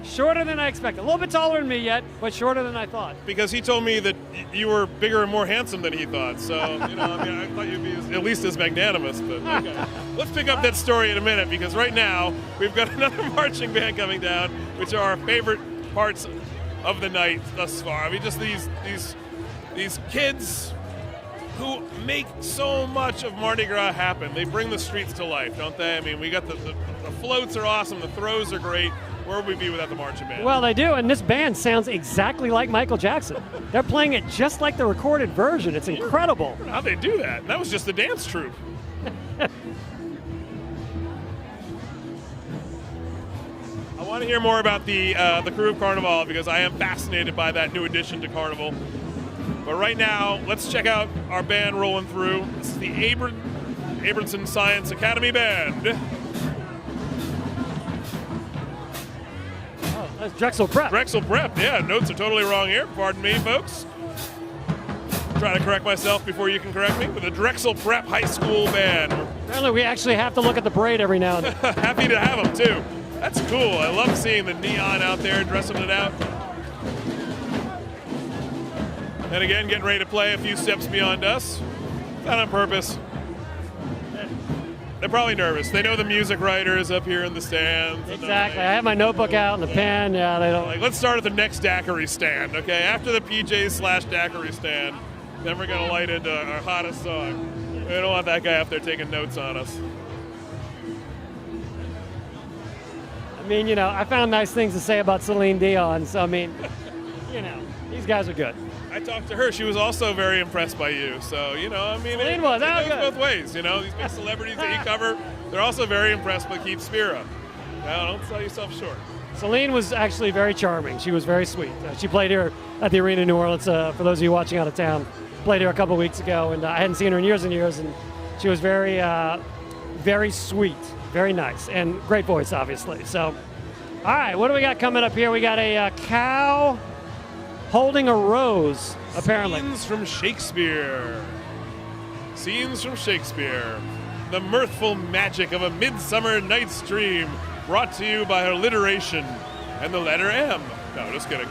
Shorter than I expected. A little bit taller than me yet, but shorter than I thought. Because he told me that you were bigger and more handsome than he thought. So, I thought you'd be at least as magnanimous. But okay. Let's pick up that story in a minute, because right now we've got another marching band coming down, which are our favorite parts of the night thus far. I mean, just these kids who make so much of Mardi Gras happen. They bring the streets to life, don't they? I mean, we got the floats are awesome, the throws are great. Where would we be without the marching band? Well, they do, and this band sounds exactly like Michael Jackson. They're playing it just like the recorded version. It's incredible. How'd they do that? That was just the dance troupe. I want to hear more about the crew of Carnival, because I am fascinated by that new addition to Carnival. But right now, let's check out our band rolling through. This is the Abramson Science Academy Band. That's Drexel Prep. Drexel Prep, yeah. Notes are totally wrong here. Pardon me, folks. Trying to correct myself before you can correct me. With the Drexel Prep High School Band. Apparently, we actually have to look at the parade every now and then. Happy to have them, too. That's cool. I love seeing the neon out there, dressing it out. And again, getting ready to play a few steps beyond us. Not on purpose. They're probably nervous. They know the music writers up here in the stands. Exactly. I have my notebook out and the pen. Yeah, they don't. Like, let's start at the next daiquiri stand, okay? After the PJ/daiquiri stand, then we're gonna light into our hottest song. We don't want that guy up there taking notes on us. I mean, I found nice things to say about Celine Dion. So I mean, these guys are good. I talked to her. She was also very impressed by you. So, it Celine was. goes Good. both ways. These big celebrities that you cover, they're also very impressed by Keith Spira. Don't sell yourself short. Celine was actually very charming. She was very sweet. She played here at the Arena in New Orleans. For those of you watching out of town, played here a couple weeks ago, and I hadn't seen her in years and years. And she was very, very sweet, very nice, and great voice, obviously. So, all right, what do we got coming up here? We got a cow holding a rose, apparently. Scenes from Shakespeare. Scenes from Shakespeare. The mirthful magic of a midsummer night's dream, brought to you by alliteration and the letter M. No, just kidding.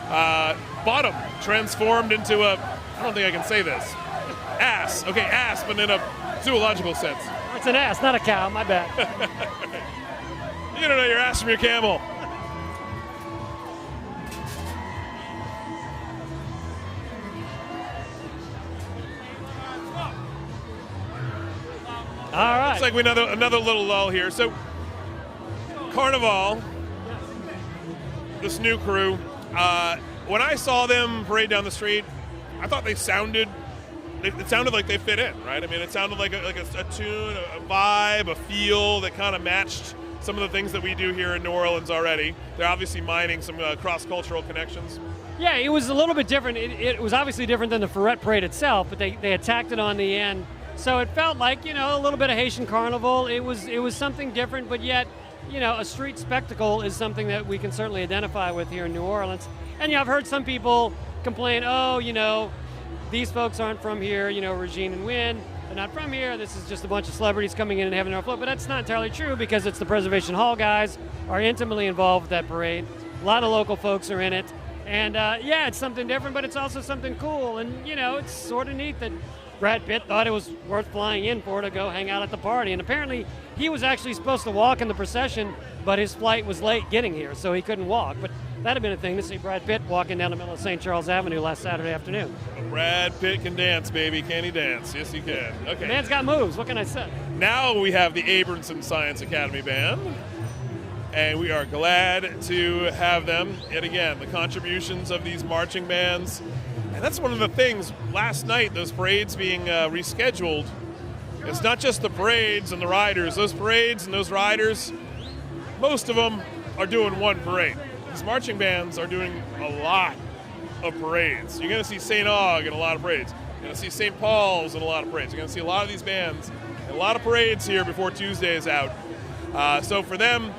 Bottom transformed into a, I don't think I can say this, ass. Okay, ass, but in a zoological sense. It's an ass, not a cow. My bad. You don't know your ass from your camel. All right. It's like another little lull here. So, Carnival, this new crew, when I saw them parade down the street, I thought it sounded like they fit in, right? I mean, it sounded like a tune, a vibe, a feel that kind of matched some of the things that we do here in New Orleans already. They're obviously mining some cross-cultural connections. Yeah, it was a little bit different. It was obviously different than the Ferret Parade itself, but they attacked it on the end. So it felt like, a little bit of Haitian Carnival. It was something different, but yet, a street spectacle is something that we can certainly identify with here in New Orleans. And I've heard some people complain, these folks aren't from here, Regine and Wynn, they're not from here. This is just a bunch of celebrities coming in and having their float. But that's not entirely true, because it's the Preservation Hall guys are intimately involved with that parade. A lot of local folks are in it. And it's something different, but it's also something cool. And, it's sort of neat that Brad Pitt thought it was worth flying in for to go hang out at the party. And apparently he was actually supposed to walk in the procession, but his flight was late getting here, so he couldn't walk. But that'd have been a thing to see Brad Pitt walking down the middle of St. Charles Avenue last Saturday afternoon. Brad Pitt can dance, baby. Can he dance? Yes, he can. Okay. The man's got moves. What can I say? Now we have the Abramson Science Academy Band, and we are glad to have them. Yet again, the contributions of these marching bands. And that's one of the things, last night, those parades being rescheduled, it's not just the parades and the riders. Those parades and those riders, most of them are doing one parade. These marching bands are doing a lot of parades. You're going to see St. Aug in a lot of parades. You're going to see St. Paul's in a lot of parades. You're going to see a lot of these bands and a lot of parades here before Tuesday is out. So for them,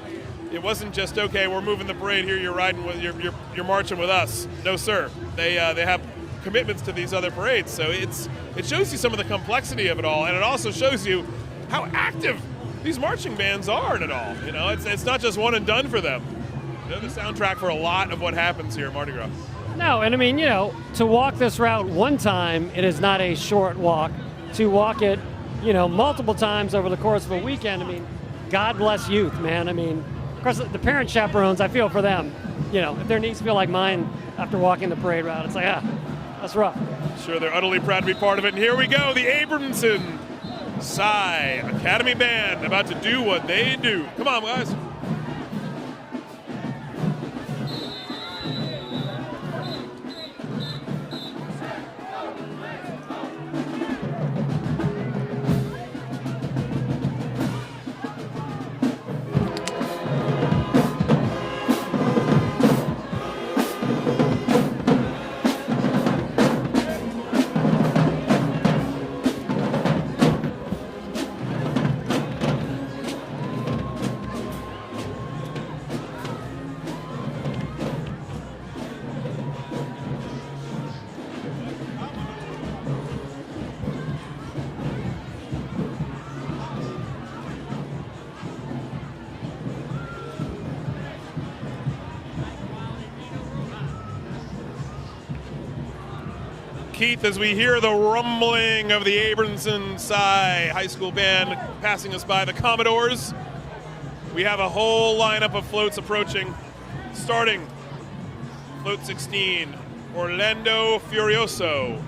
it wasn't just, okay, we're moving the parade here, you're riding with, you're marching with us. No, sir. They have commitments to these other parades. So it shows you some of the complexity of it all, and it also shows you how active these marching bands are in it all. It's not just one and done for them. They're the soundtrack for a lot of what happens here at Mardi Gras. No, and I mean, to walk this route one time, it is not a short walk. To walk it, multiple times over the course of a weekend, I mean, God bless youth, man. I mean, of course, the parent chaperones, I feel for them. If their knees feel like mine after walking the parade route, it's like, that's rough. Sure, they're utterly proud to be part of it. And here we go, the Abramson Sci Academy Band about to do what they do. Come on, guys. Keith, as we hear the rumbling of the Abramson Psi High School Band passing us by, the Commodores, we have a whole lineup of floats approaching. Starting float 16, Orlando Furioso,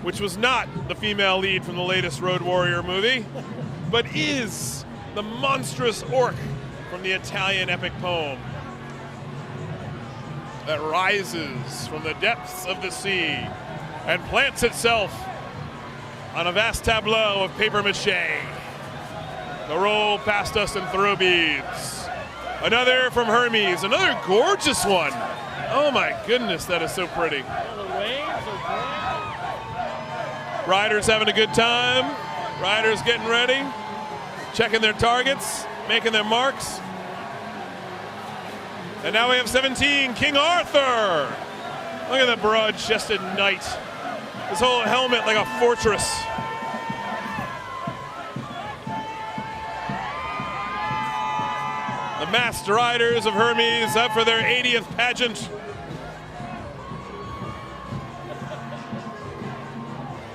which was not the female lead from the latest Road Warrior movie, but is the monstrous orc from the Italian epic poem that rises from the depths of the sea and plants itself on a vast tableau of paper mache. The roll past us in throw beads. Another from Hermes, another gorgeous one. Oh my goodness, that is so pretty. The waves are Riders having a good time. Riders getting ready, checking their targets, making their marks. And now we have 17, King Arthur. Look at the broad-chested knight. His whole helmet like a fortress. The masked riders of Hermes up for their 80th pageant.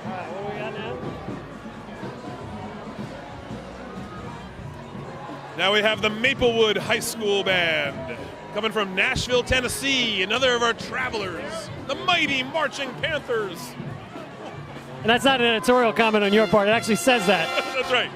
What do we got now? Now we have the Maplewood High School Band coming from Nashville, Tennessee, another of our travelers, the mighty Marching Panthers. And that's not an editorial comment on your part. It actually says that. That's right.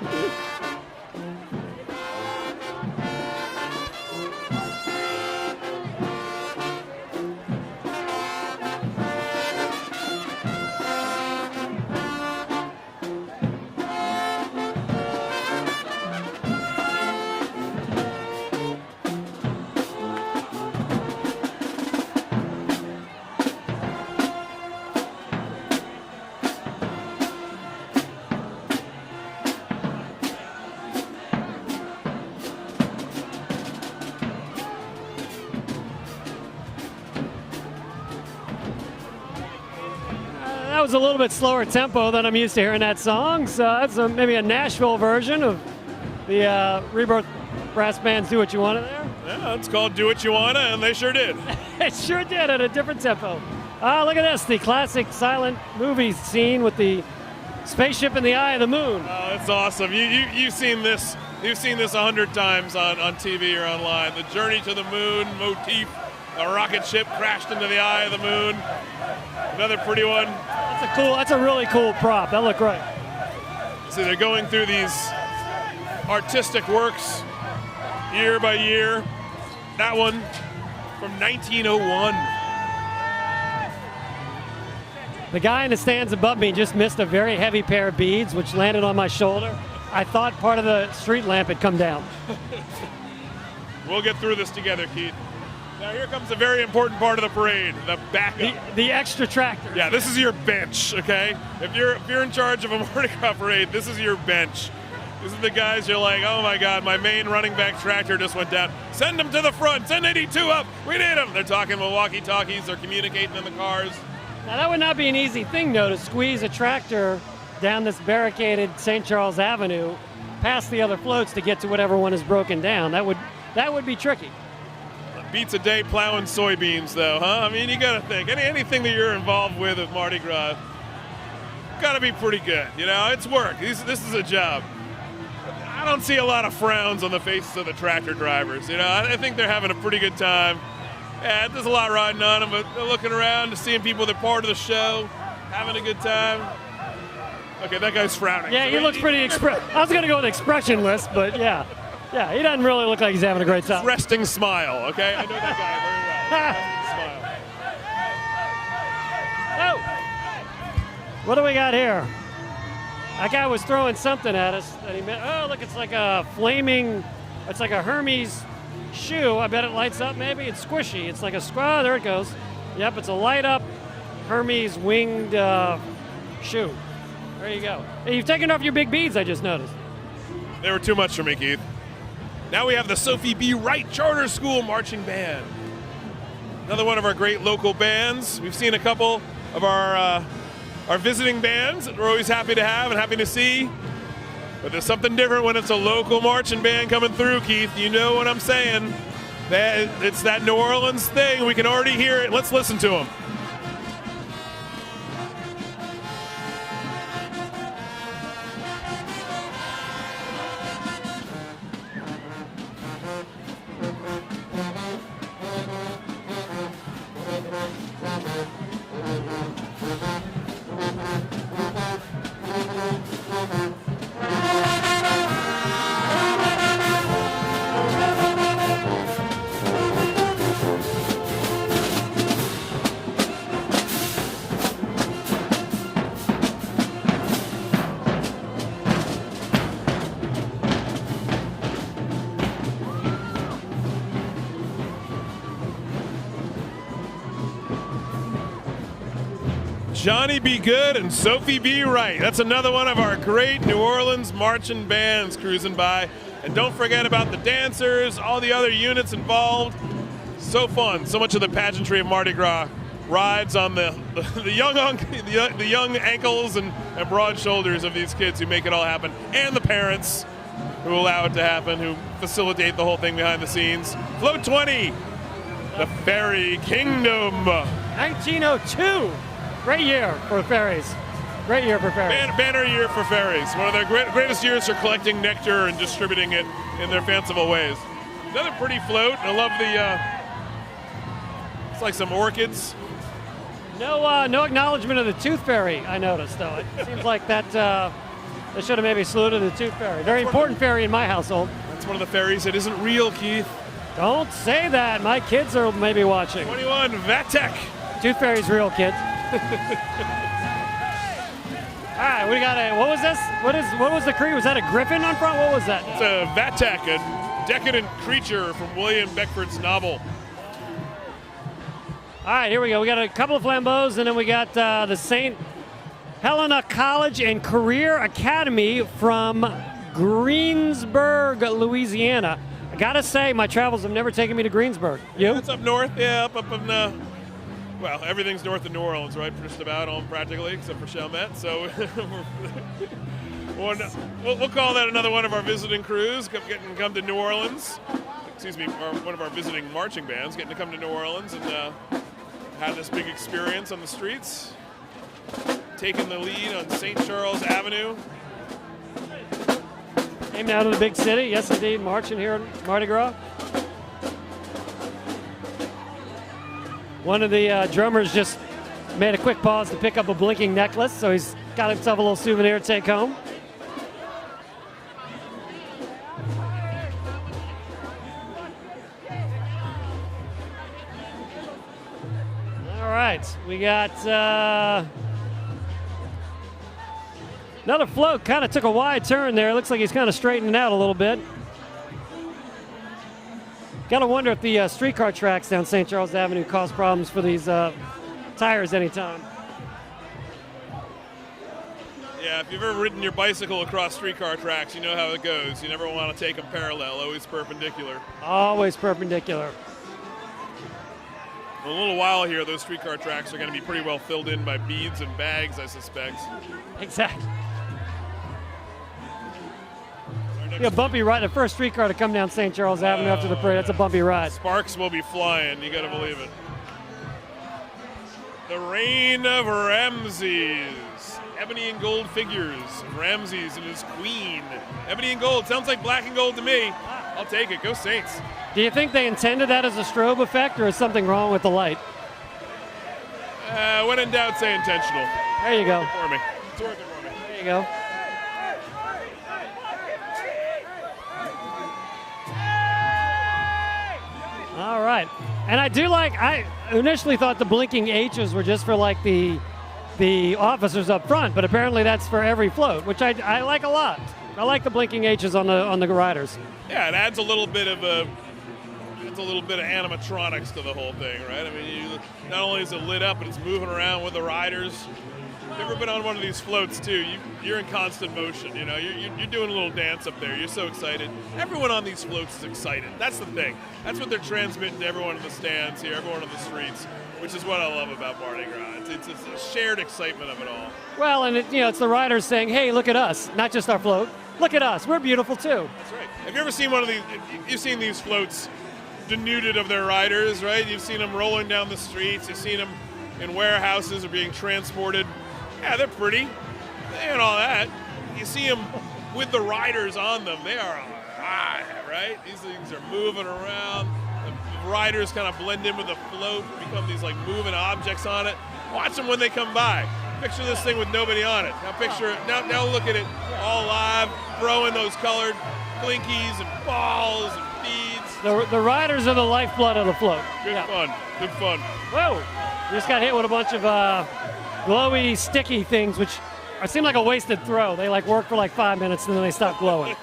That was a little bit slower tempo than I'm used to hearing that song. So that's maybe a Nashville version of the Rebirth Brass Band's Do What You Wanna there. Yeah, it's called Do What You Wanna, and they sure did. It sure did at a different tempo. Look at this, the classic silent movie scene with the spaceship in the eye of the moon. Oh, that's awesome. You've seen this. You've seen this 100 times on TV or online. The journey to the moon motif. A rocket ship crashed into the eye of the moon. Another pretty one. That's a really cool prop. That looked great. See, they're going through these artistic works year by year. That one from 1901. The guy in the stands above me just missed a very heavy pair of beads, which landed on my shoulder. I thought part of the street lamp had come down. We'll get through this together, Keith. Now here comes a very important part of the parade, the backup. The extra tractor. Yeah, this is your bench, okay? If you're in charge of a Mardi Gras parade, this is your bench. This is the guys you're like, oh my God, my main running back tractor just went down. Send them to the front, send 82 up, we need them. They're talking with walkie-talkies, they're communicating in the cars. Now that would not be an easy thing though, to squeeze a tractor down this barricaded St. Charles Avenue past the other floats to get to whatever one is broken down. That would be tricky. Beats a day plowing soybeans, though, huh? I mean, you got to think anything that you're involved with Mardi Gras, got to be pretty good. You know, it's work. This is a job. I don't see a lot of frowns on the faces of the tractor drivers. You know, I think they're having a pretty good time. Yeah, there's a lot riding on them, but they're looking around to seeing people that are part of the show, having a good time. Okay, that guy's frowning. Yeah, he looks pretty I was going to go with expressionless, but yeah. Yeah, he doesn't really look like he's having a great time. Resting smile, okay? I know that Oh! guy very well. What do we got here? That guy was throwing something at us. Oh, look, it's like a flaming, it's like a Hermes shoe. I bet it lights up maybe. It's squishy. It's like a squaw. There it goes. Yep, it's a light up Hermes winged shoe. There you go. Hey, you've taken off your big beads, I just noticed. They were too much for me, Keith. Now we have the Sophie B. Wright Charter School Marching Band. Another one of our great local bands. We've seen a couple of our visiting bands that we're always happy to have and happy to see. But there's something different when it's a local marching band coming through, Keith. You know what I'm saying. It's that New Orleans thing. We can already hear it. Let's listen to them. Johnny B. Good and Sophie B. Wright. That's another one of our great New Orleans marching bands cruising by. And don't forget about the dancers, all the other units involved. So fun. So much of the pageantry of Mardi Gras rides on the young ankles and broad shoulders of these kids who make it all happen, and the parents who allow it to happen, who facilitate the whole thing behind the scenes. Float 20, the Fairy Kingdom. 1902. Great year for fairies. Great year for fairies. Banner year for fairies. One of their greatest years for collecting nectar and distributing it in their fanciful ways. Another pretty float. I love it's like some orchids. No acknowledgement of the Tooth Fairy, I noticed, though. It seems like that they should have maybe saluted the Tooth Fairy. Very important fairy in my household. That's one of the fairies that isn't real, Keith. Don't say that. My kids are maybe watching. 21, Vatek. Tooth Fairy's real, kids. All right, we got what was this? What was the creature? Was that a griffin on front? What was that? It's a Vatek, a decadent creature from William Beckford's novel. All right, here we go. We got a couple of flambeaus, and then we got the St. Helena College and Career Academy from Greensburg, Louisiana. I gotta say, my travels have never taken me to Greensburg. You? It's up north, yeah, up in well, everything's north of New Orleans, right? Just about, all practically, except for Chalmette. So we'll call that another one of our visiting crews getting to come to New Orleans. Excuse me, one of our visiting marching bands getting to come to New Orleans and have this big experience on the streets, taking the lead on St. Charles Avenue. Came down to the big city, yes indeed, marching here at Mardi Gras. One of the drummers just made a quick pause to pick up a blinking necklace, so he's got himself a little souvenir to take home. All right, we got another float. Kind of took a wide turn there. Looks like he's kind of straightening out a little bit. Got to wonder if the streetcar tracks down St. Charles Avenue cause problems for these tires anytime. Yeah, if you've ever ridden your bicycle across streetcar tracks, you know how it goes. You never want to take them parallel, always perpendicular. Always perpendicular. In a little while here, those streetcar tracks are going to be pretty well filled in by beads and bags, I suspect. Exactly. Yeah, bumpy ride. The first streetcar to come down St. Charles Avenue after the parade. That's a bumpy ride. Sparks will be flying. You got to believe it. The reign of Ramses. Ebony and gold figures. Ramses and his queen. Ebony and gold. Sounds like black and gold to me. I'll take it. Go Saints. Do you think they intended that as a strobe effect, or is something wrong with the light? When in doubt, say intentional. There you go. For me. It's working for me. There you go. All right. And I do like, I initially thought the blinking H's were just for like the officers up front, but apparently that's for every float, which I like a lot. I like the blinking H's on the riders. Yeah, it adds a little bit of animatronics to the whole thing, right? I mean, not only is it lit up, but it's moving around with the riders. If you've ever been on one of these floats too, you're in constant motion. You know, you're doing a little dance up there. You're so excited. Everyone on these floats is excited. That's the thing. That's what they're transmitting to everyone in the stands here, everyone on the streets, which is what I love about Mardi Gras. It's a shared excitement of it all. Well, and it's the riders saying, "Hey, look at us! Not just our float. Look at us. We're beautiful too." That's right. Have you ever seen one of these? You've seen these floats denuded of their riders, right? You've seen them rolling down the streets. You've seen them in warehouses or being transported. Yeah, they're pretty and all that. You see them with the riders on them. They are alive, right? These things are moving around. The riders kind of blend in with the float, become these like moving objects on it. Watch them when they come by. Picture this thing with nobody on it. Now look at it all live, throwing those colored blinkies and balls and beads. The riders are the lifeblood of the float. Good fun. Whoa! You just got hit with a bunch of glowy, sticky things, which seem like a wasted throw. They like work for like 5 minutes and then they stop glowing.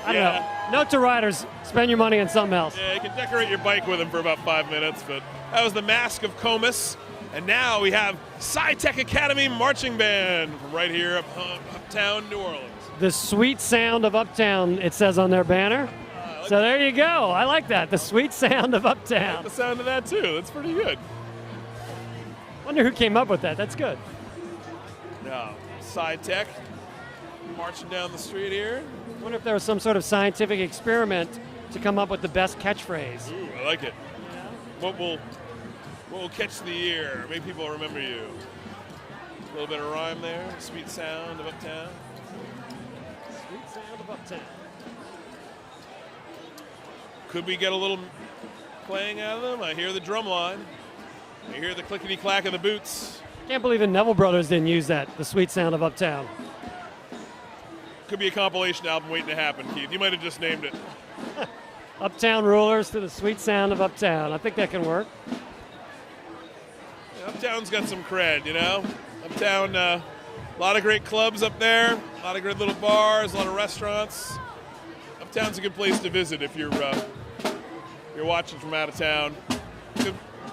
I don't know. Note to riders: spend your money on something else. Yeah, you can decorate your bike with them for about 5 minutes, but that was the Mask of Comus. And now we have Sci-Tech Academy Marching Band from right here uptown New Orleans. The sweet sound of Uptown, it says on their banner. So there you go. I like that. The sweet sound of I Uptown. like the sound of that too. That's pretty good. Wonder who came up with that. That's good. Now, Sci-Tech marching down the street here. Wonder if there was some sort of scientific experiment to come up with the best catchphrase. Ooh, I like it. What will catch the ear? Make people remember you. A little bit of rhyme there. Sweet sound of Uptown. Sweet sound of Uptown. Could we get a little playing out of them? I hear the drum line. I hear the clickety-clack of the boots. Can't believe the Neville Brothers didn't use that, the sweet sound of Uptown. Could be a compilation album waiting to happen, Keith. You might have just named it. Uptown Rulers to the sweet sound of Uptown. I think that can work. Yeah, Uptown's got some cred, you know? Uptown, a lot of great clubs up there, a lot of great little bars, a lot of restaurants. Uptown's a good place to visit if you're watching from out of town.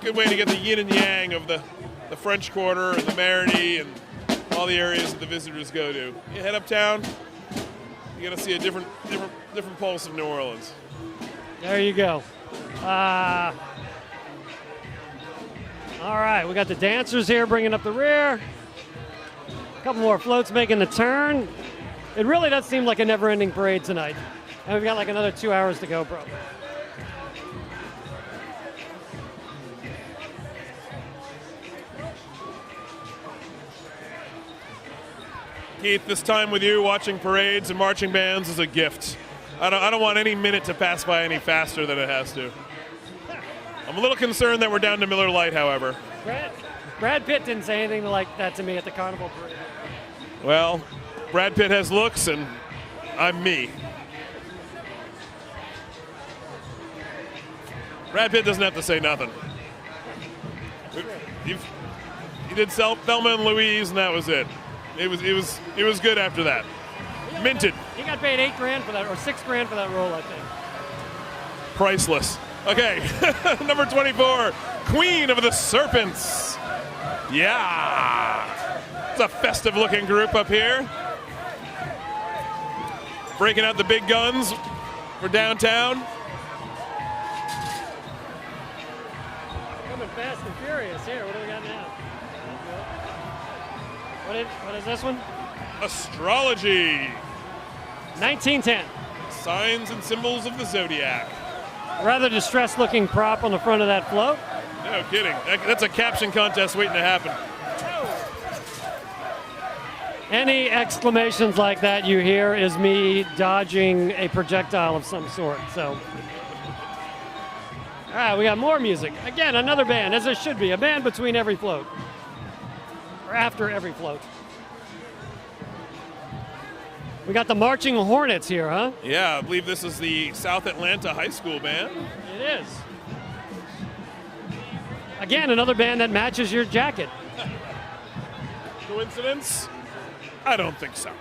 Good way to get the yin and yang of the French Quarter and the Marigny and all the areas that the visitors go to. You head uptown, you're gonna see a different pulse of New Orleans. There you go. All right, we got the dancers here bringing up the rear. A couple more floats making the turn. It really does seem like a never-ending parade tonight. And we've got like another 2 hours to go, probably. Keith, this time with you watching parades and marching bands is a gift. I don't want any minute to pass by any faster than it has to. I'm a little concerned that we're down to Miller Lite, however. Brad Pitt didn't say anything like that to me at the Carnival Parade. Well, Brad Pitt has looks, and I'm me. Brad Pitt doesn't have to say nothing. You did Thelma and Louise, and that was it. It was good after that. Minted. He got paid $8,000 for that, or $6,000 for that role, I think. Priceless. Okay, number 24, Queen of the Serpents. Yeah. It's a festive-looking group up here. Breaking out the big guns for downtown. Coming fast and furious here. What do we got now? What is this one? Astrology. 1910. Signs and symbols of the zodiac. Rather distressed looking prop on the front of that float. No kidding. That's a caption contest waiting to happen. Any exclamations like that you hear is me dodging a projectile of some sort. So, all right, we got more music. Again, another band, as there should be, a band between every float, or after every float. We got the Marching Hornets here, huh? Yeah, I believe this is the South Atlanta High School band. It is. Again, another band that matches your jacket. Coincidence? I don't think so.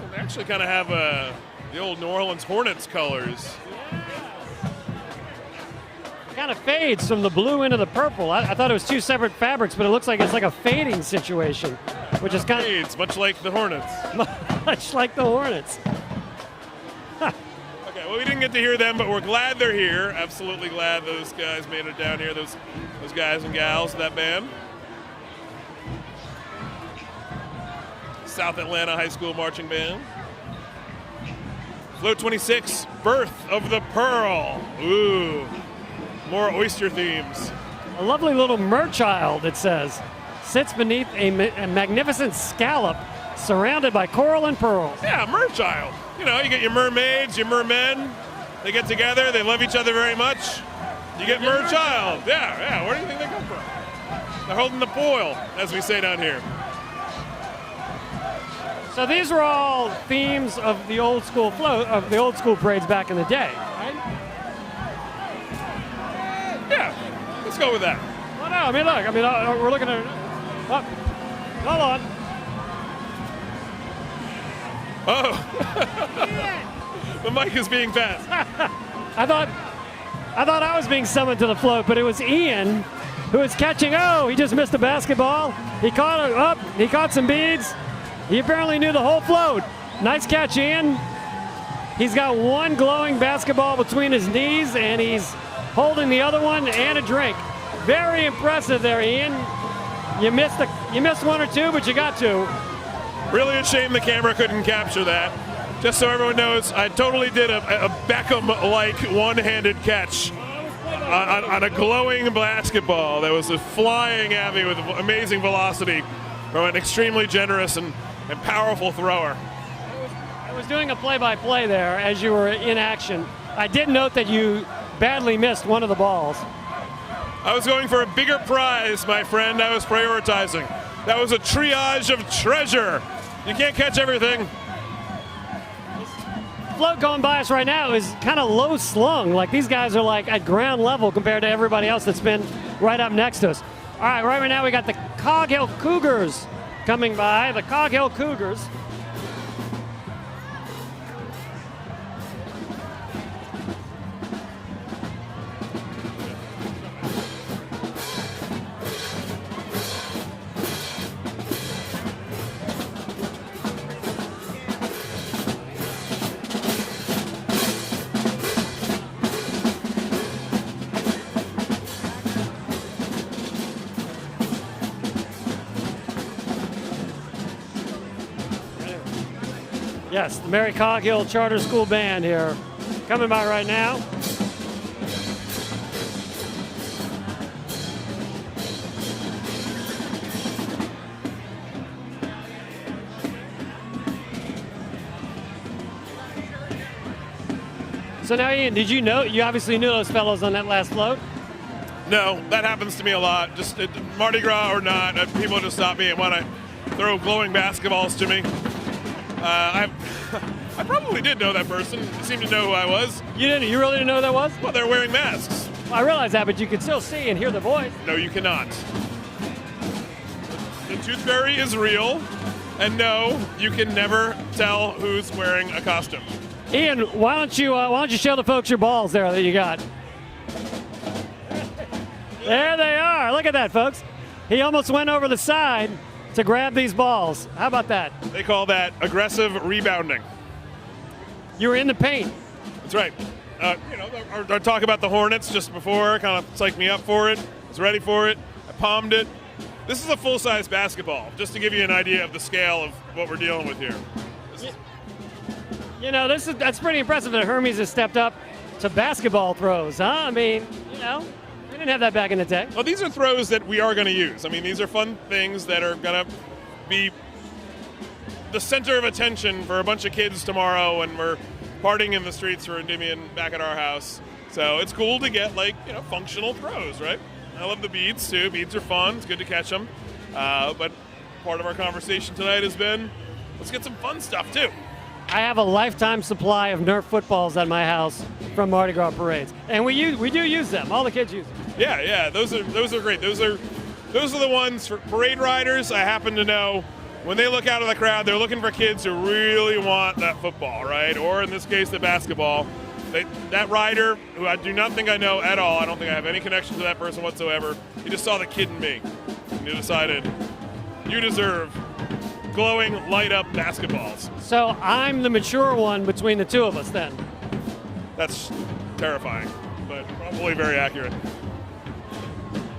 Well, they actually kind of have the old New Orleans Hornets colors. Kind of fades from the blue into the purple. I thought it was two separate fabrics, but it looks like it's like a fading situation, which is kind Fades, much like the Hornets. of much like the Hornets. Okay, well, we didn't get to hear them, but we're glad they're here. Absolutely glad those guys made it down here, those guys and gals of that band. South Atlanta High School Marching Band. Float 26, Birth of the Pearl. Ooh, more oyster themes. A lovely little merchild, it says, sits beneath a magnificent scallop surrounded by coral and pearls. Yeah, merchild. You know, you get your mermaids, your mermen. They get together, they love each other very much. You get merchild. Yeah, where do you think they come from? They're holding the foil, as we say down here. So these were all themes of the old school float, of the old school parades back in the day, right? Yeah, let's go with that. Well, no, I mean, look, we're looking at. Oh, hold on. Oh, the mic is being passed. I I thought I was being summoned to the float, but it was Ian who was catching. Oh, he just missed a basketball. He caught it up. He caught some beads. He apparently knew the whole float. Nice catch, Ian. He's got one glowing basketball between his knees, and he's holding the other one and a drink. Very impressive there, Ian. You missed one or two, but you got two. Really a shame the camera couldn't capture that. Just so everyone knows, I totally did a Beckham-like one-handed catch on a glowing basketball that was flying at me with amazing velocity from an extremely generous and powerful thrower. I was doing a play-by-play there as you were in action. I did note that you badly missed one of the balls. I was going for a bigger prize, my friend. I was prioritizing. That was a triage of treasure. You can't catch everything. Float going by us right now is kind of low slung. Like these guys are like at ground level compared to everybody else that's been right up next to us. All right, right now we got the Cog Hill Cougars coming by. The Cog Hill Cougars. Yes, the Mary Cog Hill Charter School Band here, coming by right now. So now, Ian, did you know, you obviously knew those fellows on that last float? No, that happens to me a lot. Just Mardi Gras or not, people just stop me and want to throw glowing basketballs to me. I probably did know that person. They seemed to know who I was. You didn't? You really didn't know who that was? Well, they're wearing masks. I realize that, but you can still see and hear the voice. No, you cannot. The tooth fairy is real, and no, you can never tell who's wearing a costume. Ian, why don't you show the folks your balls there that you got? There they are. Look at that, folks. He almost went over the side to grab these balls. How about that? They call that aggressive rebounding. You were in the paint. That's right. Our talk about the Hornets just before kind of psyched me up for it. I was ready for it. I palmed it. This is a full-size basketball, just to give you an idea of the scale of what we're dealing with here. You know, that's pretty impressive that Hermes has stepped up to basketball throws, huh? I mean, we didn't have that back in the day. Well, these are throws that we are going to use. I mean, these are fun things that are going to be the center of attention for a bunch of kids tomorrow when we're partying in the streets for Endymion back at our house. So it's cool to get, functional throws, right? I love the beads, too. Beads are fun. It's good to catch them. But part of our conversation tonight has been, let's get some fun stuff, too. I have a lifetime supply of Nerf footballs at my house from Mardi Gras parades, and we do use them. All the kids use them. Yeah, those are great. Those are the ones for parade riders. I happen to know when they look out of the crowd, they're looking for kids who really want that football, right? Or in this case, the basketball. That rider, who I do not think I know at all, I don't think I have any connection to that person whatsoever. He just saw the kid in me, and he decided, you deserve glowing, light-up basketballs. So I'm the mature one between the two of us, then. That's terrifying, but probably very accurate.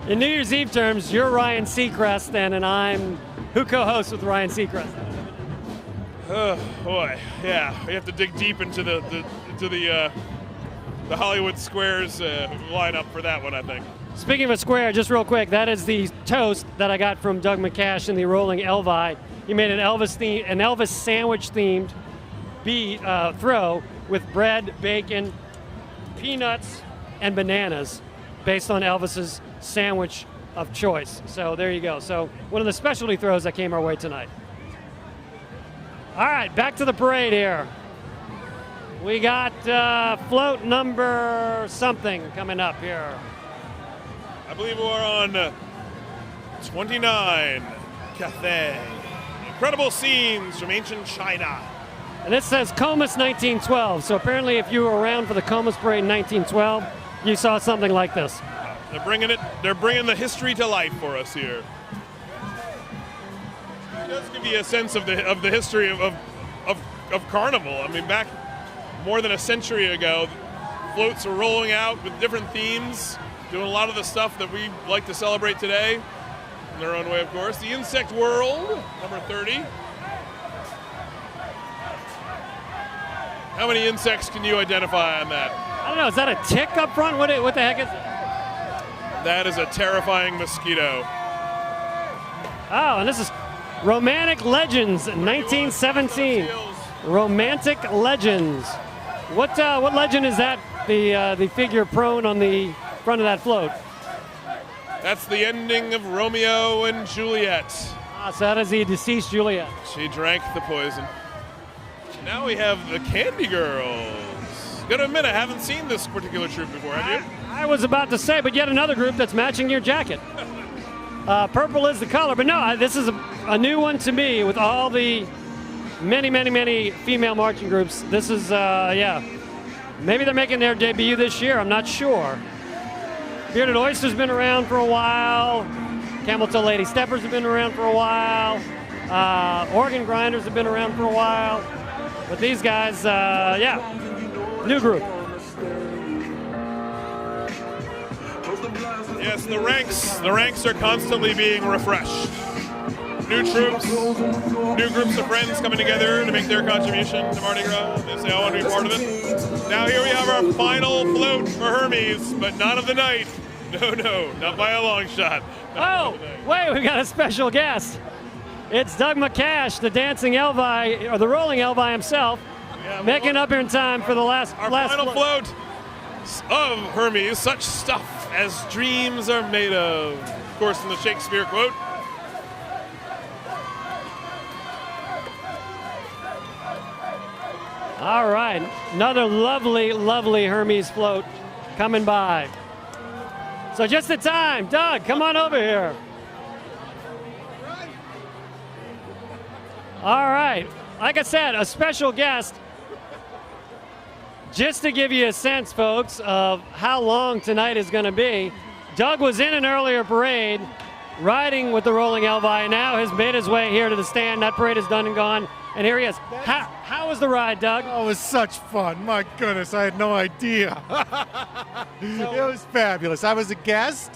In New Year's Eve terms, you're Ryan Seacrest, then, and I'm who co-hosts with Ryan Seacrest. Oh boy, yeah, we have to dig deep into the Hollywood Squares lineup for that one, I think. Speaking of a square, just real quick, that is the toast that I got from Doug McCash in the Rolling Elvi. He made an Elvis sandwich-themed throw with bread, bacon, peanuts, and bananas based on Elvis's sandwich of choice. So there you go. So one of the specialty throws that came our way tonight. All right, back to the parade here. We got float number something coming up here. I believe we're on 29, Cathay. Incredible scenes from ancient China. And this says Comus 1912. So apparently if you were around for the Comus parade in 1912, you saw something like this. They're bringing it. They're bringing the history to life for us here. It does give you a sense of the history of Carnival. I mean, back more than a century ago, floats were rolling out with different themes, doing a lot of the stuff that we like to celebrate today, in their own way, of course. The Insect World, number 30. How many insects can you identify on that? I don't know. Is that a tick up front? What the heck is it? That is a terrifying mosquito. Oh, and this is Romantic Legends, 1917. Romantic Legends. What legend is that? The figure prone on the front of that float. That's the ending of Romeo and Juliet. Ah, so that is the deceased Juliet. She drank the poison. Now we have the Candy Girls. Gotta admit, I haven't seen this particular troupe before, have you? I was about to say, but yet another group that's matching your jacket. Purple is the color, but no, this is a new one to me with all the many female marching groups. This is, yeah. Maybe they're making their debut this year, I'm not sure. Bearded Oyster's been around for a while. Camel Toe Lady Steppers have been around for a while. Organ Grinders have been around for a while. But these guys, yeah, new group. Yes, the ranks are constantly being refreshed. New troops, new groups of friends coming together to make their contribution to Mardi Gras. They say, I want to be part of it. Now here we have our final float for Hermes, but not of the night. No, not by a long shot. Oh, wait, we got a special guest. It's Doug McCash, the dancing Elvi, or the rolling Elvi himself, making up here in time for the last final float of Hermes, such stuff as dreams are made of. Of course, in the Shakespeare quote. All right, another lovely Hermes float coming by. So just in time, Doug, come on over here. All right, like I said, a special guest. Just to give you a sense, folks, of how long tonight is going to be, Doug was in an earlier parade riding with the Rolling Elvi, and now has made his way here to the stand. That parade is done and gone, and here he is. How was the ride, Doug? Oh, it was such fun. My goodness, I had no idea. It was fabulous. I was a guest,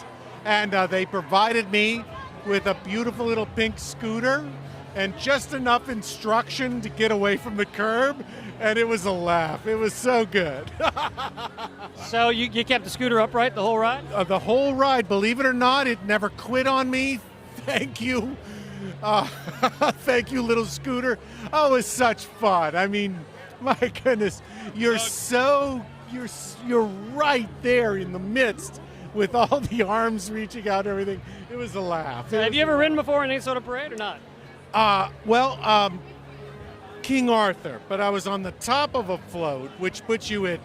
and they provided me with a beautiful little pink scooter and just enough instruction to get away from the curb, and it was a laugh. It was so good. So you kept the scooter upright the whole ride? The whole ride, believe it or not, it never quit on me. Thank you. Thank you, little scooter. Oh, it was such fun. I mean, my goodness, you're right there in the midst with all the arms reaching out and everything. It was a laugh. Have you ever ridden before in any sort of parade or not? King Arthur, but I was on the top of a float, which puts you at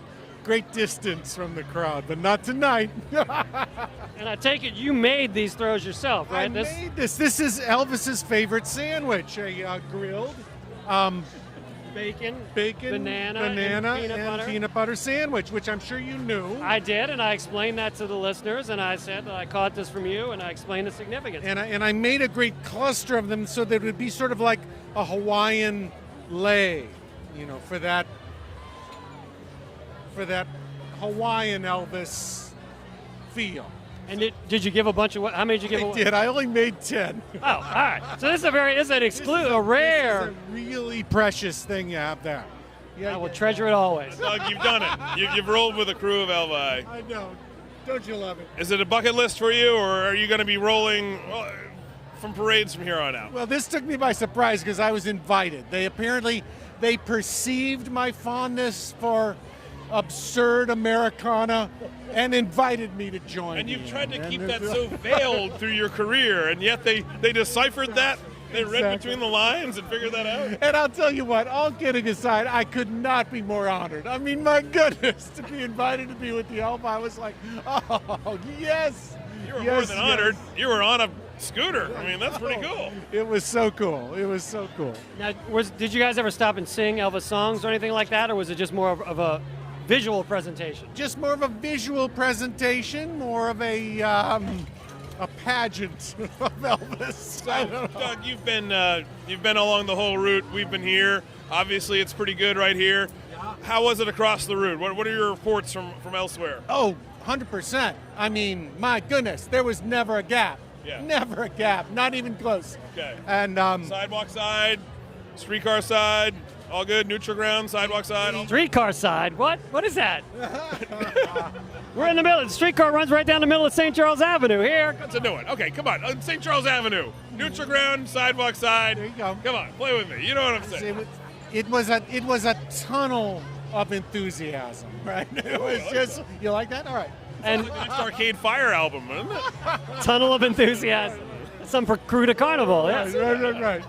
great distance from the crowd, but not tonight. And I take it you made these throws yourself, right? I made this. This is Elvis's favorite sandwich, a grilled bacon, banana, and peanut butter sandwich, which I'm sure you knew. I did, and I explained that to the listeners, and I said that I caught this from you, and I explained the significance. And I made a great cluster of them so that it would be sort of like a Hawaiian lei, for that Hawaiian Elvis feel. And did you give a bunch of how many did you give away? I did. I only made 10. Oh, all right. So this is a rare. This is a really precious thing you have there. Yeah, I will treasure it always. Doug, you've done it. You've rolled with a crew of Elvi. I know. Don't you love it? Is it a bucket list for you, or are you going to be rolling from parades from here on out? Well, this took me by surprise because I was invited. They perceived my fondness for absurd Americana and invited me to join. And you've tried to keep that so veiled through your career, and yet they deciphered that. They read between the lines and figured that out. And I'll tell you what, all kidding aside, I could not be more honored. I mean, my goodness, to be invited to be with the Elf, I was like, oh, yes. You were more than honored. You were on a scooter. I mean, that's pretty cool. It was so cool. It was so cool. Now, did you guys ever stop and sing Elvis songs or anything like that, or was it just more of a visual presentation. Just more of a visual presentation, more of a pageant of Elvis. I don't know. Doug, you've been along the whole route. We've been here. Obviously, it's pretty good right here. How was it across the route? What are your reports from elsewhere? Oh, 100%. I mean, my goodness, there was never a gap. Yeah. Never a gap, not even close. Okay. And Sidewalk side, streetcar side, all good. Neutral ground, sidewalk side. Streetcar side. What? What is that? We're in the middle. The streetcar runs right down the middle of St. Charles Avenue here. That's a new one. Okay, come on. St. Charles Avenue. Neutral ground, sidewalk side. There you go. Come on, play with me. You know what I'm saying. It was a tunnel of enthusiasm, right? It was just, you like that? All right. And The next Arcade Fire album, isn't it? tunnel of enthusiasm. Some for Crew to Carnival. Yes. Right.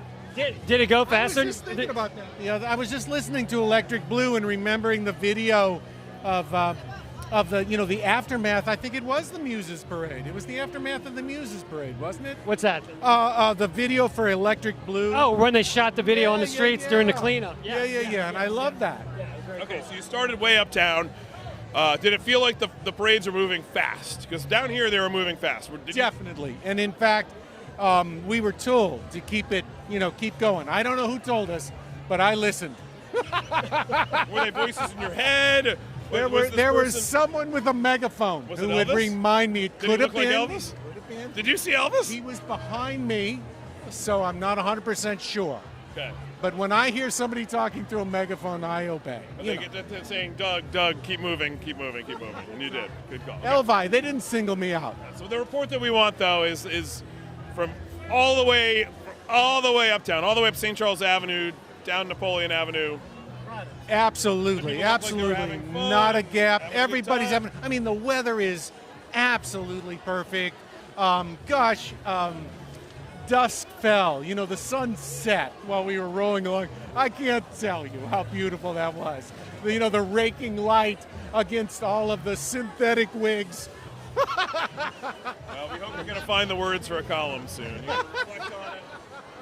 Did it go I was faster? just thinking about that. I was just listening to Electric Blue and remembering the video of the the aftermath. I think it was the Muses parade. It was the aftermath of the Muses parade, wasn't it? What's that? The video for Electric Blue. Oh, when they shot the video on the Yeah, streets yeah. during the cleanup. Yeah, and I love that. Okay, so you started way uptown. Did it feel like the parades were moving fast? Because down here they were moving fast. Definitely. And in fact, we were told to keep it, keep going. I don't know who told us, but I listened. Were they voices in your head? There was someone with a megaphone Was who it would Elvis? remind me. It Did he could have look like been. Elvis? Could have been. Did you see Elvis? He was behind me, so I'm not 100% sure. Okay. But when I hear somebody talking through a megaphone, I obey. But they get to saying, Doug, keep moving. And you did. Good call. Okay. Elvi, they didn't single me out. So the report that we want, though, is from all the way uptown, all the way up St. Charles Avenue, down Napoleon Avenue. Absolutely, People look like they were absolutely. having fun, Not a gap. having a good Everybody's time. having. I mean, the weather is absolutely perfect. Dusk fell. The sun set while we were rolling along. I can't tell you how beautiful that was. The raking light against all of the synthetic wigs. Well, we hope we're going to find the words for a column soon. You can reflect on it,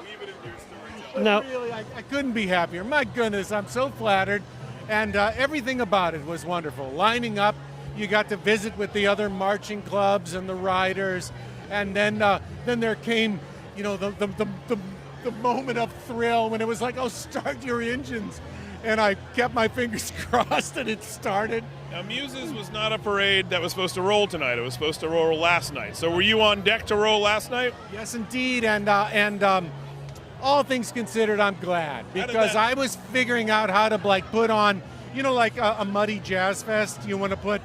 leave it in news storytelling. No. Really, I couldn't be happier. My goodness, I'm so flattered. And everything about it was wonderful. Lining up, you got to visit with the other marching clubs and the riders. And then there came, the moment of thrill when it was like, oh, start your engines. And I kept my fingers crossed and it started. Now, Muses was not a parade that was supposed to roll tonight. It was supposed to roll last night. So were you on deck to roll last night? Yes, indeed. And all things considered, I'm glad. Because I was figuring out how to put on, like a muddy jazz fest. You want to put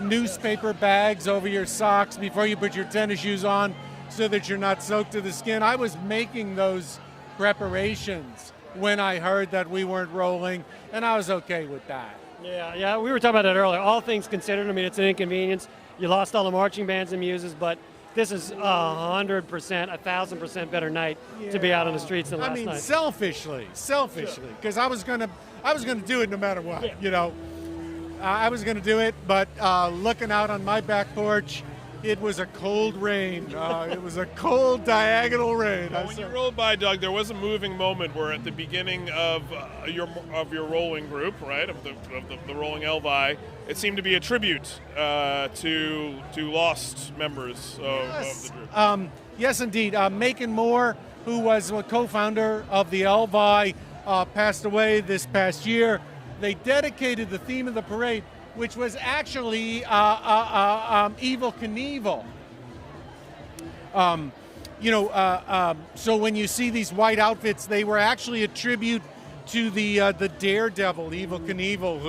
newspaper bags over your socks before you put your tennis shoes on so that you're not soaked to the skin. I was making those preparations when I heard that we weren't rolling, and I was okay with that. Yeah, we were talking about that earlier. All things considered, I mean, it's an inconvenience. You lost all the marching bands and Muses, but this is 100%, 1,000% better night to be out on the streets than last I mean, night. selfishly, because I was gonna do it no matter what. I was gonna do it, but looking out on my back porch, it was a cold rain. It was a cold diagonal rain. When you rolled by, Doug, there was a moving moment where at the beginning of your rolling group, right, of the rolling Elvi, it seemed to be a tribute to lost members of the group. Yes, indeed. Macon Moore, who was a co-founder of the Elvi, passed away this past year. They dedicated the theme of the parade, which was actually Evel Knievel. So when you see these white outfits, they were actually a tribute to the daredevil Evel Knievel,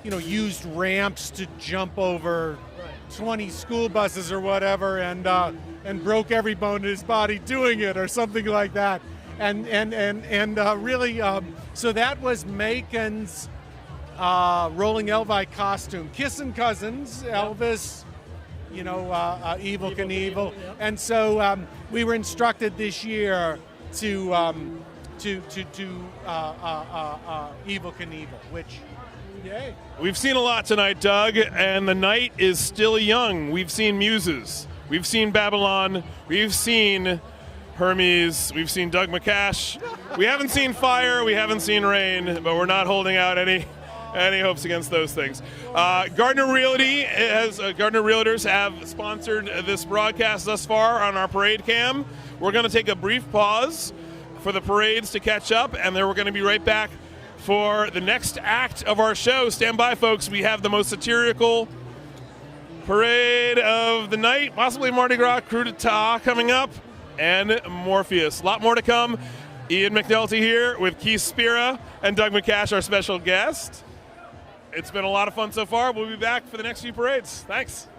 who used ramps to jump over 20 school buses or whatever, and broke every bone in his body doing it, or something like that. And really, so that was Macon's rolling Elvi costume, kissing cousins, Elvis, Evel Knievel, and so we were instructed this year to Evel Knievel, which, yay. We've seen a lot tonight, Doug, and the night is still young. We've seen Muses, we've seen Babylon, we've seen Hermes. We've seen Doug McCash. We haven't seen fire. We haven't seen rain, but we're not holding out any hopes against those things. Gardner Realty Gardner Realtors have sponsored this broadcast thus far on our parade cam. We're going to take a brief pause for the parades to catch up, and then we're going to be right back for the next act of our show. Stand by, folks. We have the most satirical parade of the night, possibly Mardi Gras coup d'etat coming up, and Morpheus. A lot more to come. Ian McNulty here with Keith Spira and Doug McCash, our special guest. It's been a lot of fun so far. We'll be back for the next few parades. Thanks.